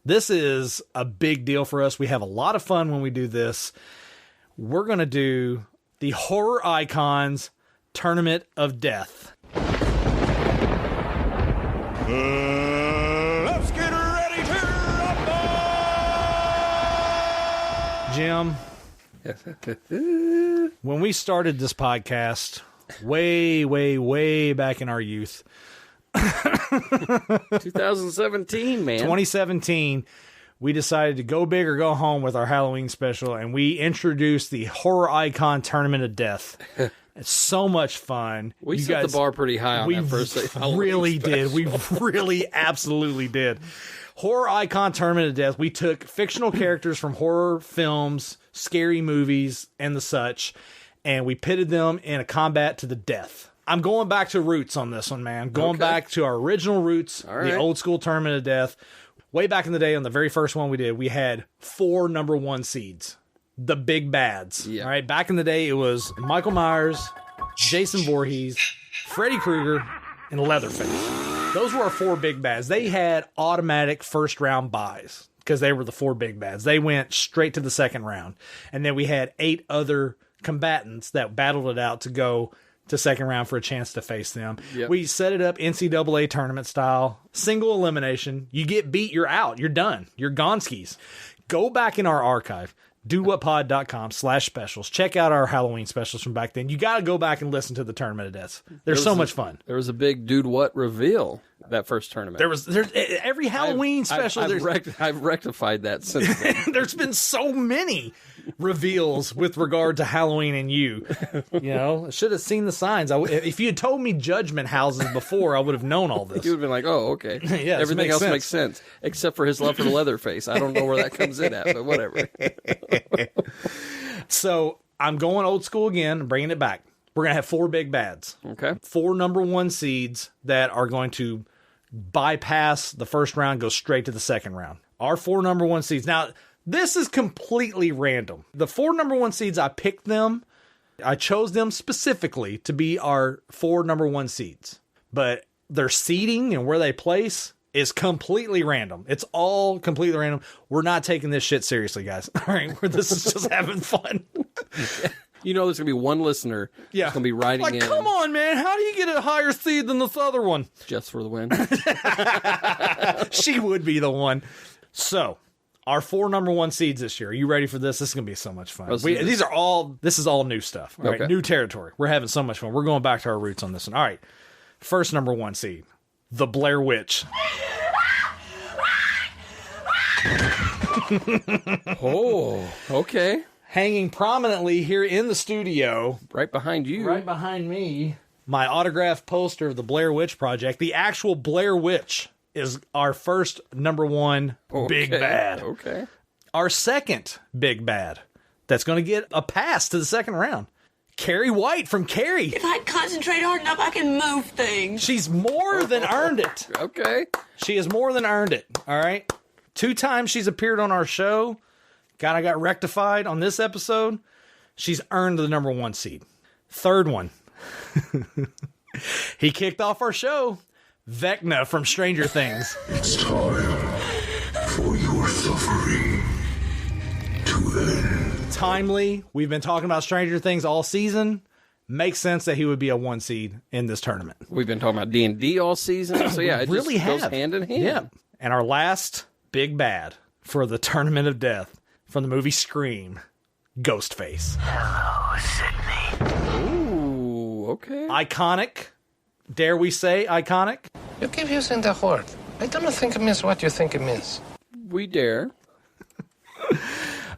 This is a big deal for us. We have a lot of fun when we do this. We're going to do the Horror Icons Tournament of Death. Let's get ready to rumble! Jim, when we started this podcast, way back in our youth, 2017, man. 2017, we decided to go big or go home with our Halloween special, and we introduced the Horror Icon Tournament of Death. It's so much fun. We set the bar pretty high on that first Halloween really special. did. We really absolutely did. Horror Icon Tournament of Death. We took fictional characters from horror films, scary movies, and the such, and we pitted them in a combat to the death. I'm going back to roots on this one, man. Going back to our original roots, the old school Tournament of Death. Way back in the day, on the very first one we did, we had 4 number 1 seeds. The big bads. Yeah. All right. Back in the day, it was Michael Myers, Jason Voorhees, Freddy Krueger, and Leatherface. Those were our 4 big bads. They had automatic first round buys because they were the 4 big bads. They went straight to the second round. And then we had 8 other combatants that battled it out to go to second round for a chance to face them. Yep. We set it up NCAA tournament style, single elimination. You get beat, you're out. You're done. You're gonskis. Go back in our archive. DoWhatPod.com/specials. Check out our Halloween specials from back then. You got to go back and listen to the Tournament of Deaths. They're so much fun. There was a big Dude What reveal that first tournament. There's every Halloween special. I've rectified that since then. There's been so many reveals with regard to Halloween and you. You know, I should have seen the signs. If you had told me judgment houses before, I would have known all this. You would have been like, oh, okay. Yeah, everything else makes sense. Except for his love for the Leatherface. I don't know where that comes in at, but whatever. So I'm going old school again, bringing it back. We're going to have 4 big bads. Okay. 4 number 1 seeds that are going to bypass the first round, go straight to the second round. Our 4 number 1 seeds. Now, this is completely random. The 4 number 1 seeds, I picked them. I chose them specifically to be our 4 number 1 seeds. But their seeding and where they place is completely random. It's all completely random. We're not taking this shit seriously, guys. All right, this is just having fun. You know, there's gonna be one listener. Yeah, who's gonna be writing in. Come on, man! How do you get a higher seed than this other one? Just for the win. She would be the one. So, our 4 number 1 seeds this year. Are you ready for this? This is gonna be so much fun. This is all new stuff. All right, new territory. We're having so much fun. We're going back to our roots on this one. All right, first number 1 seed, the Blair Witch. Oh, okay. Hanging prominently here in the studio. Right behind you. Right behind me. My autographed poster of the Blair Witch Project. The actual Blair Witch is our first number 1 big bad. Okay. Our second big bad that's going to get a pass to the second round. Carrie White from Carrie. If I concentrate hard enough, I can move things. She's more than earned it. Okay. She has more than earned it. All right. 2 times she's appeared on our show. Kind of got rectified on this episode. She's earned the number 1 seed. Third one. He kicked off our show. Vecna from Stranger Things. It's time for your suffering to end. Timely. We've been talking about Stranger Things all season. Makes sense that he would be a 1 seed in this tournament. We've been talking about D&D all season. So yeah, it really just goes hand in hand. Yeah. And our last big bad for the Tournament of Death from the movie Scream, Ghostface. Hello, Sydney. Ooh, okay. Iconic. Dare we say iconic? You keep using the word. I don't think it means what you think it means. We dare.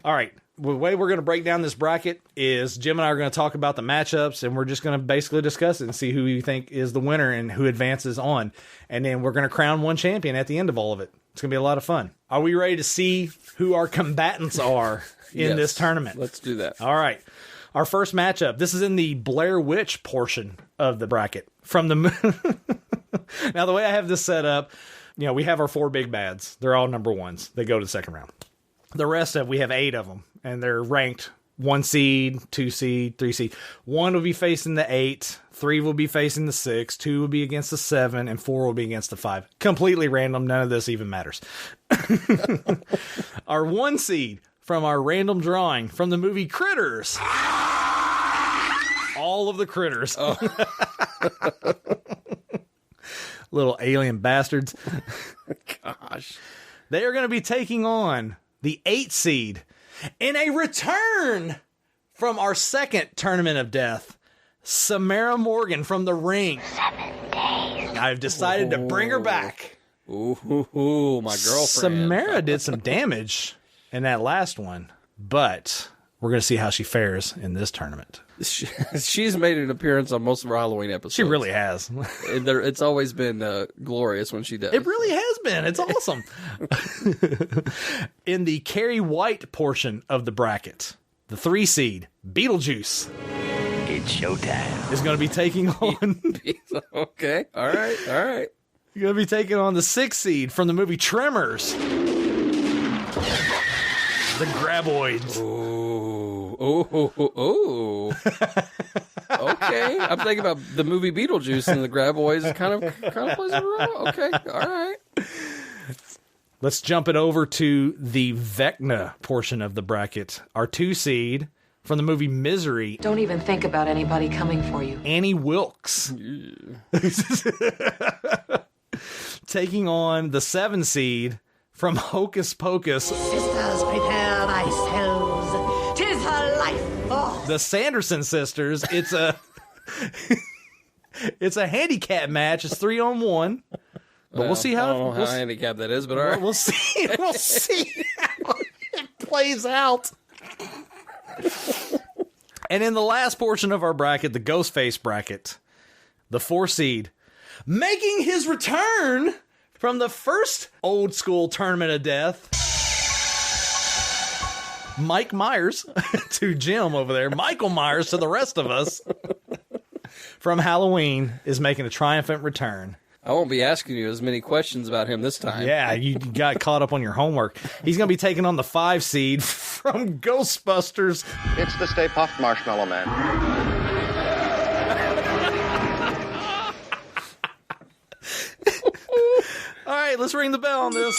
All right. The way we're going to break down this bracket is Jim and I are going to talk about the matchups, and we're just going to basically discuss it and see who we think is the winner and who advances on. And then we're going to crown one champion at the end of all of it. It's going to be a lot of fun. Are we ready to see who our combatants are in this tournament? Let's do that. All right. Our first matchup. This is in the Blair Witch portion of the bracket. From the Now, the way I have this set up, we have our 4 big bads. They're all number 1s. They go to the second round. The rest of we have 8 of them, and they're ranked 1 seed, 2 seed, 3 seed. 1 will be facing the 8, 3 will be facing the 6, 2 will be against the 7, and 4 will be against the 5. Completely random. None of this even matters. Our 1 seed from our random drawing from the movie Critters. All of the critters. Oh. Little alien bastards. Gosh. They are going to be taking on the 8 seed in a return from our second tournament of death, Samara Morgan from The Ring. 7 days. I've decided to bring her back. Ooh, my girlfriend. Samara did some damage in that last one, but we're going to see how she fares in this tournament. She's made an appearance on most of our Halloween episodes. She really has. It's always been glorious when she does. It really has been. It's awesome. In the Carrie White portion of the bracket, the 3 seed, Beetlejuice. It's showtime. Is going to be taking on... Okay. All right. You're going to be taking on the 6 seed from the movie Tremors. The Graboids. Ooh. Okay. I'm thinking about the movie Beetlejuice, and the Graboids kind of plays a role. Okay. All right. Let's jump it over to the Vecna portion of the bracket. Our 2 seed from the movie Misery. Don't even think about anybody coming for you. Annie Wilkes. Taking on the 7 seed from Hocus Pocus. Sisters, prepare thyselves. 'Tis her life force. The Sanderson sisters. It's a handicap match. It's 3-on-1. But we'll see how... I don't know how handicapped that is, but all right. We'll see. We'll see how it plays out. And in the last portion of our bracket, the Ghostface bracket, the 4 seed, making his return from the first old school tournament of death, Mike Myers to Jim over there, Michael Myers to the rest of us, from Halloween, is making a triumphant return. I won't be asking you as many questions about him this time. Yeah, you got caught up on your homework. He's going to be taking on the 5 seed from Ghostbusters. It's the Stay Puft Marshmallow Man. All right, let's ring the bell on this.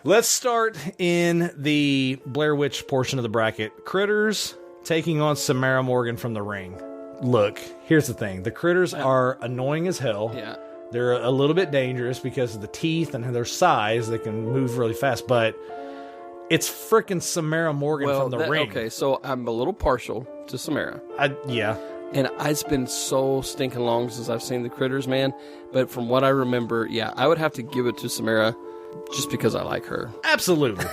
Let's start in the Blair Witch portion of the bracket. Critters taking on Samara Morgan from The Ring. Look, here's the thing. The critters are annoying as hell. Yeah. They're a little bit dangerous because of the teeth and their size. They can move really fast, but it's frickin' Samara Morgan from The Ring. Okay, so I'm a little partial to Samara. Yeah. And it's been so stinking long since I've seen the critters, man. But from what I remember, yeah, I would have to give it to Samara just because I like her. Absolutely.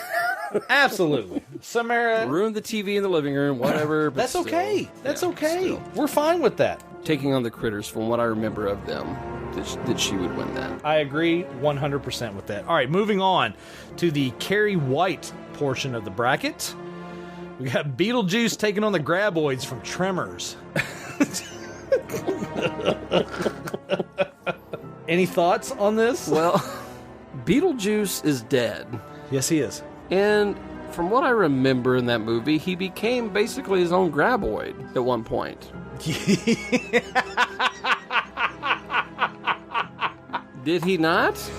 Absolutely. Samara. Ruined the TV in the living room, whatever. But That's okay. That's okay. We're fine with that. Taking on the critters, from what I remember of them, that she would win that. I agree 100% with that. All right, moving on to the Carrie White portion of the bracket. We got Beetlejuice taking on the Graboids from Tremors. Any thoughts on this? Well, Beetlejuice is dead. Yes, he is. And from what I remember in that movie, he became basically his own Graboid at one point. Did he not?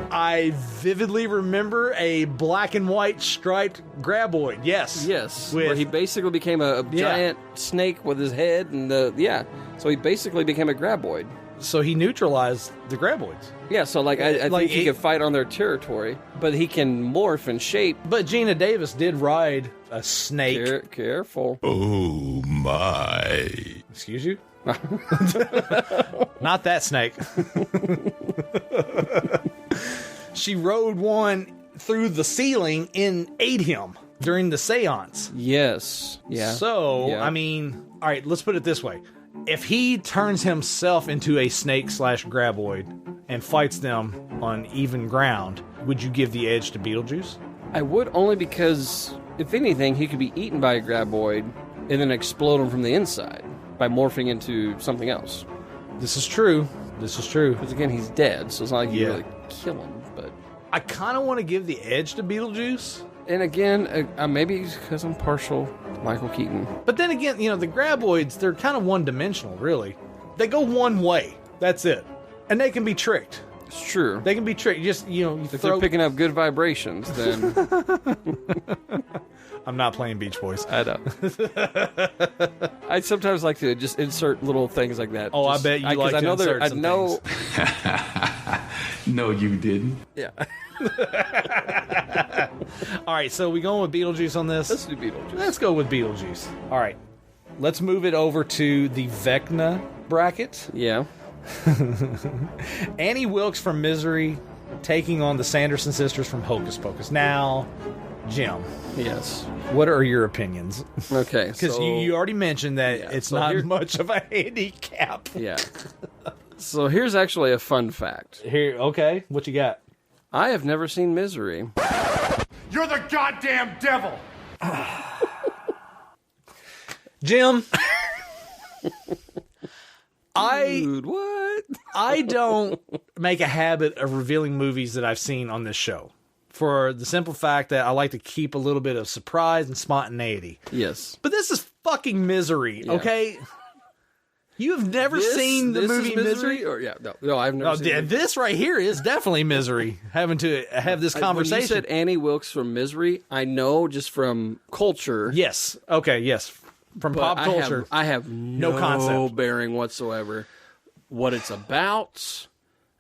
I vividly remember a black and white striped Graboid. Yes. Yes. Where he basically became a giant snake with his head and so he basically became a Graboid. So he neutralized the Graboids. Yeah, so I think he could fight on their territory, but he can morph and shape. But Gina Davis did ride a snake. Careful. Oh, my. Excuse you? Not that snake. She rode one through the ceiling and ate him during the seance. Yes. Yeah. So, yeah. I mean, all right, let's put it this way. If he turns himself into a snake/graboid and fights them on even ground, would you give the edge to Beetlejuice? I would, only because, if anything, he could be eaten by a graboid and then explode him from the inside by morphing into something else. This is true. This is true. Because, again, he's dead, so it's not like you really kill him. But I kind of want to give the edge to Beetlejuice. And again, maybe because I'm partial to Michael Keaton. But then again, you know, the graboids, they're kind of one-dimensional, really. They go one way. That's it. And they can be tricked. It's true. They can be tricked. Just, you know, if they're picking up good vibrations, then... I'm not playing Beach Boys. I know. I sometimes like to just insert little things like that. Oh, I bet you like to insert some things. No, you didn't. Yeah. All right, so we going with Beetlejuice on this? Let's do Beetlejuice. Let's go with Beetlejuice. All right. Let's move it over to the Vecna bracket. Yeah. Annie Wilkes from Misery taking on the Sanderson sisters from Hocus Pocus. Now, Jim. Yes. What are your opinions? Okay. Because you already mentioned that it's not much of a handicap. Yeah. So here's actually a fun fact. Here, okay. What you got? I have never seen Misery. You're the goddamn devil! Jim. Dude, what? I don't make a habit of revealing movies that I've seen on this show. For the simple fact that I like to keep a little bit of surprise and spontaneity. Yes. But this is fucking Misery, okay? You've never seen the movie Misery? Or no, I've never seen it. This right here is definitely Misery. Having to have this conversation. When you said Annie Wilkes from Misery, I know just from culture. Yes. Okay, yes. From pop culture. I have no concept. bearing whatsoever. What it's about,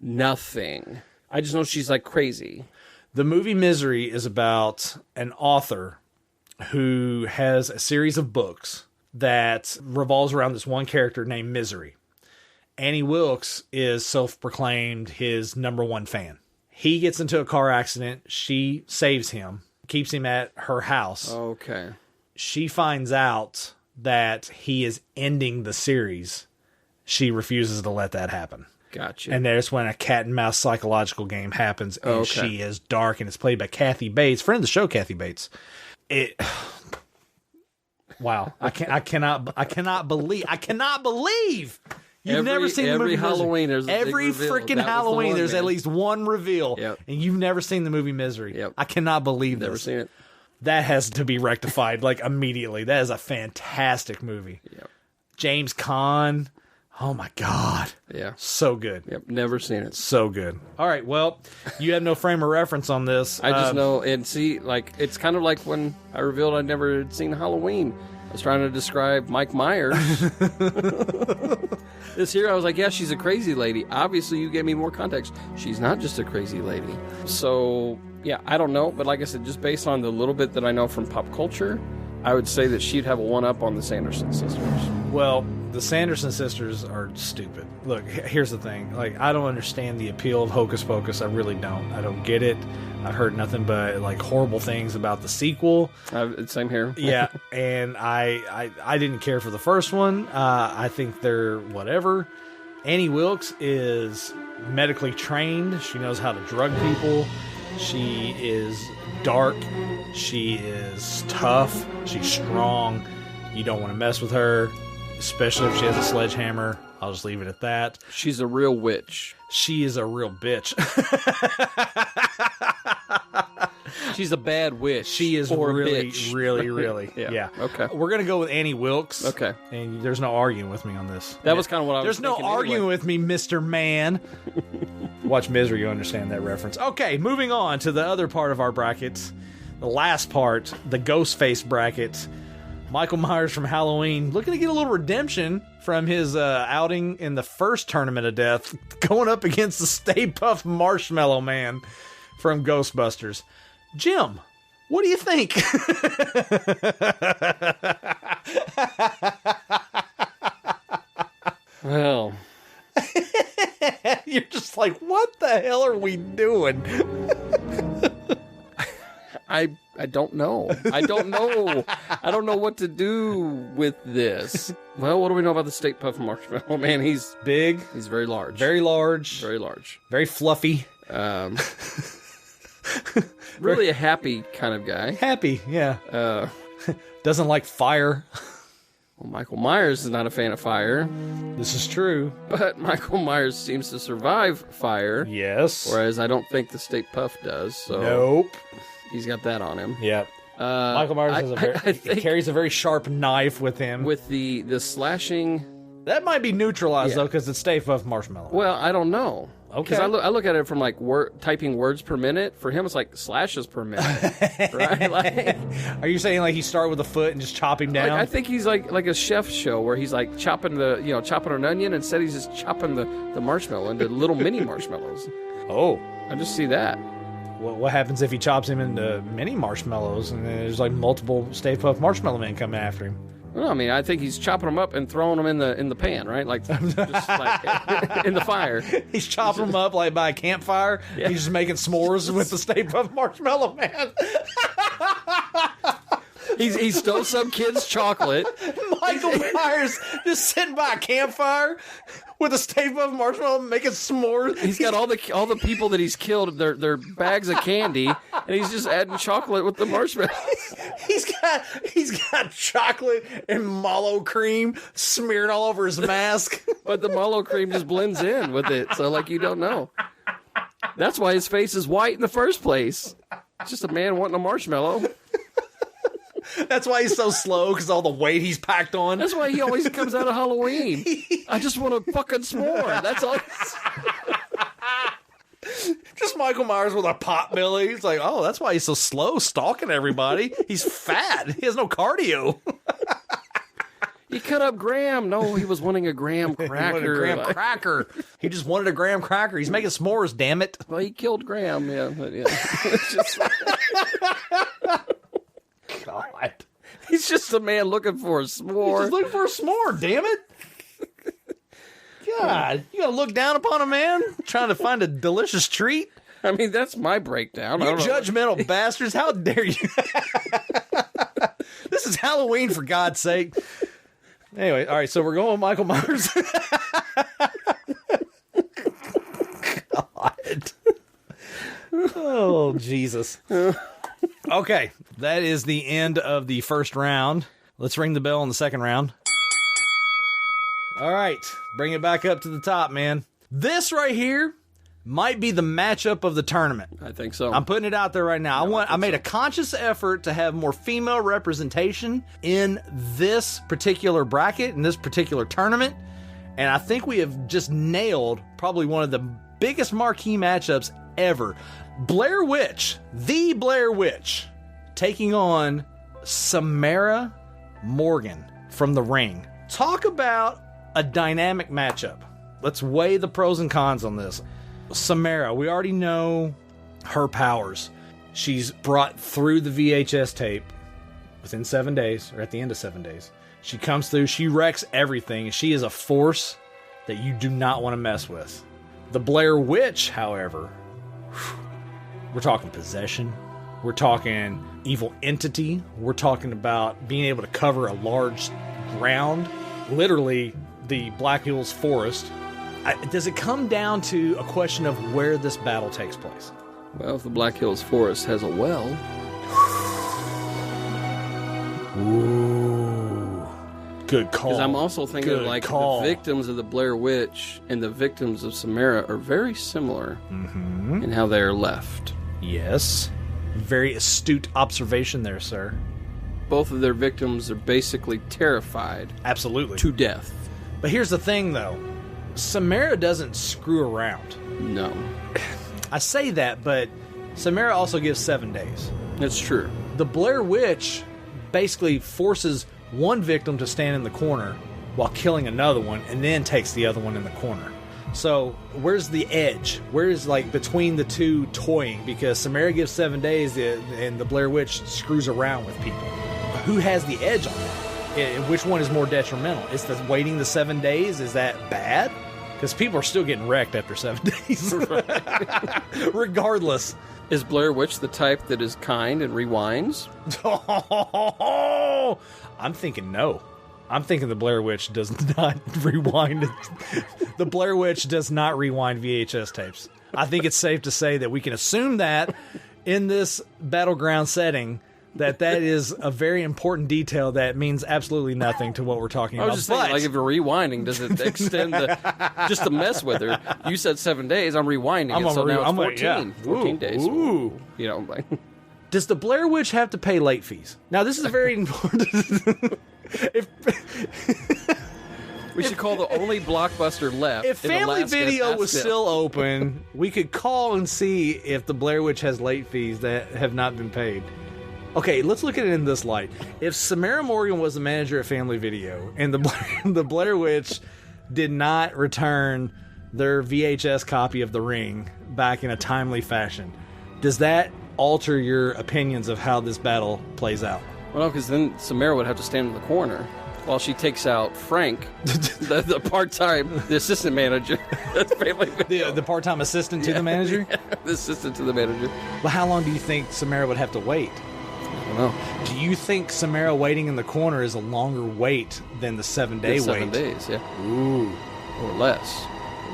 nothing. I just know she's like crazy. The movie Misery is about an author who has a series of books that revolves around this one character named Misery. Annie Wilkes is self-proclaimed his number one fan. He gets into a car accident. She saves him, keeps him at her house. Okay. She finds out that he is ending the series. She refuses to let that happen. Gotcha. And there's when a cat and mouse psychological game happens, and she is dark, and it's played by Kathy Bates, friend of the show, Kathy Bates. Wow, I cannot believe you've never seen the movie Halloween. Misery. There's Every freaking Halloween, there's at least one reveal, and you've never seen the movie Misery. Yep. I cannot believe Never seen it. That has to be rectified like immediately. That is a fantastic movie. Yep. James Caan. Oh my God. Yeah. So good. Yep. Never seen it. So good. All right. Well, you have no frame of reference on this. I just know, and see, like, it's kind of like when I revealed I'd never seen Halloween. I was trying to describe Mike Myers. This here, I was like, yeah, she's a crazy lady. Obviously, you gave me more context. She's not just a crazy lady. So, yeah, I don't know. But like I said, just based on the little bit that I know from pop culture, I would say that she'd have a one-up on the Sanderson sisters. Well, the Sanderson sisters are stupid. Look, here's the thing. Like, I don't understand the appeal of Hocus Pocus. I really don't. I don't get it. I've heard nothing but like horrible things about the sequel. Same here. Yeah, and I didn't care for the first one. I think they're whatever. Annie Wilkes is medically trained. She knows how to drug people. She is dark. She is tough. She's strong. You don't want to mess with her, especially if she has a sledgehammer. I'll just leave it at that. She's a real witch. She is a real bitch. She's a bad witch. She is really. Yeah. Okay. We're going to go with Annie Wilkes. Okay. And there's no arguing with me on this. That was kind of what I was There's no arguing with me, Mr. Man. Watch Misery, you understand that reference. Okay, moving on to the other part of our bracket. The last part, the Ghostface bracket. Michael Myers from Halloween, looking to get a little redemption from his outing in the first Tournament of Death, going up against the Stay Puft Marshmallow Man from Ghostbusters. Jim, what do you think? Well, You're just like, what the hell are we doing? I don't know. I don't know. I don't know what to do with this. Well, what do we know about the Stay Puft Marshmallow Man? He's big. He's very large. Very large. Very large. Very fluffy. Really a happy kind of guy. Happy, yeah. Doesn't like fire. Well, Michael Myers is not a fan of fire. This is true. But Michael Myers seems to survive fire. Yes. Whereas I don't think the Stay Puft does. So nope. He's got that on him. Yep. Michael Myers carries a very sharp knife with him. With the slashing... That might be neutralized, though, because it's Stay Puft Marshmallow. Well, I don't know. Okay. Because I look at it from, like, typing words per minute. For him, it's like slashes per minute. Right? Like, are you saying, like, he started with a foot and just chop him down? I think he's like a chef show where he's, like, chopping an onion. Instead, he's just chopping the marshmallow into little mini marshmallows. Oh. I just see that. Well, what happens if he chops him into mini marshmallows and then there's, like, multiple Stay Puft Marshmallow Men coming after him? Well, I mean, I think he's chopping them up and throwing them in the pan, right? Like, just like in the fire. He's chopping them up like by a campfire. Yeah. He's just making s'mores with the Stay Puft Marshmallow Man. He stole some kid's chocolate. Michael Myers just sitting by a campfire with a Stay Puft Marshmallow making s'mores. He's got all the people that he's killed, their bags of candy, and he's just adding chocolate with the marshmallows. He's got chocolate and mallow cream smeared all over his mask. But the mallow cream just blends in with it, so like you don't know. That's why his face is white in the first place. It's just a man wanting a marshmallow. That's why he's so slow, because all the weight he's packed on. That's why he always comes out of Halloween. I just want a fucking s'more. That's all. Just Michael Myers with a pot belly. He's like, oh, that's why he's so slow stalking everybody. He's fat. He has no cardio. He cut up Graham. No, he was wanting a graham cracker. He wanted a graham cracker. He just wanted a graham cracker. He's making s'mores, damn it. Well, he killed Graham, yeah. But yeah. It's just... God. He's just a man looking for a s'more. He's just looking for a s'more, damn it. God, you gotta look down upon a man trying to find a delicious treat? I mean, that's my breakdown. You judgmental bastards, how dare you? This is Halloween, for God's sake. Anyway, all right, so we're going with Michael Myers. God. Oh, Jesus. Okay, that is the end of the first round. Let's ring the bell in the second round. All right, bring it back up to the top, man. This right here might be the matchup of the tournament. I think so. I'm putting it out there right now. I made a conscious effort to have more female representation in this particular bracket, in this particular tournament, and I think we have just nailed probably one of the biggest marquee matchups ever. Blair Witch, the Blair Witch, taking on Samara Morgan from The Ring. Talk about a dynamic matchup. Let's weigh the pros and cons on this. Samara, we already know her powers. She's brought through the VHS tape within 7 days, or at the end of 7 days. She comes through, she wrecks everything, and she is a force that you do not want to mess with. The Blair Witch, however, we're talking possession. We're talking evil entity. We're talking about being able to cover a large ground, literally the Black Hills Forest. Does it come down to a question of where this battle takes place? Well, if the Black Hills Forest has a well... Ooh. Good call. Because I'm also thinking the victims of the Blair Witch and the victims of Samara are very similar in how they are left. Yes. Very astute observation there, sir. Both of their victims are basically terrified. Absolutely. To death. But here's the thing, though. Samara doesn't screw around. No. I say that, but Samara also gives 7 days. That's true. The Blair Witch basically forces one victim to stand in the corner while killing another one, and then takes the other one in the corner. So where's the edge? Where's between the two toying? Because Samara gives 7 days, and the Blair Witch screws around with people. Who has the edge on that? Which one is more detrimental? Is the waiting the 7 days, is that bad? Because people are still getting wrecked after 7 days. Regardless. Is Blair Witch the type that is kind and rewinds? I'm thinking no. I'm thinking the Blair Witch does not rewind. The Blair Witch does not rewind VHS tapes. I think it's safe to say that we can assume that in this battleground setting, that is a very important detail that means absolutely nothing to what we're talking about. I was just thinking, like, if you're rewinding, does it extend just to mess with her? You said 7 days, I'm rewinding it, so now it's 14. 14 days. Ooh. You know, like... Does the Blair Witch have to pay late fees? Now, this is a very important... We should call the only Blockbuster left. If Family Video was still open, we could call and see if the Blair Witch has late fees that have not been paid. Okay, let's look at it in this light. If Samara Morgan was the manager at Family Video and the Blair Witch did not return their VHS copy of The Ring back in a timely fashion, does that alter your opinions of how this battle plays out? Well, no, because then Samara would have to stand in the corner while she takes out Frank, the part-time, the assistant manager at Family Video. The part-time assistant to the manager? Yeah, the assistant to the manager. Well, how long do you think Samara would have to wait? I don't know. Do you think Samara waiting in the corner is a longer wait than the 7-day wait? 7 days, yeah. Ooh. Or less.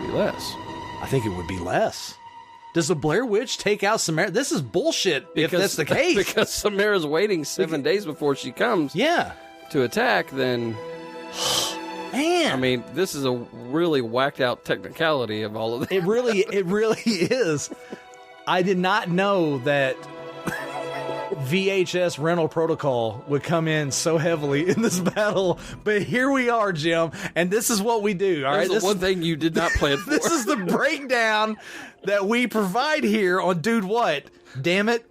Maybe less. I think it would be less. Does the Blair Witch take out Samara? This is bullshit if that's the case. Because Samara's waiting 7 days before she comes to attack, then... Man! I mean, this is a really whacked out technicality of all of this. It really is. I did not know that VHS rental protocol would come in so heavily in this battle, but here we are, Jim, and this is what we do. All right, this is one thing you did not plan for. This is the breakdown that we provide here on Dude What. Damn it!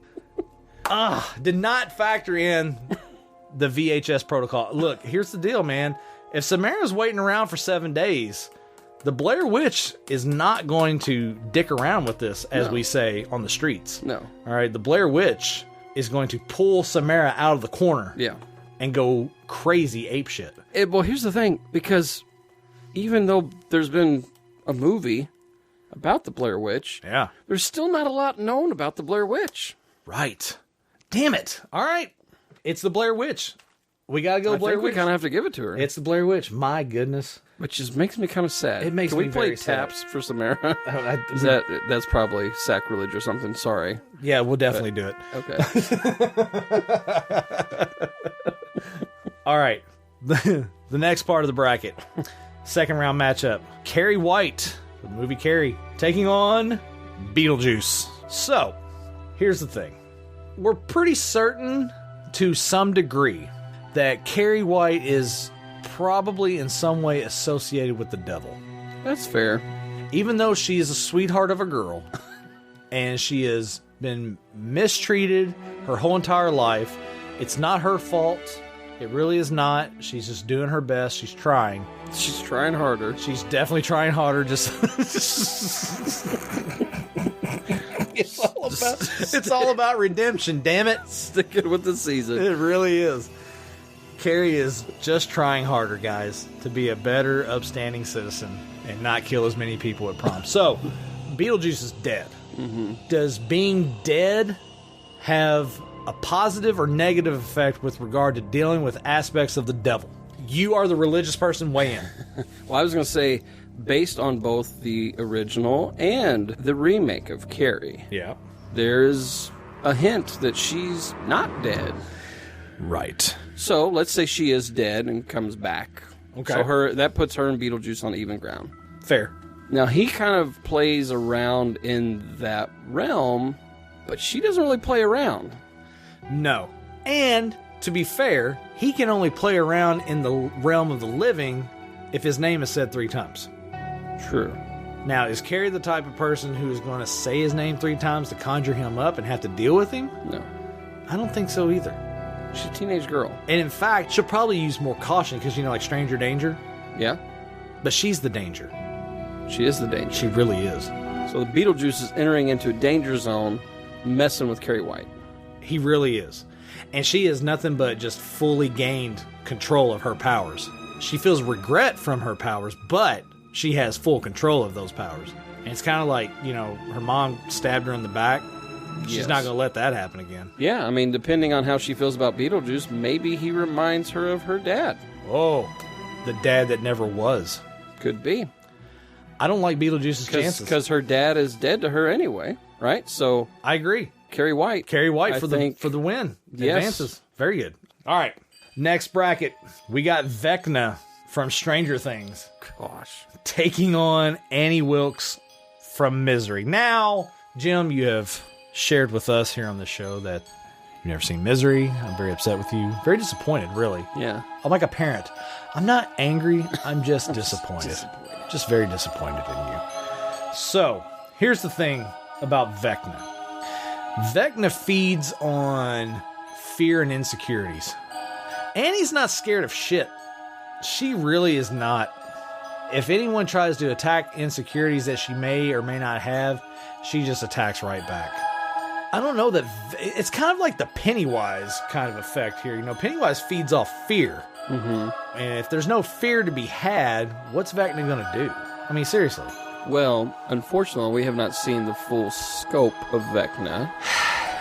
Did not factor in the VHS protocol. Look, here's the deal, man. If Samara's waiting around for 7 days, the Blair Witch is not going to dick around with this, as we say on the streets. No. All right, the Blair Witch is going to pull Samara out of the corner and go crazy apeshit. Well, here's the thing, because even though there's been a movie about the Blair Witch, there's still not a lot known about the Blair Witch. Right. Damn it. All right. It's the Blair Witch. We got to go Blair Witch. We kind of have to give it to her. It's the Blair Witch. My goodness. Which just makes me kind of sad. It makes me very sad. Can we play taps for Samara? That's probably sacrilege or something. Sorry. Yeah, we'll definitely do it. Okay. All right. The next part of the bracket. Second round matchup. Carrie White, the movie Carrie, taking on Beetlejuice. So, here's the thing. We're pretty certain to some degree that Carrie White is probably in some way associated with the devil. That's fair. Even though she is a sweetheart of a girl and she has been mistreated her whole entire life, it's not her fault. It really is not. She's just doing her best. She's trying. She's trying harder. She's definitely trying harder. It's all about redemption, damn it. Sticking with the season. It really is. Carrie is just trying harder, guys, to be a better, upstanding citizen and not kill as many people at prom. So, Beetlejuice is dead. Mm-hmm. Does being dead have a positive or negative effect with regard to dealing with aspects of the devil? You are the religious person, weigh in. Well, I was going to say, based on both the original and the remake of Carrie, there's a hint that she's not dead. Right. So let's say she is dead and comes back. Okay. So that puts her and Beetlejuice on even ground. Fair. Now, he kind of plays around in that realm, but she doesn't really play around. No. And, to be fair, he can only play around in the realm of the living if his name is said 3 times. True. Now, is Carrie the type of person who is going to say his name 3 times to conjure him up and have to deal with him? No. I don't think so either. She's a teenage girl. And in fact, she'll probably use more caution because, like stranger danger. Yeah. But she's the danger. She is the danger. She really is. So the Beetlejuice is entering into a danger zone, messing with Carrie White. He really is. And she is nothing but just fully gained control of her powers. She feels regret from her powers, but she has full control of those powers. And it's kind of like, her mom stabbed her in the back. She's not going to let that happen again. Yeah, I mean, depending on how she feels about Beetlejuice, maybe he reminds her of her dad. Oh, the dad that never was. Could be. I don't like Beetlejuice's chances. Because her dad is dead to her anyway, right? So I agree. Carrie White for the win. Yes. Advances. Very good. All right. Next bracket, we got Vecna from Stranger Things. Gosh. Taking on Annie Wilkes from Misery. Now, Jim, you have shared with us here on the show that you've never seen Misery. I'm very upset with you. Very disappointed, really. Yeah. I'm like a parent. I'm not angry. I'm just disappointed. Just very disappointed in you. So, here's the thing about Vecna. Vecna feeds on fear and insecurities. Annie's not scared of shit. She really is not. If anyone tries to attack insecurities that she may or may not have, she just attacks right back. I don't know that... It's kind of like the Pennywise kind of effect here. Pennywise feeds off fear. Mm-hmm. And if there's no fear to be had, what's Vecna going to do? I mean, seriously. Well, unfortunately, we have not seen the full scope of Vecna.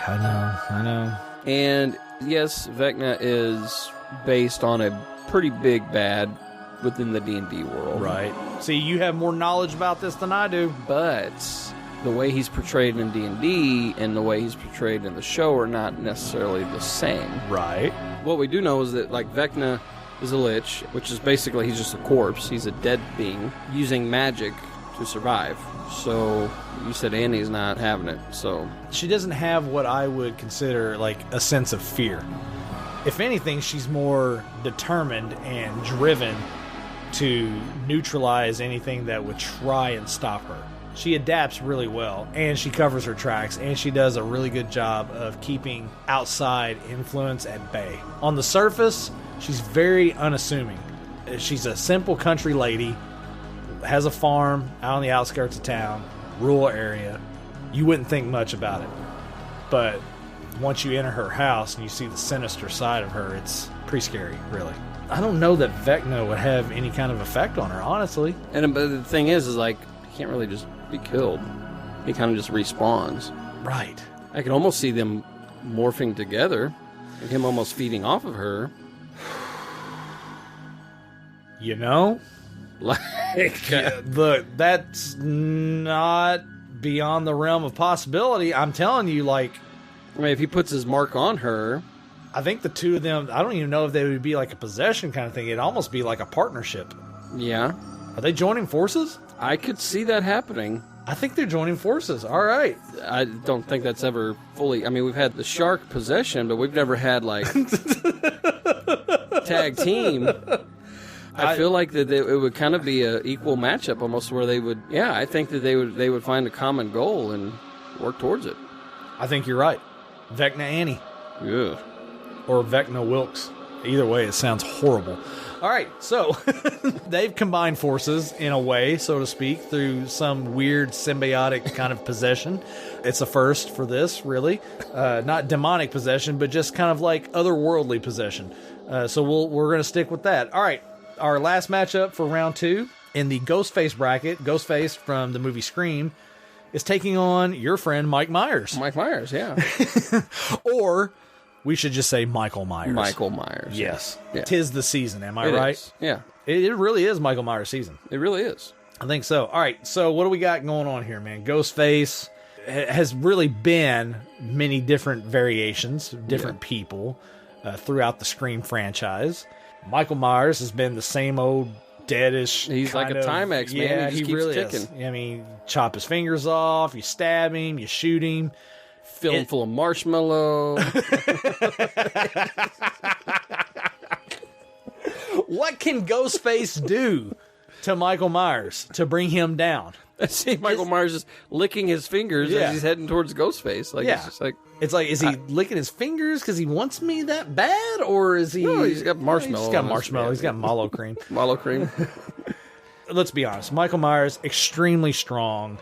I know. And yes, Vecna is based on a pretty big bad within the D&D world. Right. See, you have more knowledge about this than I do. But the way he's portrayed in D&D and the way he's portrayed in the show are not necessarily the same. Right. What we do know is that, Vecna is a lich, which is basically he's just a corpse. He's a dead being using magic to survive. So you said Annie's not having it. So she doesn't have what I would consider a sense of fear. If anything, she's more determined and driven to neutralize anything that would try and stop her. She adapts really well, and she covers her tracks, and she does a really good job of keeping outside influence at bay. On the surface, she's very unassuming. She's a simple country lady, has a farm out on the outskirts of town, rural area. You wouldn't think much about it. But once you enter her house and you see the sinister side of her, it's pretty scary, really. I don't know that Vecna would have any kind of effect on her, honestly. But the thing is he can't really just be killed. He kind of just respawns. Right. I can almost see them morphing together and him almost feeding off of her. Look, that's not beyond the realm of possibility. I'm telling you, if he puts his mark on her, I think the two of them, I don't even know if they would be like a possession kind of thing. It'd almost be like a partnership. Yeah. Are they joining forces? I could see that happening. I think they're joining forces. All right. I don't think that's ever fully... I mean, we've had the shark possession, but we've never had, tag team. I feel like that it would kind of be an equal matchup almost where they would... Yeah, I think that they would find a common goal and work towards it. I think you're right. Vecna Annie. Yeah. Or Vecna Wilkes. Either way, it sounds horrible. All right, so they've combined forces in a way, so to speak, through some weird symbiotic kind of possession. It's a first for this, really. Not demonic possession, but just kind of otherworldly possession. So we're going to stick with that. All right, our last matchup for round 2 in the Ghostface bracket. Ghostface from the movie Scream is taking on your friend Mike Myers. Mike Myers, yeah. Or... we should just say Michael Myers. Michael Myers. Yes. Yeah. 'Tis the season, am I right? Is. Yeah. It really is Michael Myers' season. It really is. I think so. All right, so what do we got going on here, man? Ghostface has really been many different variations, different people throughout the Scream franchise. Michael Myers has been the same old deadish. He's like a Timex, man. Yeah, he just keeps really ticking. Is. I mean, chop his fingers off, you stab him, you shoot him. Fill him full of marshmallow. What can Ghostface do to Michael Myers to bring him down? I see Michael Myers just licking his fingers as he's heading towards Ghostface. It's just is he licking his fingers because he wants me that bad, or is he? No, he's got marshmallow. He's got marshmallow. He's got mallow cream. Mallow cream. Let's be honest. Michael Myers, extremely strong,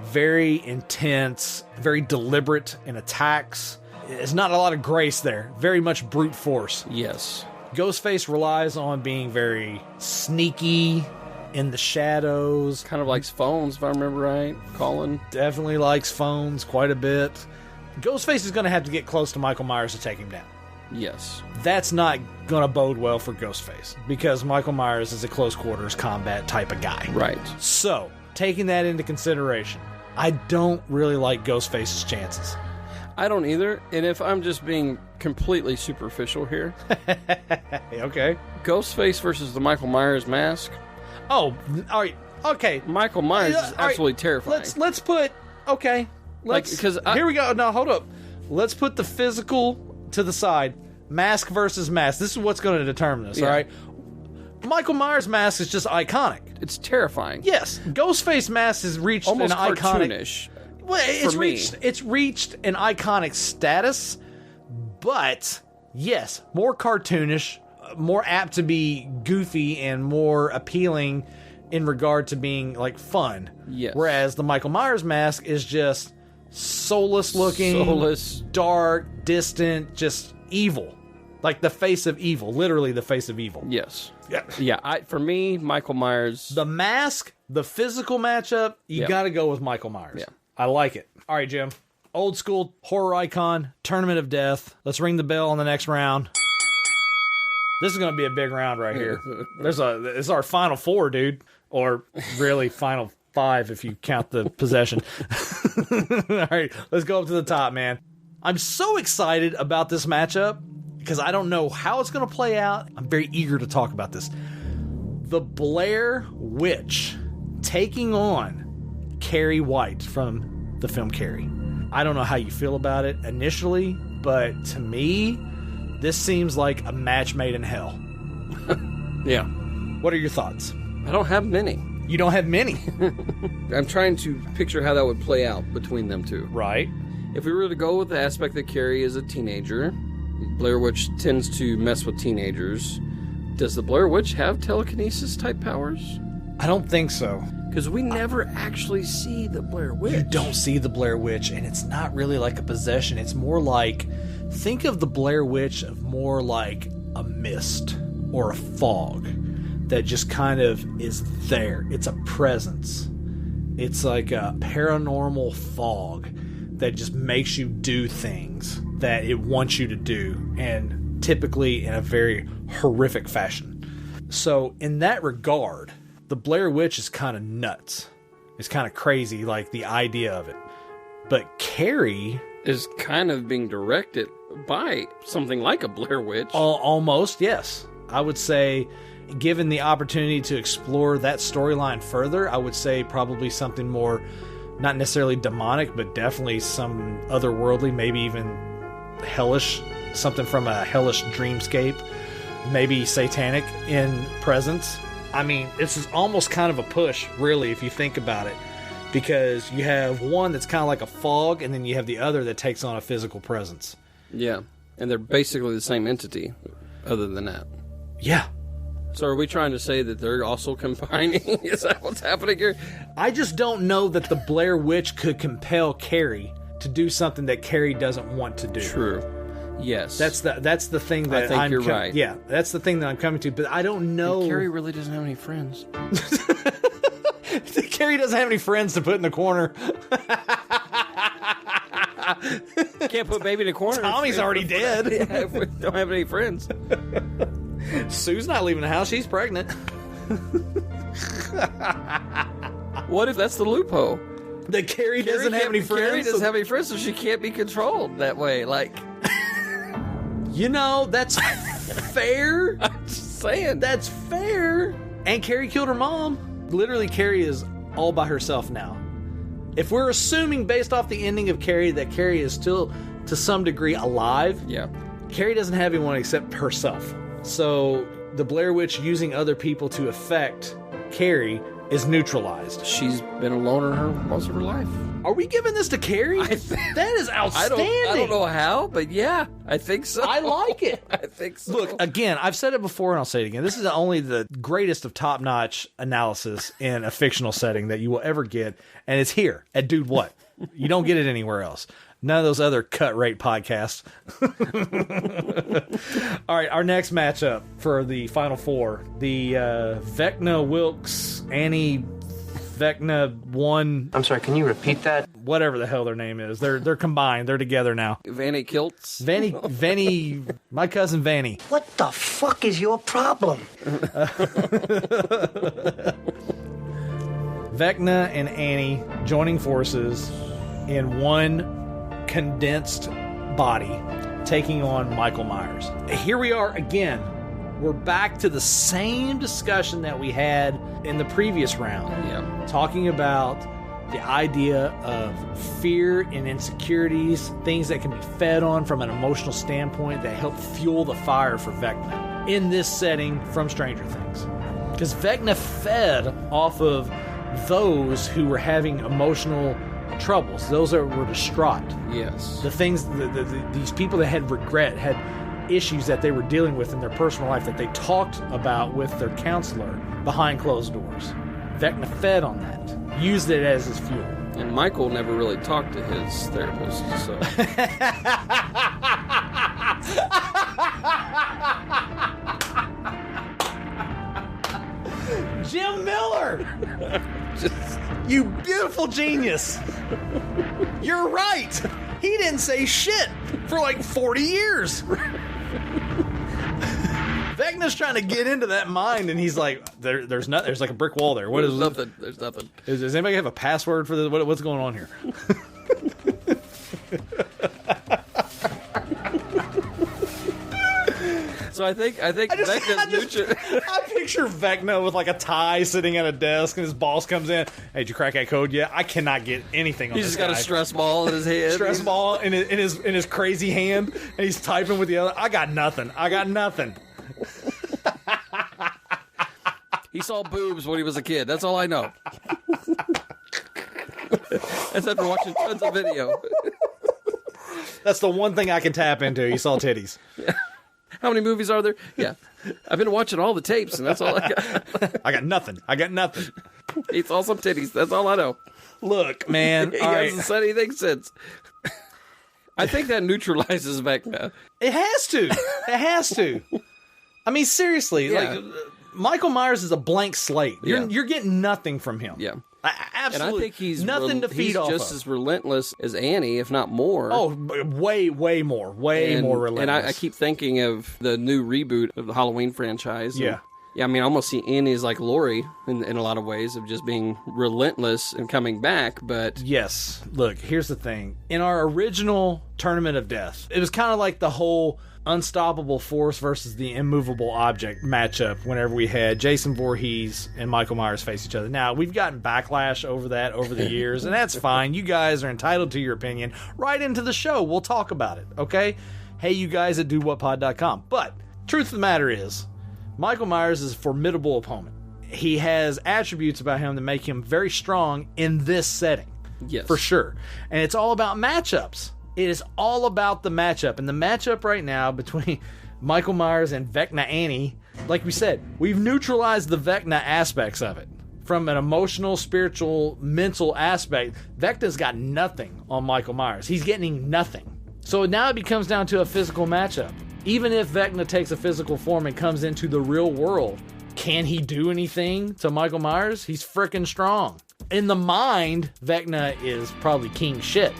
very intense, very deliberate in attacks. There's not a lot of grace there. Very much brute force. Yes. Ghostface relies on being very sneaky in the shadows. Kind of likes phones, if I remember right. Colin definitely likes phones quite a bit. Ghostface is going to have to get close to Michael Myers to take him down. Yes. That's not going to bode well for Ghostface because Michael Myers is a close quarters combat type of guy. Right. So, taking that into consideration, I don't really like Ghostface's chances. I don't either. And if I'm just being completely superficial here. Okay. Ghostface versus the Michael Myers mask. Oh, all right. Okay. Michael Myers is absolutely terrifying. Let's put... Okay. Here we go. No, hold up. Let's put the physical to the side. Mask versus mask. This is what's going to determine this, all right? Michael Myers' mask is just iconic. It's terrifying. Yes. Ghostface mask has reached almost an iconic... cartoonish. Well, it's reached an iconic status, but yes, more cartoonish, more apt to be goofy and more appealing in regard to being like fun. Yes. Whereas the Michael Myers mask is just soulless looking, dark, distant, just evil. Like the face of evil, literally the face of evil. Yes. Yeah. Yeah, for me, Michael Myers... The mask, the physical matchup, you got to go with Michael Myers. Yeah. I like it. All right, Jim. Old school horror icon, Tournament of Death. Let's ring the bell on the next round. This is going to be a big round right here. It's our final four, dude. Or really final five if you count the possession. All right, let's go up to the top, man. I'm so excited about this matchup because I don't know how it's going to play out. I'm very eager to talk about this. The Blair Witch taking on Carrie White from the film Carrie. I don't know how you feel about it initially, but to me, this seems like a match made in hell. Yeah. What are your thoughts? I don't have many. You don't have many? I'm trying to picture how that would play out between them two. Right. If we were to go with the aspect that Carrie is a teenager, Blair Witch tends to mess with teenagers. Does the Blair Witch have telekinesis type powers? I don't think so. Because we never actually see the Blair Witch. You don't see the Blair Witch, and it's not really like a possession. It's more like, think of the Blair Witch of more like a mist or a fog that just kind of is there. It's a presence. It's like a paranormal fog that just makes you do things that it wants you to do, and typically in a very horrific fashion. So in that regard, the Blair Witch is kind of nuts. It's kind of crazy, like the idea of it. But Carrie is kind of being directed by something like a Blair Witch. Almost, yes. I would say, given the opportunity to explore that storyline further, I would say probably something more, not necessarily demonic, but definitely some otherworldly, maybe even hellish, something from a hellish dreamscape, maybe satanic in presence. I mean, this is almost kind of a push, really, if you think about it, because you have one that's kind of like a fog, and then you have the other that takes on a physical presence. Yeah, and they're basically the same entity, other than that. Yeah. So are we trying to say that they're also combining? Is that what's happening here? I just don't know that the Blair Witch could compel Carrie to do something that Carrie doesn't want to do. True. Yes. That's the thing that I think you're right. Yeah, that's the thing that I'm coming to, but I don't know. And Carrie really doesn't have any friends. Carrie doesn't have any friends to put in the corner. Can't put baby in the corner. Tommy's already dead. Yeah, if we don't have any friends. Sue's not leaving the house. She's pregnant. What if that's the loophole? That Carrie doesn't have any friends? Carrie doesn't have any friends, so she can't be controlled that way. Like, you know, that's fair. I'm just saying. That's fair. And Carrie killed her mom. Literally, Carrie is all by herself now. If we're assuming, based off the ending of Carrie, that Carrie is still, to some degree, alive, yeah, Carrie doesn't have anyone except herself. So the Blair Witch using other people to affect Carrie is neutralized. She's been a loner most of her life. Are we giving this to Carrie? That is outstanding. I don't know how, but yeah, I think so. I like it. I think so. Look, again, I've said it before and I'll say it again. This is only the greatest of top-notch analysis in a fictional setting that you will ever get, and it's here at Dude What. You don't get it anywhere else. None of those other cut rate podcasts. All right, our next matchup for the Final Four. The Vecna Wilkes, Annie Vecna 1. I'm sorry, can you repeat that? Whatever the hell their name is. They're combined. They're together now. Vanny Kilts? Vanny, my cousin Vanny. What the fuck is your problem? Vecna and Annie joining forces in one condensed body, taking on Michael Myers. Here we are again. We're back to the same discussion that we had in the previous round. Yeah. Talking about the idea of fear and insecurities, things that can be fed on from an emotional standpoint that help fuel the fire for Vecna in this setting from Stranger Things. Because Vecna fed off of those who were having emotional troubles, those that were distraught. Yes. The things, these people that had regret, had issues that they were dealing with in their personal life that they talked about with their counselor behind closed doors. Vecna fed on that, used it as his fuel. And Michael never really talked to his therapist, so... Jim Miller! You beautiful genius! You're right! He didn't say shit for like 40 years! Vecna's trying to get into that mind, and he's like, there's like a brick wall there. What is nothing? There's nothing. Does anybody have a password for this? What's going on here? So I think Vecna's I picture Vecna with like a tie sitting at a desk, and his boss comes in. Hey, did you crack that code yet? I cannot get anything on this He's just got a stress ball in his head. Stress ball in his crazy hand, and he's typing with the other. I got nothing. He saw boobs when he was a kid. That's all I know. That's after watching tons of video. That's the one thing I can tap into. He saw titties. Yeah. How many movies are there? Yeah. I've been watching all the tapes, and that's all I got. I got nothing. He saw some titties. That's all I know. Look, man. He hasn't said anything since. I think that neutralizes Vecna. It has to. I mean, seriously. Yeah. Like, Michael Myers is a blank slate. You're getting nothing from him. Yeah. Absolutely. And I think he's nothing to feed off just of. as relentless as Annie, if not more. Oh, way more relentless. And I keep thinking of the new reboot of the Halloween franchise. Yeah. Yeah, I mean, I almost see Annie as like Laurie in a lot of ways of just being relentless and coming back, but... Yes. Look, here's the thing. In our original Tournament of Death, it was kind of like the whole unstoppable force versus the immovable object matchup whenever we had Jason Voorhees and Michael Myers face each other. Now, we've gotten backlash over that over the years, and that's fine. You guys are entitled to your opinion. Write into the show. We'll talk about it, okay? Hey, you guys at DudeWhatPod.com. But, truth of the matter is, Michael Myers is a formidable opponent. He has attributes about him that make him very strong in this setting. Yes. For sure. And it's all about matchups. It is all about the matchup. And the matchup right now between Michael Myers and Vecna Annie, like we said, we've neutralized the Vecna aspects of it. From an emotional, spiritual, mental aspect, Vecna's got nothing on Michael Myers. He's getting nothing. So now it becomes down to a physical matchup. Even if Vecna takes a physical form and comes into the real world, can he do anything to Michael Myers? He's freaking strong. In the mind, Vecna is probably king shit.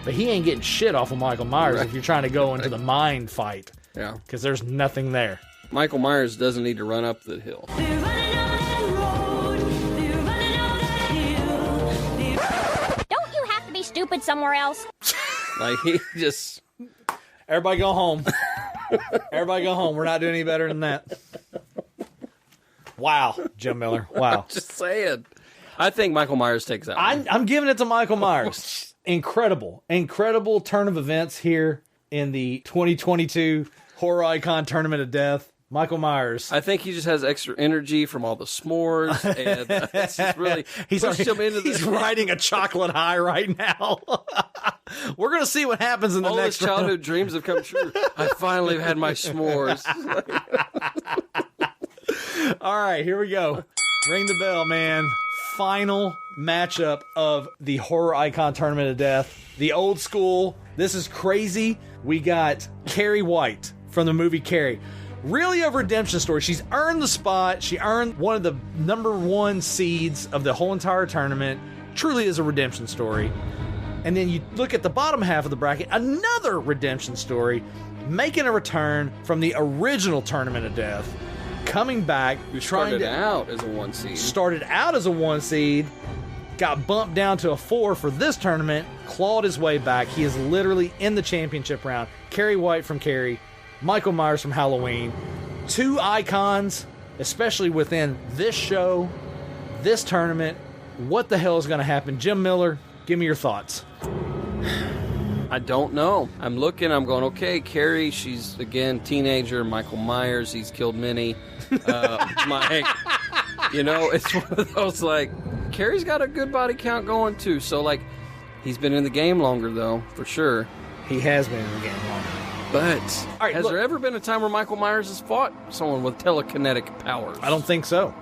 But he ain't getting shit off of Michael Myers if you're trying to go into the mind fight. Yeah. Because there's nothing there. Michael Myers doesn't need to run up the hill. Don't you have to be stupid somewhere else? Like, he just... Everybody go home. Everybody go home. We're not doing any better than that. Wow, Jim Miller. Wow. I'm just saying. I think Michael Myers takes that one. I'm giving it to Michael Myers. Incredible turn of events here in the 2022 Horror Icon Tournament of Death. Michael Myers. I think he just has extra energy from all the s'mores, and it's just really pushed him into He's riding a chocolate high right now. We're going to see what happens in the all next his childhood dreams have come true. I finally have had my s'mores. All right, here we go. Ring the bell, man. final matchup of the Horror Icon Tournament of Death. The old school. This is crazy. We got Carrie White from the movie Carrie. Really a redemption story. She's earned the spot. She earned one of the #1 seeds of the whole entire tournament. Truly is a redemption story. And then you look at the bottom half of the bracket, another redemption story, making a return from the original Tournament of Death, coming back, Started out as a 1 seed. Started out as a 1 seed, got bumped down to a 4 for this tournament, clawed his way back. He is literally in the championship round. Carrie White from Carrie, Michael Myers from Halloween. 2 icons, especially within this show, this tournament. What the hell is going to happen? Jim Miller, give me your thoughts. I don't know. I'm looking, I'm going, okay, Carrie, she's, again, teenager. Michael Myers, he's killed many. Mike, it's one of those, like, Carrie's got a good body count going, too. So, like, he's been in the game longer, though, for sure. He has been in the game longer. But has there ever been a time where Michael Myers has fought someone with telekinetic powers? I don't think so.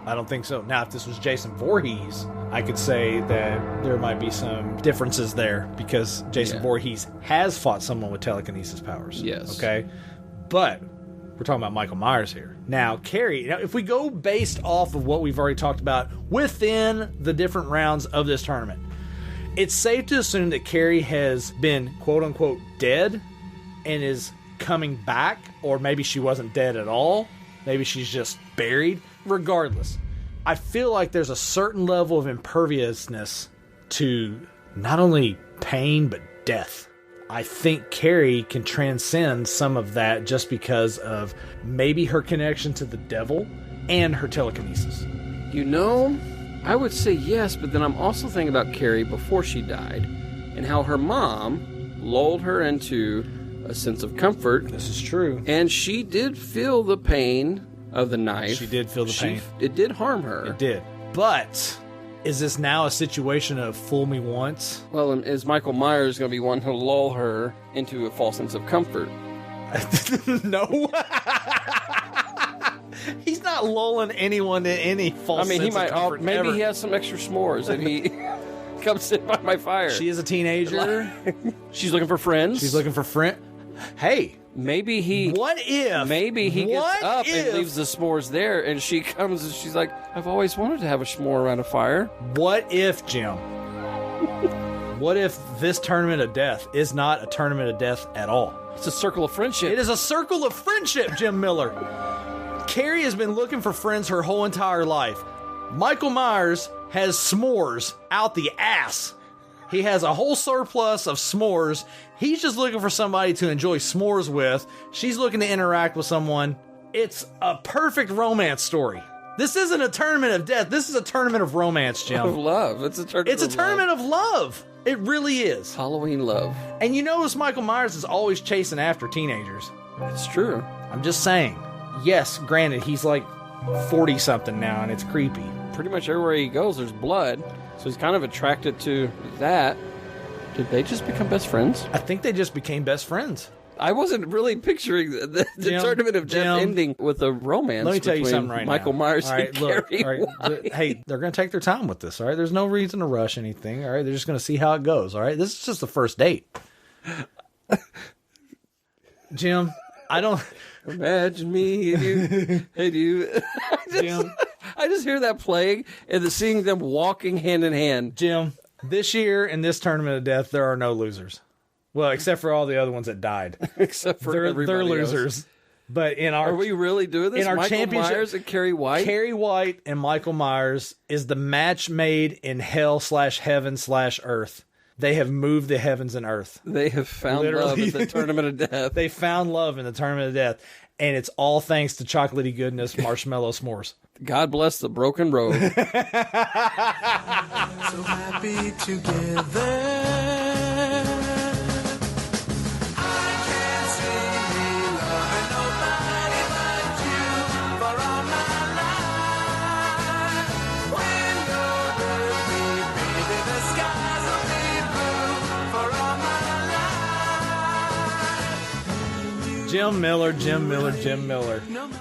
Now, if this was Jason Voorhees, I could say that there might be some differences there because Jason Voorhees has fought someone with telekinesis powers. Yes. Okay? But we're talking about Michael Myers here. Now, Carrie, if we go based off of what we've already talked about within the different rounds of this tournament, it's safe to assume that Carrie has been quote-unquote dead and is coming back, or maybe she wasn't dead at all. Maybe she's just buried. Regardless, I feel like there's a certain level of imperviousness to not only pain, but death. I think Carrie can transcend some of that just because of maybe her connection to the devil and her telekinesis. I would say yes, but then I'm also thinking about Carrie before she died and how her mom lulled her into a sense of comfort. This is true. And she did feel the pain of the knife. She did feel the pain. It did harm her. It did. But is this now a situation of fool me once? Well, is Michael Myers going to be one to lull her into a false sense of comfort? No. He's not lulling anyone to any false sense of comfort. Maybe he has some extra s'mores and he comes sit by my fire. She is a teenager. She's looking for friends. Hey. Maybe he gets up and leaves the s'mores there, and she comes and she's like, I've always wanted to have a s'more around a fire. What if, Jim? What if this Tournament of Death is not a Tournament of Death at all? It's a circle of friendship. It is a circle of friendship, Jim Miller. Carrie has been looking for friends her whole entire life. Michael Myers has s'mores out the ass. He has a whole surplus of s'mores. He's just looking for somebody to enjoy s'mores with. She's looking to interact with someone. It's a perfect romance story. This isn't a Tournament of Death. This is a tournament of romance, Jim. Of love. It's a tournament of love. It really is. Halloween love. And you notice Michael Myers is always chasing after teenagers. It's true. I'm just saying. Yes, granted, he's like 40-something now, and it's creepy. Pretty much everywhere he goes, there's blood. So he's kind of attracted to that. Did they just become best friends? I think they just became best friends. I wasn't really picturing the Tournament of Death ending with a romance. Let me tell you something right Michael now. Myers and Carrie White. Hey, they're going to take their time with this, all right? There's no reason to rush anything, all right? They're just going to see how it goes, all right? This is just the first date. Jim, I don't... Imagine me and you. I just hear that playing and seeing them walking hand in hand. Jim, this year in this Tournament of Death, there are no losers. Well, except for all the other ones that died. Except for they're losers. Else. But in our, are we really doing this? In our Michael championship, Myers and Carrie White. Carrie White and Michael Myers is the match made in hell/heaven/earth. They have moved the heavens and earth. They have found love in the Tournament of Death. They found love in the Tournament of Death. And it's all thanks to chocolatey goodness, marshmallow s'mores. God bless the broken road. So happy together. Jim Miller.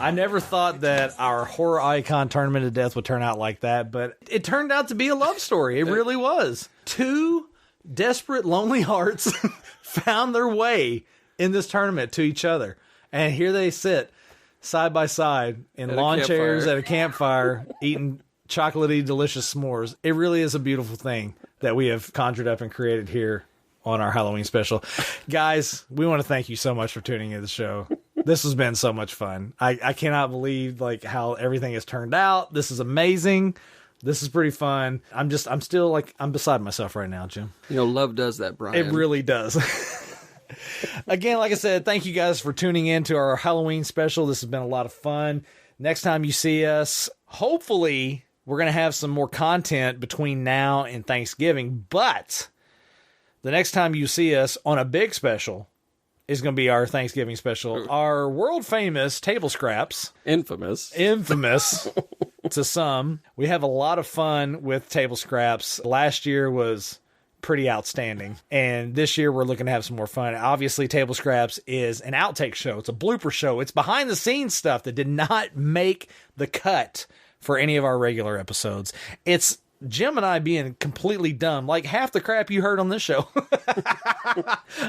I never thought that our horror icon tournament of death would turn out like that, but it turned out to be a love story. It really was. Two desperate, lonely hearts found their way in this tournament to each other. And here they sit side by side in lawn chairs at a campfire eating chocolatey, delicious s'mores. It really is a beautiful thing that we have conjured up and created here on our Halloween special. Guys, we want to thank you so much for tuning in to the show. This has been so much fun. I cannot believe like how everything has turned out. This is amazing. This is pretty fun. I'm still I'm beside myself right now, Jim. You know, love does that, Brian. It really does. Again, like I said, thank you guys for tuning in to our Halloween special. This has been a lot of fun. Next time you see us, hopefully we're going to have some more content between now and Thanksgiving. But the next time you see us on a big special is going to be our Thanksgiving special. Our world famous table scraps. Infamous to some. We have a lot of fun with table scraps. Last year was pretty outstanding. And this year we're looking to have some more fun. Obviously, Table Scraps is an outtake show. It's a blooper show. It's behind the scenes stuff that did not make the cut for any of our regular episodes. It's Jim and I being completely dumb, like half the crap you heard on this show.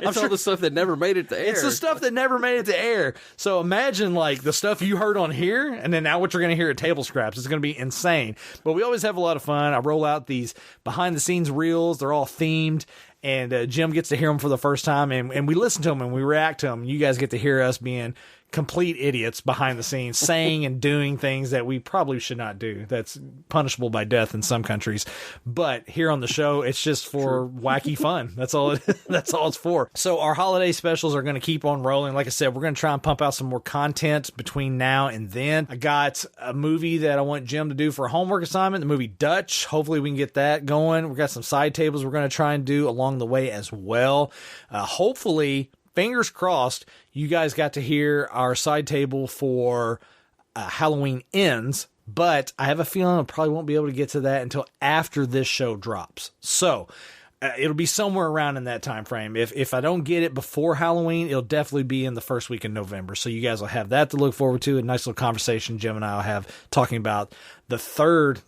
It's all the stuff that never made it to air. It's the stuff that never made it to air. So imagine like the stuff you heard on here, and then now what you're going to hear at Table Scraps. It's going to be insane. But we always have a lot of fun. I roll out these behind the scenes reels. They're all themed. And Jim gets to hear them for the first time, and we listen to them and we react to them. You guys get to hear us being complete idiots behind the scenes, saying and doing things that we probably should not do. That's punishable by death in some countries. But here on the show, it's just for wacky fun. That's all it's for. So our holiday specials are going to keep on rolling. Like I said, we're going to try and pump out some more content between now and then. I got a movie that I want Jim to do for a homework assignment, the movie Dutch. Hopefully we can get that going. We've got some side tables we're going to try and do along the way as well. Hopefully, fingers crossed, you guys got to hear our side table for Halloween Ends, but I have a feeling I probably won't be able to get to that until after this show drops. So it'll be somewhere around in that time frame. If I don't get it before Halloween, it'll definitely be in the first week in November. So you guys will have that to look forward to. A nice little conversation Jim and I will have talking about the third,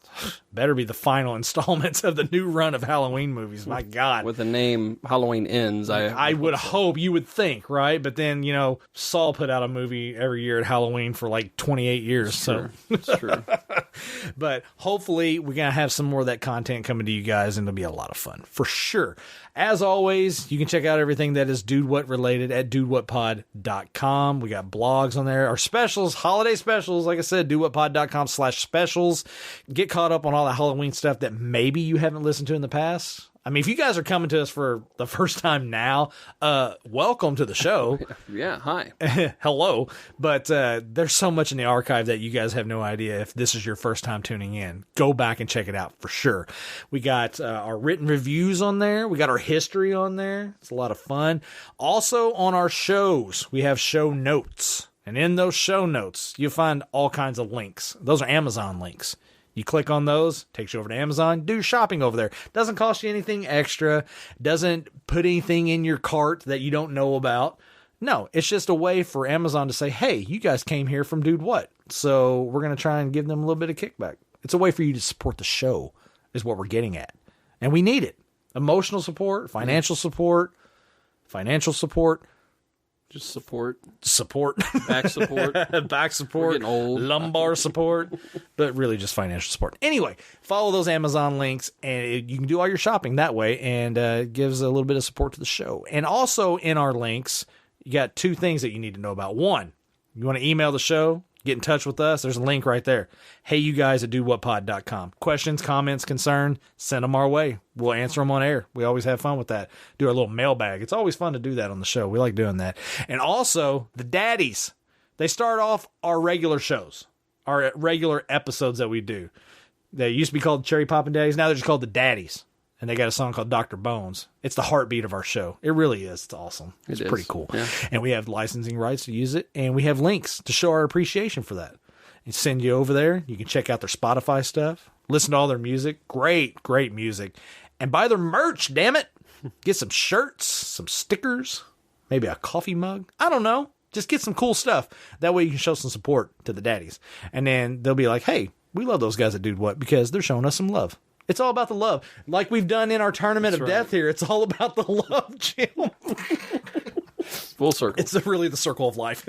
better be the final installments of the new run of Halloween movies. My God. With the name Halloween Ends, I would hope, you would think, right? But then, you know, Saul put out a movie every year at Halloween for like 28 years. Sure. So It's true. But hopefully we're going to have some more of that content coming to you guys, and it'll be a lot of fun for sure. As always, you can check out everything that is Dude What related at dudewhatpod.com. We got blogs on there. Our specials, holiday specials, like I said, dudewhatpod.com/specials. Get caught up on all the Halloween stuff that maybe you haven't listened to in the past. I mean, if you guys are coming to us for the first time now, welcome to the show. Yeah, hi. Hello. But there's so much in the archive that you guys have no idea if this is your first time tuning in. Go back and check it out for sure. We got our written reviews on there. We got our history on there. It's a lot of fun. Also on our shows, we have show notes. And in those show notes, you'll find all kinds of links. Those are Amazon links. You click on those, takes you over to Amazon, do shopping over there. Doesn't cost you anything extra, doesn't put anything in your cart that you don't know about. No, it's just a way for Amazon to say, hey, you guys came here from Dude What, so we're going to try and give them a little bit of kickback. It's a way for you to support the show is what we're getting at. And we need it. Emotional support, financial support, just support. Back support. Back support. We're getting old. Lumbar support. But really just financial support. Anyway, follow those Amazon links, and you can do all your shopping that way, and it gives a little bit of support to the show. And also in our links, you got two things that you need to know about. One, you want to email the show, get in touch with us. There's a link right there. Hey, you guys at dudewhatpod.com. Questions, comments, concerns, send them our way. We'll answer them on air. We always have fun with that. Do our little mailbag. It's always fun to do that on the show. We like doing that. And also, the daddies. They start off our regular shows, our regular episodes that we do. They used to be called Cherry Poppin' Daddies. Now they're just called the Daddies. And they got a song called Dr. Bones. It's the heartbeat of our show. It really is. It's awesome. It's pretty cool. Yeah. And we have licensing rights to use it. And we have links to show our appreciation for that. And send you over there. You can check out their Spotify stuff. Listen to all their music. Great music. And buy their merch, damn it. Get some shirts, some stickers, maybe a coffee mug. I don't know. Just get some cool stuff. That way you can show some support to the daddies. And then they'll be like, hey, we love those guys at Dude What because they're showing us some love. It's all about the love. Like we've done in our Tournament of Death here. It's all about the love, Jim. Full circle. It's really the circle of life.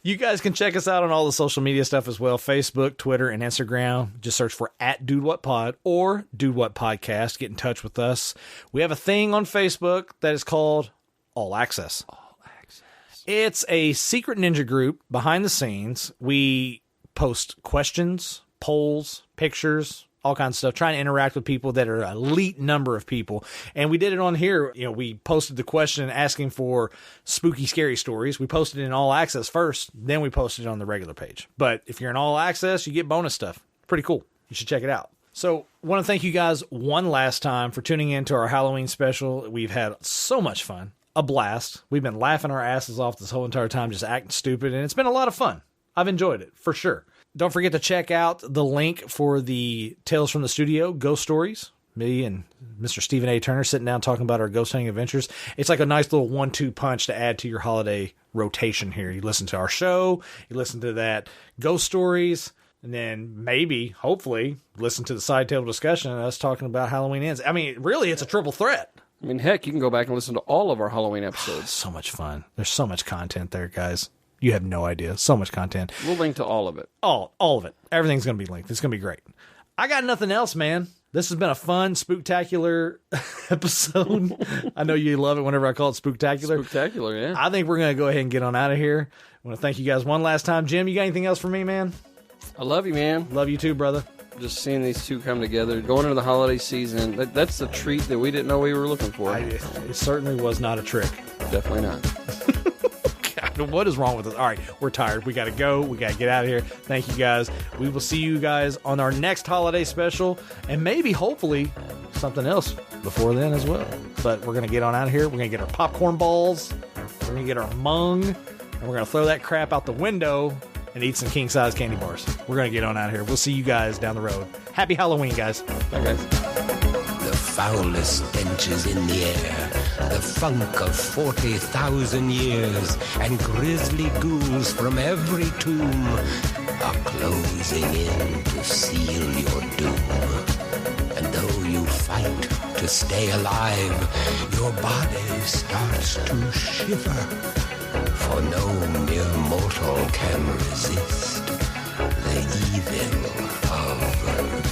You guys can check us out on all the social media stuff as well. Facebook, Twitter, and Instagram. Just search for @DudeWhatPod or Dude What Podcast. Get in touch with us. We have a thing on Facebook that is called All Access. All Access. It's a secret ninja group behind the scenes. We post questions, polls, pictures, all kinds of stuff, trying to interact with people that are an elite number of people. And we did it on here. You know, we posted the question asking for spooky, scary stories. We posted it in All Access first, then we posted it on the regular page. But if you're in All Access, you get bonus stuff. Pretty cool. You should check it out. So I want to thank you guys one last time for tuning in to our Halloween special. We've had so much fun, a blast. We've been laughing our asses off this whole entire time, just acting stupid. And it's been a lot of fun. I've enjoyed it, for sure. Don't forget to check out the link for the Tales from the Studio Ghost Stories. Me and Mr. Stephen A. Turner sitting down talking about our ghost hunting adventures. It's like a nice little 1-2 punch to add to your holiday rotation here. You listen to our show, you listen to that Ghost Stories, and then maybe, hopefully, listen to the side table discussion and us talking about Halloween Ends. I mean, really, it's a triple threat. I mean, heck, you can go back and listen to all of our Halloween episodes. So much fun. There's so much content there, guys. You have no idea. So much content. We'll link to all of it. All of it. Everything's going to be linked. It's going to be great. I got nothing else, man. This has been a fun, spooktacular episode. I know you love it whenever I call it spooktacular. Spooktacular, yeah. I think we're going to go ahead and get on out of here. I want to thank you guys one last time. Jim, you got anything else for me, man? I love you, man. Love you too, brother. Just seeing these two come together, going into the holiday season, that's the treat that we didn't know we were looking for. It certainly was not a trick. Definitely not. What is wrong with us? All right, we're tired. We got to go. We got to get out of here. Thank you, guys. We will see you guys on our next holiday special, and maybe, hopefully, something else before then as well. But we're going to get on out of here. We're going to get our popcorn balls. We're going to get our mung, and we're going to throw that crap out the window and eat some king-size candy bars. We're going to get on out of here. We'll see you guys down the road. Happy Halloween, guys. Bye, guys. The foulest stenches in the air, the funk of 40,000 years, and grisly ghouls from every tomb are closing in to seal your doom. And though you fight to stay alive, your body starts to shiver, for no mere mortal can resist the evil of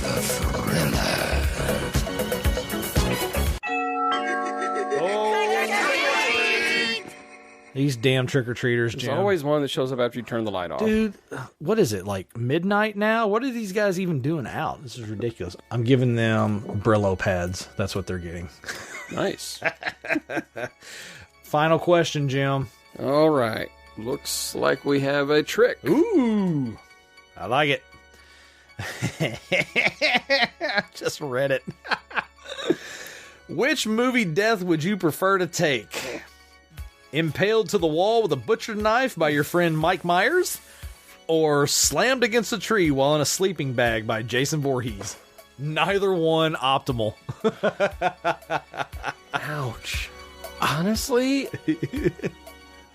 the thriller. These damn trick-or-treaters, Jim. There's always one that shows up after you turn the light off. Dude, what is it, like midnight now? What are these guys even doing out? This is ridiculous. I'm giving them Brillo pads. That's what they're getting. Nice. Final question, Jim. All right. Looks like we have a trick. Ooh. I like it. Just read it. Which movie death would you prefer to take? Impaled to the wall with a butcher knife by your friend Mike Myers? Or slammed against a tree while in a sleeping bag by Jason Voorhees? Neither one optimal. Ouch. Honestly,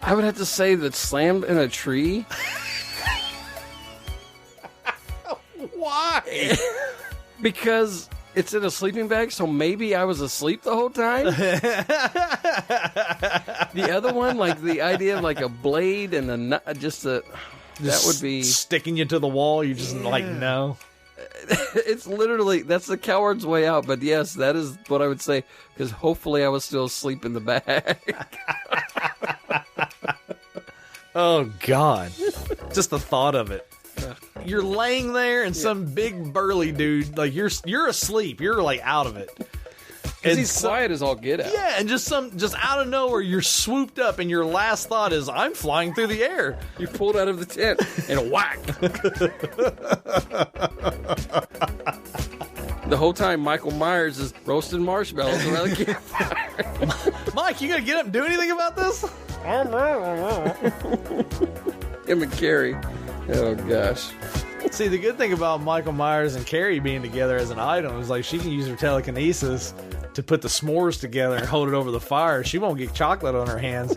I would have to say that slammed in a tree. Why? Because it's in a sleeping bag, so maybe I was asleep the whole time. The other one, like the idea of like a blade and a that would be sticking you to the wall. You just like no. It's literally, that's the coward's way out. But yes, that is what I would say, because hopefully I was still asleep in the bag. Oh God, just the thought of it. You're laying there and some big burly dude, like you're asleep. You're like out of it. Because he's quiet as all get out. Yeah, and just out of nowhere, you're swooped up, and your last thought is, "I'm flying through the air." You pulled out of the tent and whack. The whole time, Michael Myers is roasting marshmallows around the campfire. Mike, you gonna get up and do anything about this? Him and Carrie. Oh gosh. See, the good thing about Michael Myers and Carrie being together as an item is like she can use her telekinesis to put the s'mores together and hold it over the fire. She won't get chocolate on her hands.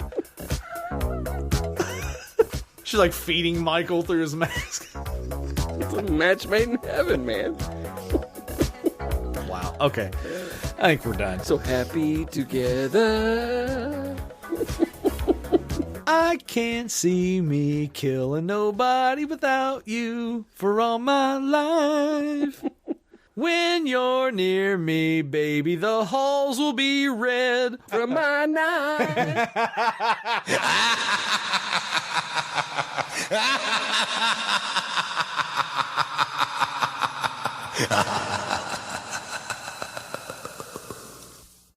She's like feeding Michael through his mask. It's a match made in heaven, man. Wow. Okay. I think we're done. So happy together. I can't see me killing nobody without you for all my life. When you're near me, baby, the halls will be red from my knife.